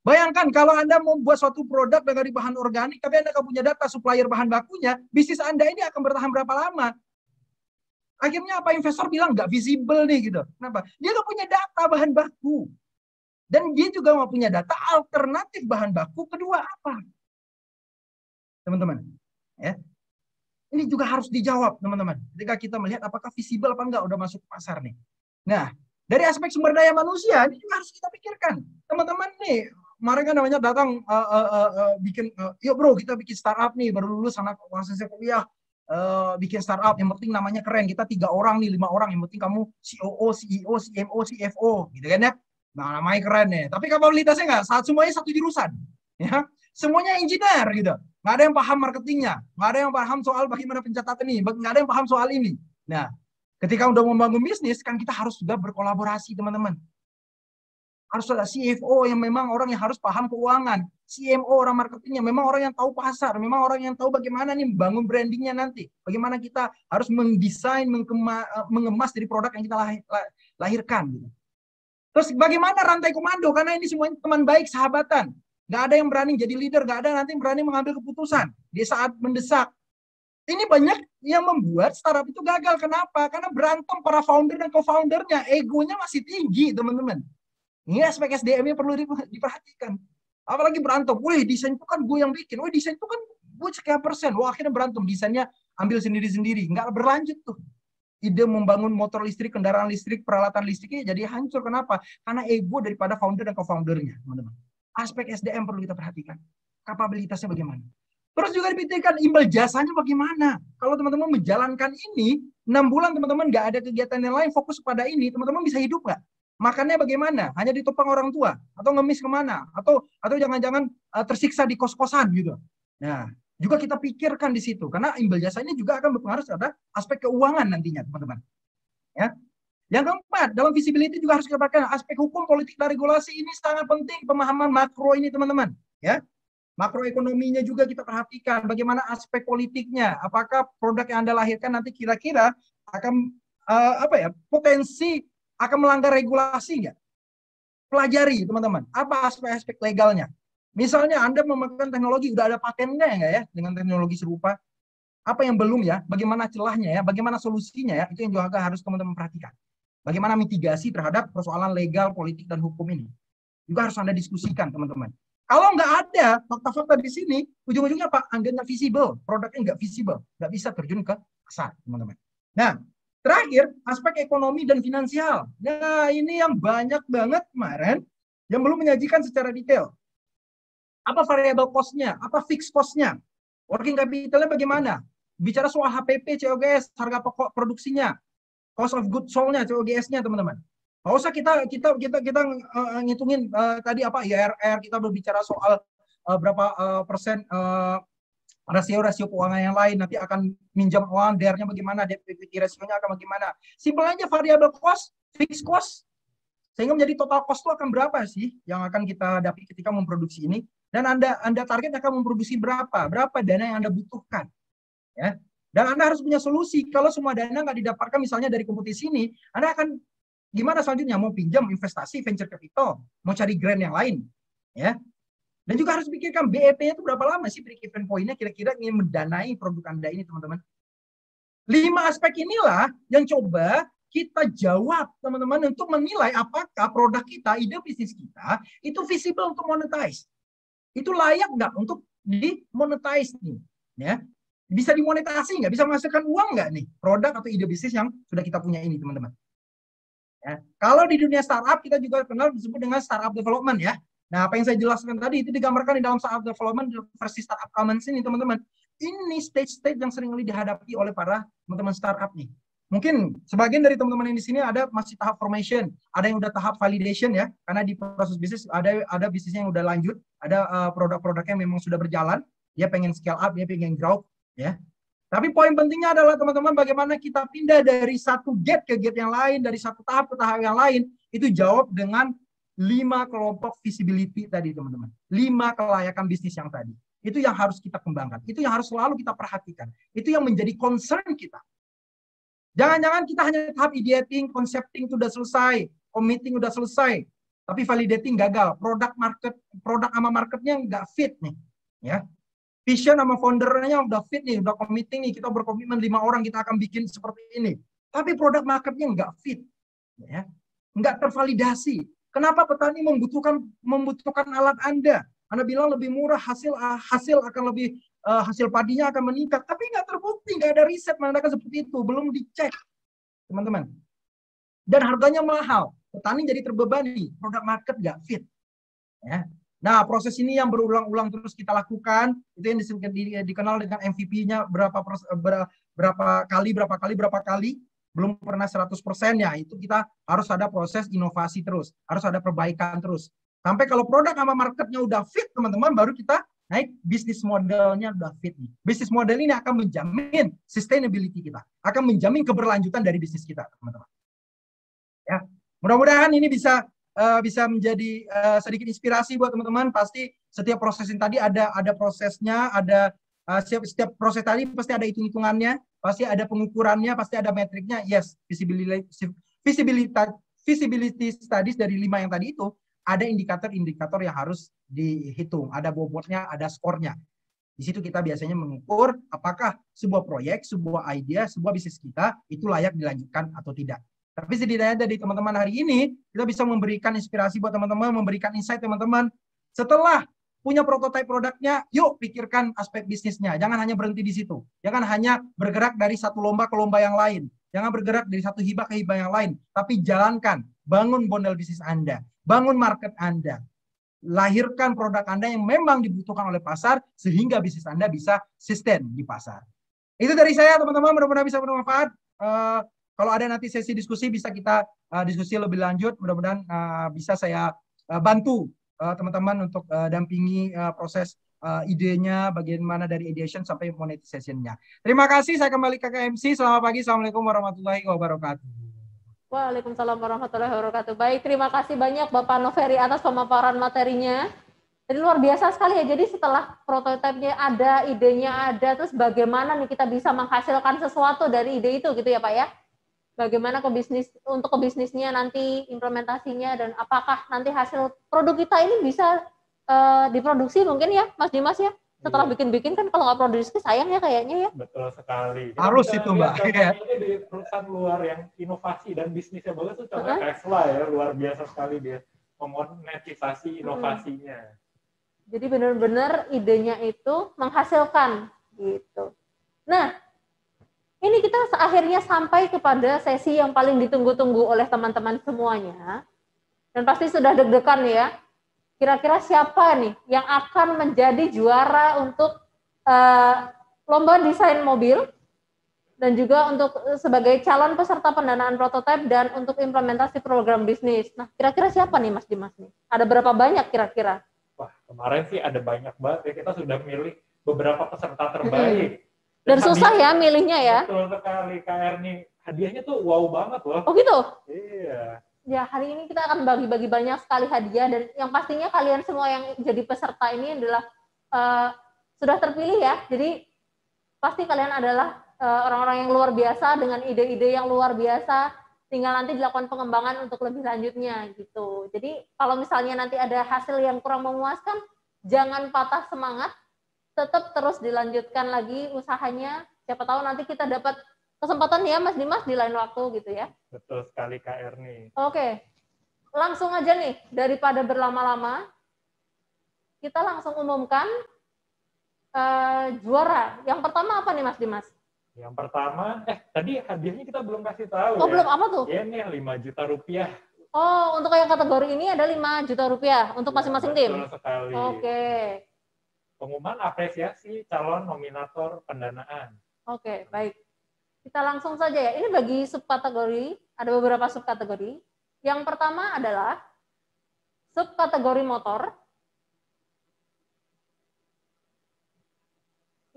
Bayangkan kalau Anda membuat suatu produk dari bahan organik, tapi Anda nggak punya data supplier bahan bakunya, bisnis Anda ini akan bertahan berapa lama? Akhirnya apa? Investor bilang nggak visible nih gitu. Kenapa? Dia nggak punya data bahan baku. Dan dia juga nggak punya data alternatif bahan baku kedua apa? Teman-teman. Ya. Ini juga harus dijawab, teman-teman. Ketika kita melihat apakah visible apa enggak udah masuk pasar nih. Nah, dari aspek sumber daya manusia, ini juga harus kita pikirkan. Teman-teman nih, kemarin kan namanya datang bikin, yuk bro kita bikin startup nih, baru lulus anak mahasiswa kuliah, bikin startup, yang penting namanya keren, kita 3 orang nih, 5 orang, yang penting kamu COO, CEO, CMO, CFO, gitu kan ya. Nah, namanya keren nih, tapi kapabilitasnya nggak, semuanya satu jurusan, ya, semuanya engineer gitu, nggak ada yang paham marketingnya, nggak ada yang paham soal bagaimana pencatatan ini, nggak ada yang paham soal ini. Nah, ketika udah membangun bisnis, kan kita harus juga berkolaborasi, teman-teman. Harus ada CFO yang memang orang yang harus paham keuangan. CMO orang marketingnya memang orang yang tahu pasar. Memang orang yang tahu bagaimana nih membangun brandingnya nanti. Bagaimana kita harus mendesain, mengemas dari produk yang kita lahirkan. Gitu. Terus bagaimana rantai komando? Karena ini semuanya teman baik, sahabatan. Nggak ada yang berani jadi leader. Nggak ada nanti yang berani mengambil keputusan di saat mendesak. Ini banyak yang membuat startup itu gagal. Kenapa? Karena berantem para founder dan co-foundernya. Egonya masih tinggi, teman-teman. Ini aspek SDM-nya perlu diperhatikan. Apalagi berantem. Wih, desain itu kan gue yang bikin. Wih, desain itu kan gue sekian persen. Wah, akhirnya berantem. Desainnya ambil sendiri-sendiri. Nggak berlanjut tuh. Ide membangun motor listrik, kendaraan listrik, peralatan listriknya jadi hancur. Kenapa? Karena ego daripada founder dan co-foundernya, teman-teman. Aspek SDM perlu kita perhatikan. Kapabilitasnya bagaimana. Terus juga dipikirkan imbal jasanya bagaimana. Kalau teman-teman menjalankan ini, 6 bulan teman-teman nggak ada kegiatan yang lain, fokus pada ini, teman-teman bisa hidup nggak? Makannya bagaimana? Hanya ditopang orang tua? Atau ngemis kemana? Atau jangan-jangan tersiksa di kos-kosan gitu. Nah, juga kita pikirkan di situ. Karena imbal jasa ini juga akan berpengaruh pada aspek keuangan nantinya, teman-teman. Ya. Yang keempat, dalam visibility juga harus kita perhatikan aspek hukum, politik, dan regulasi ini sangat penting. Pemahaman makro ini, teman-teman. Ya. Makroekonominya juga kita perhatikan. Bagaimana aspek politiknya? Apakah produk yang Anda lahirkan nanti kira-kira akan potensi akan melanggar regulasi nggak? Pelajari, teman-teman. Apa aspek-aspek legalnya? Misalnya Anda memakai teknologi, udah ada patennya ya nggak ya? Dengan teknologi serupa. Apa yang belum ya? Bagaimana celahnya ya? Bagaimana solusinya ya? Itu yang juga harus teman-teman perhatikan. Bagaimana mitigasi terhadap persoalan legal, politik, dan hukum ini. Juga harus Anda diskusikan, teman-teman. Kalau nggak ada fakta-fakta di sini, ujung-ujungnya apa? Anda nggak visible. Produknya nggak visible. Nggak bisa terjun ke pasar, teman-teman. Nah, terakhir, aspek ekonomi dan finansial. Nah, ini yang banyak banget kemarin yang belum menyajikan secara detail. Apa variable cost-nya? Apa fixed cost-nya? Working capital-nya bagaimana? Bicara soal HPP, COGS, harga pokok produksinya. Cost of goods sold-nya, COGS-nya, teman-teman. Nggak usah kita ngitungin tadi apa IRR, kita berbicara soal berapa persen rasio keuangan yang lain, nanti akan minjam uang, DER-nya bagaimana, debt equity ratio-nya akan bagaimana. Simpel aja variable cost, fixed cost, sehingga menjadi total cost itu akan berapa sih yang akan kita hadapi ketika memproduksi ini. Dan Anda target akan memproduksi berapa dana yang Anda butuhkan. Ya. Dan Anda harus punya solusi. Kalau semua dana nggak didapatkan misalnya dari kompetisi ini, Anda akan gimana selanjutnya? Mau pinjam, investasi, venture capital, mau cari grant yang lain. Ya. Dan juga harus pikirkan BEP-nya itu berapa lama sih break-even point-nya kira-kira ingin mendanai produk Anda ini, teman-teman. 5 aspek inilah yang coba kita jawab, teman-teman, untuk menilai apakah produk kita, ide bisnis kita, itu visible untuk monetize. Itu layak nggak untuk dimonetize nih, ya? Bisa dimonetasi nggak? Bisa menghasilkan uang nggak nih produk atau ide bisnis yang sudah kita punya ini, teman-teman? Ya. Kalau di dunia startup kita juga kenal disebut dengan startup development, ya. Nah, apa yang saya jelaskan tadi itu digambarkan di dalam startup development versi startup commons ini, teman-teman. Ini stage-stage yang seringkali dihadapi oleh para teman-teman startup nih. Mungkin sebagian dari teman-teman yang di sini ada masih tahap formation, ada yang udah tahap validation ya, karena di proses bisnis ada bisnisnya yang udah lanjut, ada produk-produknya memang sudah berjalan, dia pengen scale up, dia pengen grow, ya. Tapi poin pentingnya adalah teman-teman bagaimana kita pindah dari satu gate ke gate yang lain, dari satu tahap ke tahap yang lain, itu jawab dengan 5 kelompok visibility tadi, teman-teman. 5 kelayakan bisnis yang tadi. Itu yang harus kita kembangkan, itu yang harus selalu kita perhatikan, itu yang menjadi concern kita. Jangan-jangan kita hanya tahap ideating, concepting itu udah selesai, committing udah selesai, tapi validating gagal. Produk sama marketnya nggak fit nih, ya. Vision sama foundernya udah fit nih, udah committing nih, kita berkomitmen 5 orang kita akan bikin seperti ini. Tapi produk marketnya nggak fit, ya, nggak tervalidasi. Kenapa petani membutuhkan alat Anda? Anda bilang lebih murah, hasil akan lebih hasil padinya akan meningkat, tapi nggak terbukti, nggak ada riset menandakan seperti itu, belum dicek, teman-teman. Dan harganya mahal, petani jadi terbebani, produk market nggak fit. Ya. Nah, proses ini yang berulang-ulang terus kita lakukan, itu yang dikenal dengan MVP-nya berapa kali, belum pernah 100% ya, itu kita harus ada proses inovasi terus, harus ada perbaikan terus. Sampai kalau produk sama marketnya udah fit, teman-teman, baru kita naik bisnis modelnya udah fit nih. Bisnis model ini akan menjamin sustainability kita, akan menjamin keberlanjutan dari bisnis kita, teman-teman. Ya, mudah-mudahan ini bisa menjadi sedikit inspirasi buat teman-teman. Pasti setiap proses ini tadi ada prosesnya, ada setiap proses tadi pasti ada hitung-hitungannya, pasti ada pengukurannya, pasti ada metriknya. Yes, visibility studies dari 5 yang tadi itu ada indikator-indikator yang harus dihitung, ada bobotnya, ada skornya. Di situ kita biasanya mengukur apakah sebuah proyek, sebuah ide, sebuah bisnis kita itu layak dilanjutkan atau tidak. Tapi setidaknya dari teman-teman hari ini, kita bisa memberikan inspirasi buat teman-teman, memberikan insight teman-teman. Setelah punya prototipe produknya, yuk pikirkan aspek bisnisnya. Jangan hanya berhenti di situ. Jangan hanya bergerak dari satu lomba ke lomba yang lain. Jangan bergerak dari satu hibah ke hibah yang lain. Tapi jalankan, bangun model bisnis Anda. Bangun market Anda. Lahirkan produk Anda yang memang dibutuhkan oleh pasar, sehingga bisnis Anda bisa sustain di pasar. Itu dari saya, teman-teman. Mudah-mudahan bisa bermanfaat. Kalau ada nanti sesi diskusi, bisa kita diskusi lebih lanjut. Mudah-mudahan bisa saya bantu teman-teman untuk dampingi proses idenya, bagaimana dari ideation sampai monetization-nya. Terima kasih, saya kembali ke KMC. Selamat pagi, Assalamualaikum warahmatullahi wabarakatuh. Waalaikumsalam warahmatullahi wabarakatuh. Baik, terima kasih banyak Bapak Noveri atas pemaparan materinya. Jadi luar biasa sekali ya. Jadi setelah prototipenya ada, idenya ada, terus bagaimana nih kita bisa menghasilkan sesuatu dari ide itu gitu ya Pak ya? Bagaimana untuk ke bisnisnya nanti implementasinya, dan apakah nanti hasil produk kita ini bisa diproduksi mungkin ya Mas Dimas ya? Setelah bikin-bikin kan kalau nggak produksi sayang ya kayaknya ya. Betul sekali. Harus itu Mbak. Ini di perusahaan luar yang inovasi dan bisnisnya bagus itu contohnya Tesla ya, luar biasa sekali dia memonetisasi inovasinya. Jadi benar-benar idenya itu menghasilkan gitu. Nah, ini kita akhirnya sampai kepada sesi yang paling ditunggu-tunggu oleh teman-teman semuanya. Dan pasti sudah deg-degan ya. Kira-kira siapa nih yang akan menjadi juara untuk lomba desain mobil, dan juga untuk sebagai calon peserta pendanaan prototipe dan untuk implementasi program bisnis. Nah, kira-kira siapa nih Mas Dimas nih? Ada berapa banyak kira-kira? Wah, kemarin sih ada banyak banget ya. Kita sudah milih beberapa peserta terbaik. Dan susah ya milihnya ya? Betul sekali, KR nih. Hadiahnya tuh wow banget loh. Oh gitu? Iya. Ya, hari ini kita akan bagi-bagi banyak sekali hadiah, dan yang pastinya kalian semua yang jadi peserta ini adalah sudah terpilih ya. Jadi pasti kalian adalah orang-orang yang luar biasa dengan ide-ide yang luar biasa. Tinggal nanti dilakukan pengembangan untuk lebih lanjutnya gitu. Jadi kalau misalnya nanti ada hasil yang kurang memuaskan, jangan patah semangat, tetap terus dilanjutkan lagi usahanya. Siapa tahu nanti kita dapat kesempatan ya Mas Dimas di lain waktu gitu ya. Betul sekali Kak Erni. Oke, langsung aja nih, daripada berlama-lama, kita langsung umumkan juara. Yang pertama apa nih Mas Dimas? Yang pertama, tadi hadiahnya kita belum kasih tahu. Oh, belum, apa tuh? Ya, ini 5 juta rupiah. Oh, untuk yang kategori ini ada 5 juta rupiah untuk masing-masing tim? Betul sekali. Oke. Pengumuman apresiasi calon nominator pendanaan. Oke, baik. Kita langsung saja ya. Ini bagi subkategori, ada beberapa subkategori. Yang pertama adalah subkategori motor.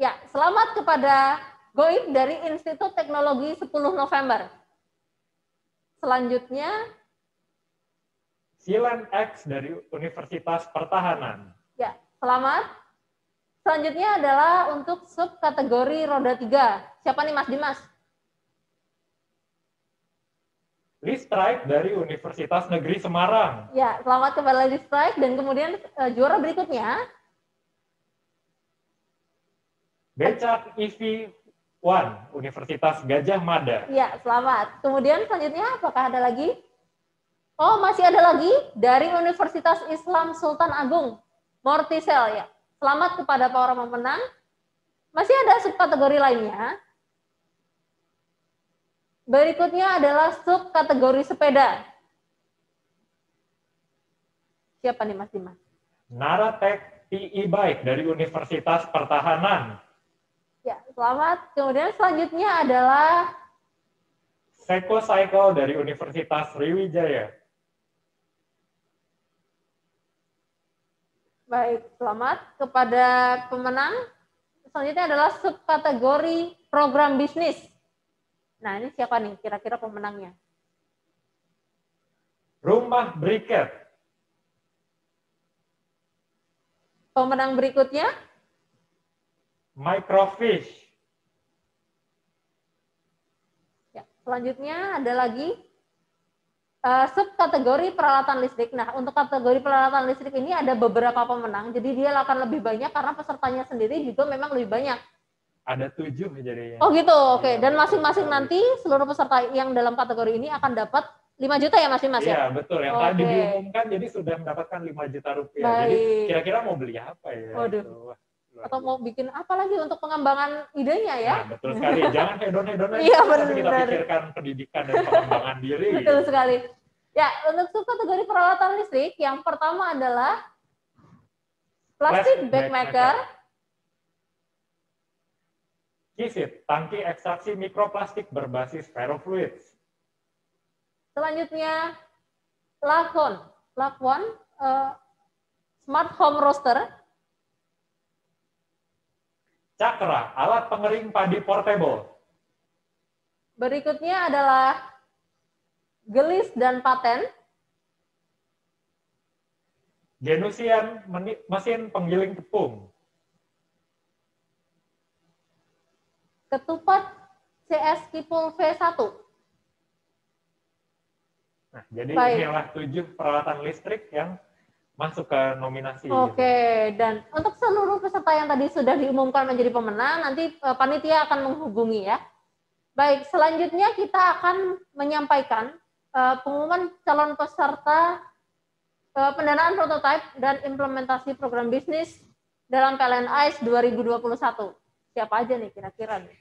Ya, selamat kepada Goib dari Institut Teknologi 10 November. Selanjutnya, Silen X dari Universitas Pertahanan. ya, selamat. Selanjutnya adalah untuk subkategori roda 3. Siapa nih Mas Dimas? Listrike dari Universitas Negeri Semarang. Ya, selamat kepada Listrike. Dan kemudian juara berikutnya, Becak EV1 Universitas Gajah Mada. ya, selamat. Kemudian selanjutnya apakah ada lagi? Oh, masih ada lagi dari Universitas Islam Sultan Agung, Mortisel ya. Selamat kepada para pemenang. Masih ada subkategori lainnya. Berikutnya adalah subkategori sepeda. Siapa nih Mas Dimas? Naratek e-bike dari Universitas Pertahanan. Ya, selamat. Kemudian selanjutnya adalah Seco Cycle dari Universitas Sriwijaya. baik, selamat kepada pemenang. Selanjutnya adalah subkategori program bisnis. Nah, ini siapa nih kira-kira pemenangnya? Rumah Briket. Pemenang berikutnya, Microfish. ya, selanjutnya ada lagi subkategori peralatan listrik. Nah, untuk kategori peralatan listrik ini ada beberapa pemenang, jadi dia akan lebih banyak karena pesertanya sendiri juga memang lebih banyak. Ada 7 jadinya. Oh gitu, oke. Ya, Dan masing-masing nanti seluruh peserta yang dalam kategori ini akan dapat 5 juta ya Mas Dimas ya? Iya, betul. Yang tadi Oke. diumumkan jadi sudah mendapatkan 5 juta rupiah. Baik. Jadi kira-kira mau beli apa ya? Waduh. Itu, wah, luar Atau biasa. mau bikin apa lagi untuk pengembangan idenya ya? Nah, betul sekali. Jangan hedon-hedon aja, Iya, tapi kita benar. pikirkan pendidikan dan pengembangan diri. Betul sekali. Ya, untuk subkategori peralatan listrik, yang pertama adalah plastik bag maker. Kisit, tangki ekstraksi mikroplastik berbasis ferrofluids. Selanjutnya, Lakon Smart Home Roaster. Cakra, alat pengering padi portable. Berikutnya adalah Gelis dan Paten. Genusian, mesin penggiling tepung. Ketupat CS Kipul V1. Nah, jadi Baik. inilah 7 peralatan listrik yang masuk ke nominasi. Oke, dan untuk seluruh peserta yang tadi sudah diumumkan menjadi pemenang, nanti panitia akan menghubungi ya. Baik, selanjutnya kita akan menyampaikan pengumuman calon peserta pendanaan prototipe dan implementasi program bisnis dalam PLN AIS 2021. Siapa aja nih kira-kira nih?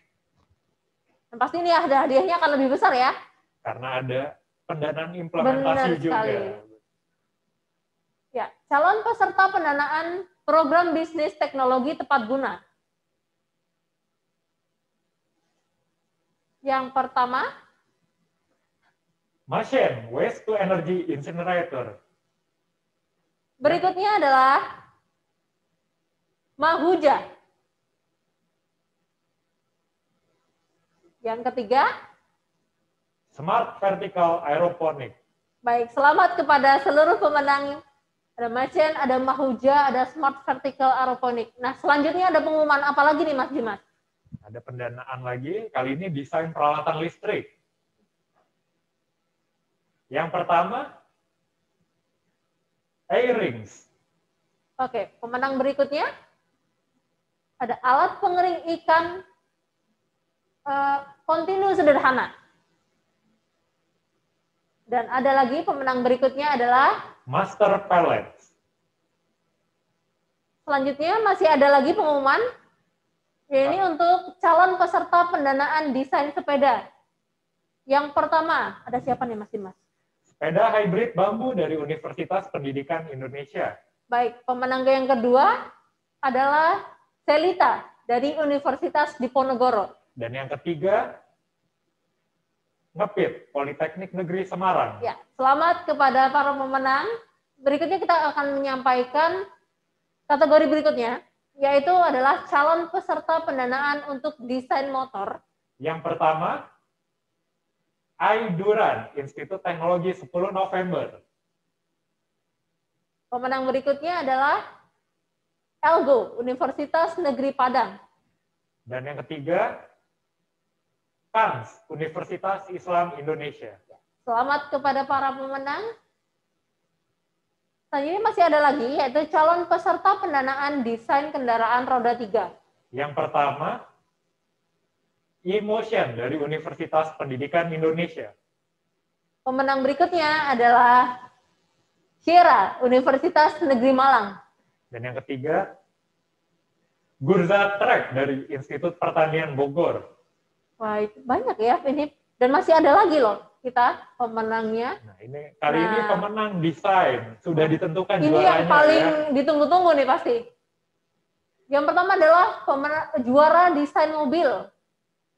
Dan pasti ini hadiahnya akan lebih besar ya. Karena ada pendanaan implementasi Benar juga. sekali. Ya, calon peserta pendanaan program bisnis teknologi tepat guna. Yang pertama, Machine Waste to Energy Incinerator. berikutnya adalah Mahuja. Yang ketiga, Smart Vertical Aeroponic. Baik, selamat kepada seluruh pemenang. Ada Machen, ada Mahuja, ada Smart Vertical Aeroponic. Nah, selanjutnya ada pengumuman apa lagi nih Mas Dimas? Ada pendanaan lagi, kali ini desain peralatan listrik. Yang pertama, A-Rings. Oke, pemenang berikutnya ada alat pengering ikan kontinu sederhana. Dan ada lagi pemenang berikutnya adalah Master Pellets. selanjutnya masih ada lagi pengumuman, yaitu untuk calon peserta pendanaan desain sepeda. Yang pertama, ada siapa nih Mas Dimas? Sepeda hybrid bambu dari Universitas Pendidikan Indonesia. Baik, pemenang yang kedua adalah Selita dari Universitas Diponegoro. Dan yang ketiga, Ngepit, Politeknik Negeri Semarang. Ya, selamat kepada para pemenang. Berikutnya kita akan menyampaikan kategori berikutnya, yaitu adalah calon peserta pendanaan untuk desain motor. Yang pertama, Aiduran, Institut Teknologi 10 November. Pemenang berikutnya adalah Elgo, Universitas Negeri Padang. Dan yang ketiga, KANS, Universitas Islam Indonesia. Selamat kepada para pemenang. Selanjutnya masih ada lagi, yaitu calon peserta pendanaan desain kendaraan roda 3. Yang pertama, eMotion dari Universitas Pendidikan Indonesia. Pemenang berikutnya adalah Syera, Universitas Negeri Malang. Dan yang ketiga, Gurza Trek dari Institut Pertanian Bogor. Wah, banyak ya ini. Dan masih ada lagi loh kita pemenangnya. Nah, ini kali ini pemenang desain sudah ditentukan ini juaranya. Ini yang paling ya. ditunggu-tunggu nih pasti. Yang pertama adalah juara desain mobil.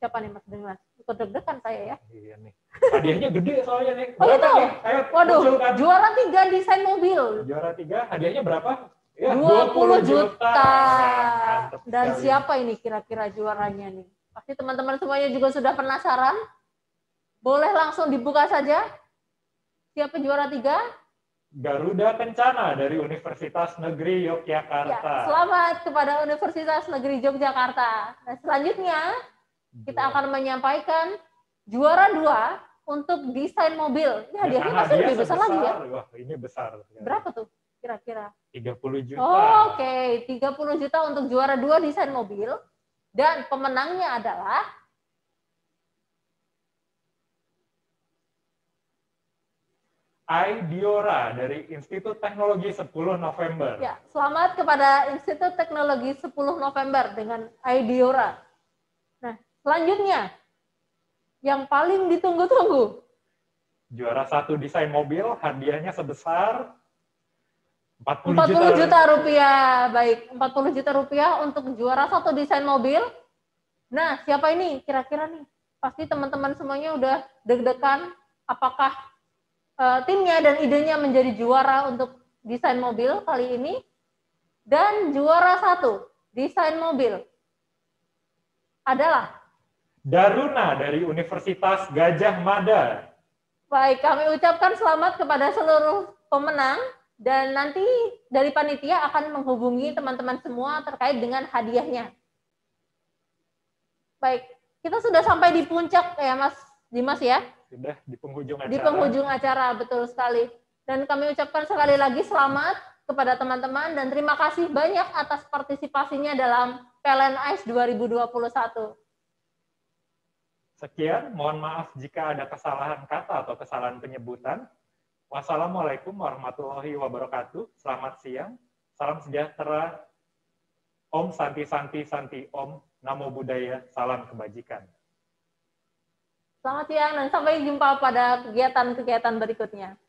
Siapa nih Mas Dimas? Ikut deg-degan saya ya. Iya nih. Hadiahnya gede soalnya nih. Oh itu? Nih? Ayo, waduh, munculkan. juara 3 desain mobil. Juara 3, hadiahnya berapa? Ya, 20 juta. Mantap Dan sekali. siapa ini kira-kira juaranya nih? Pasti teman-teman semuanya juga sudah penasaran. Boleh langsung dibuka saja. Siapa juara 3? Garuda Kencana dari Universitas Negeri Yogyakarta. Ya, selamat kepada Universitas Negeri Yogyakarta. Nah, selanjutnya kita akan menyampaikan juara 2 untuk desain mobil. Ini hadiahnya Dengan pasti hadiah lebih besar lagi ya. Wah, ini besar. Berapa tuh kira-kira? 30 juta. Oh, oke, 30 juta untuk juara 2 desain mobil. Dan pemenangnya adalah Aidiora dari Institut Teknologi 10 November. ya, selamat kepada Institut Teknologi 10 November dengan Aidiora. Nah, selanjutnya yang paling ditunggu-tunggu. Juara 1 desain mobil, hadiahnya sebesar 40 juta rupiah. Baik, 40 juta rupiah untuk juara 1 desain mobil. Nah, siapa ini kira-kira nih? Pasti teman-teman semuanya udah deg-degan apakah timnya dan idenya menjadi juara untuk desain mobil kali ini. Dan juara 1 desain mobil adalah Daruna dari Universitas Gajah Mada. baik, kami ucapkan selamat kepada seluruh pemenang. Dan nanti dari panitia akan menghubungi teman-teman semua terkait dengan hadiahnya. Baik, kita sudah sampai di puncak ya Mas Dimas ya. Sudah di penghujung acara. Di penghujung acara, betul sekali. Dan kami ucapkan sekali lagi selamat kepada teman-teman dan terima kasih banyak atas partisipasinya dalam PLN-ICE 2021. Sekian, mohon maaf jika ada kesalahan kata atau kesalahan penyebutan. Wassalamualaikum warahmatullahi wabarakatuh. Selamat siang. Salam sejahtera. Om Santi Santi Santi Om. Namo Buddhaya. Salam kebajikan. Selamat siang dan sampai jumpa pada kegiatan-kegiatan berikutnya.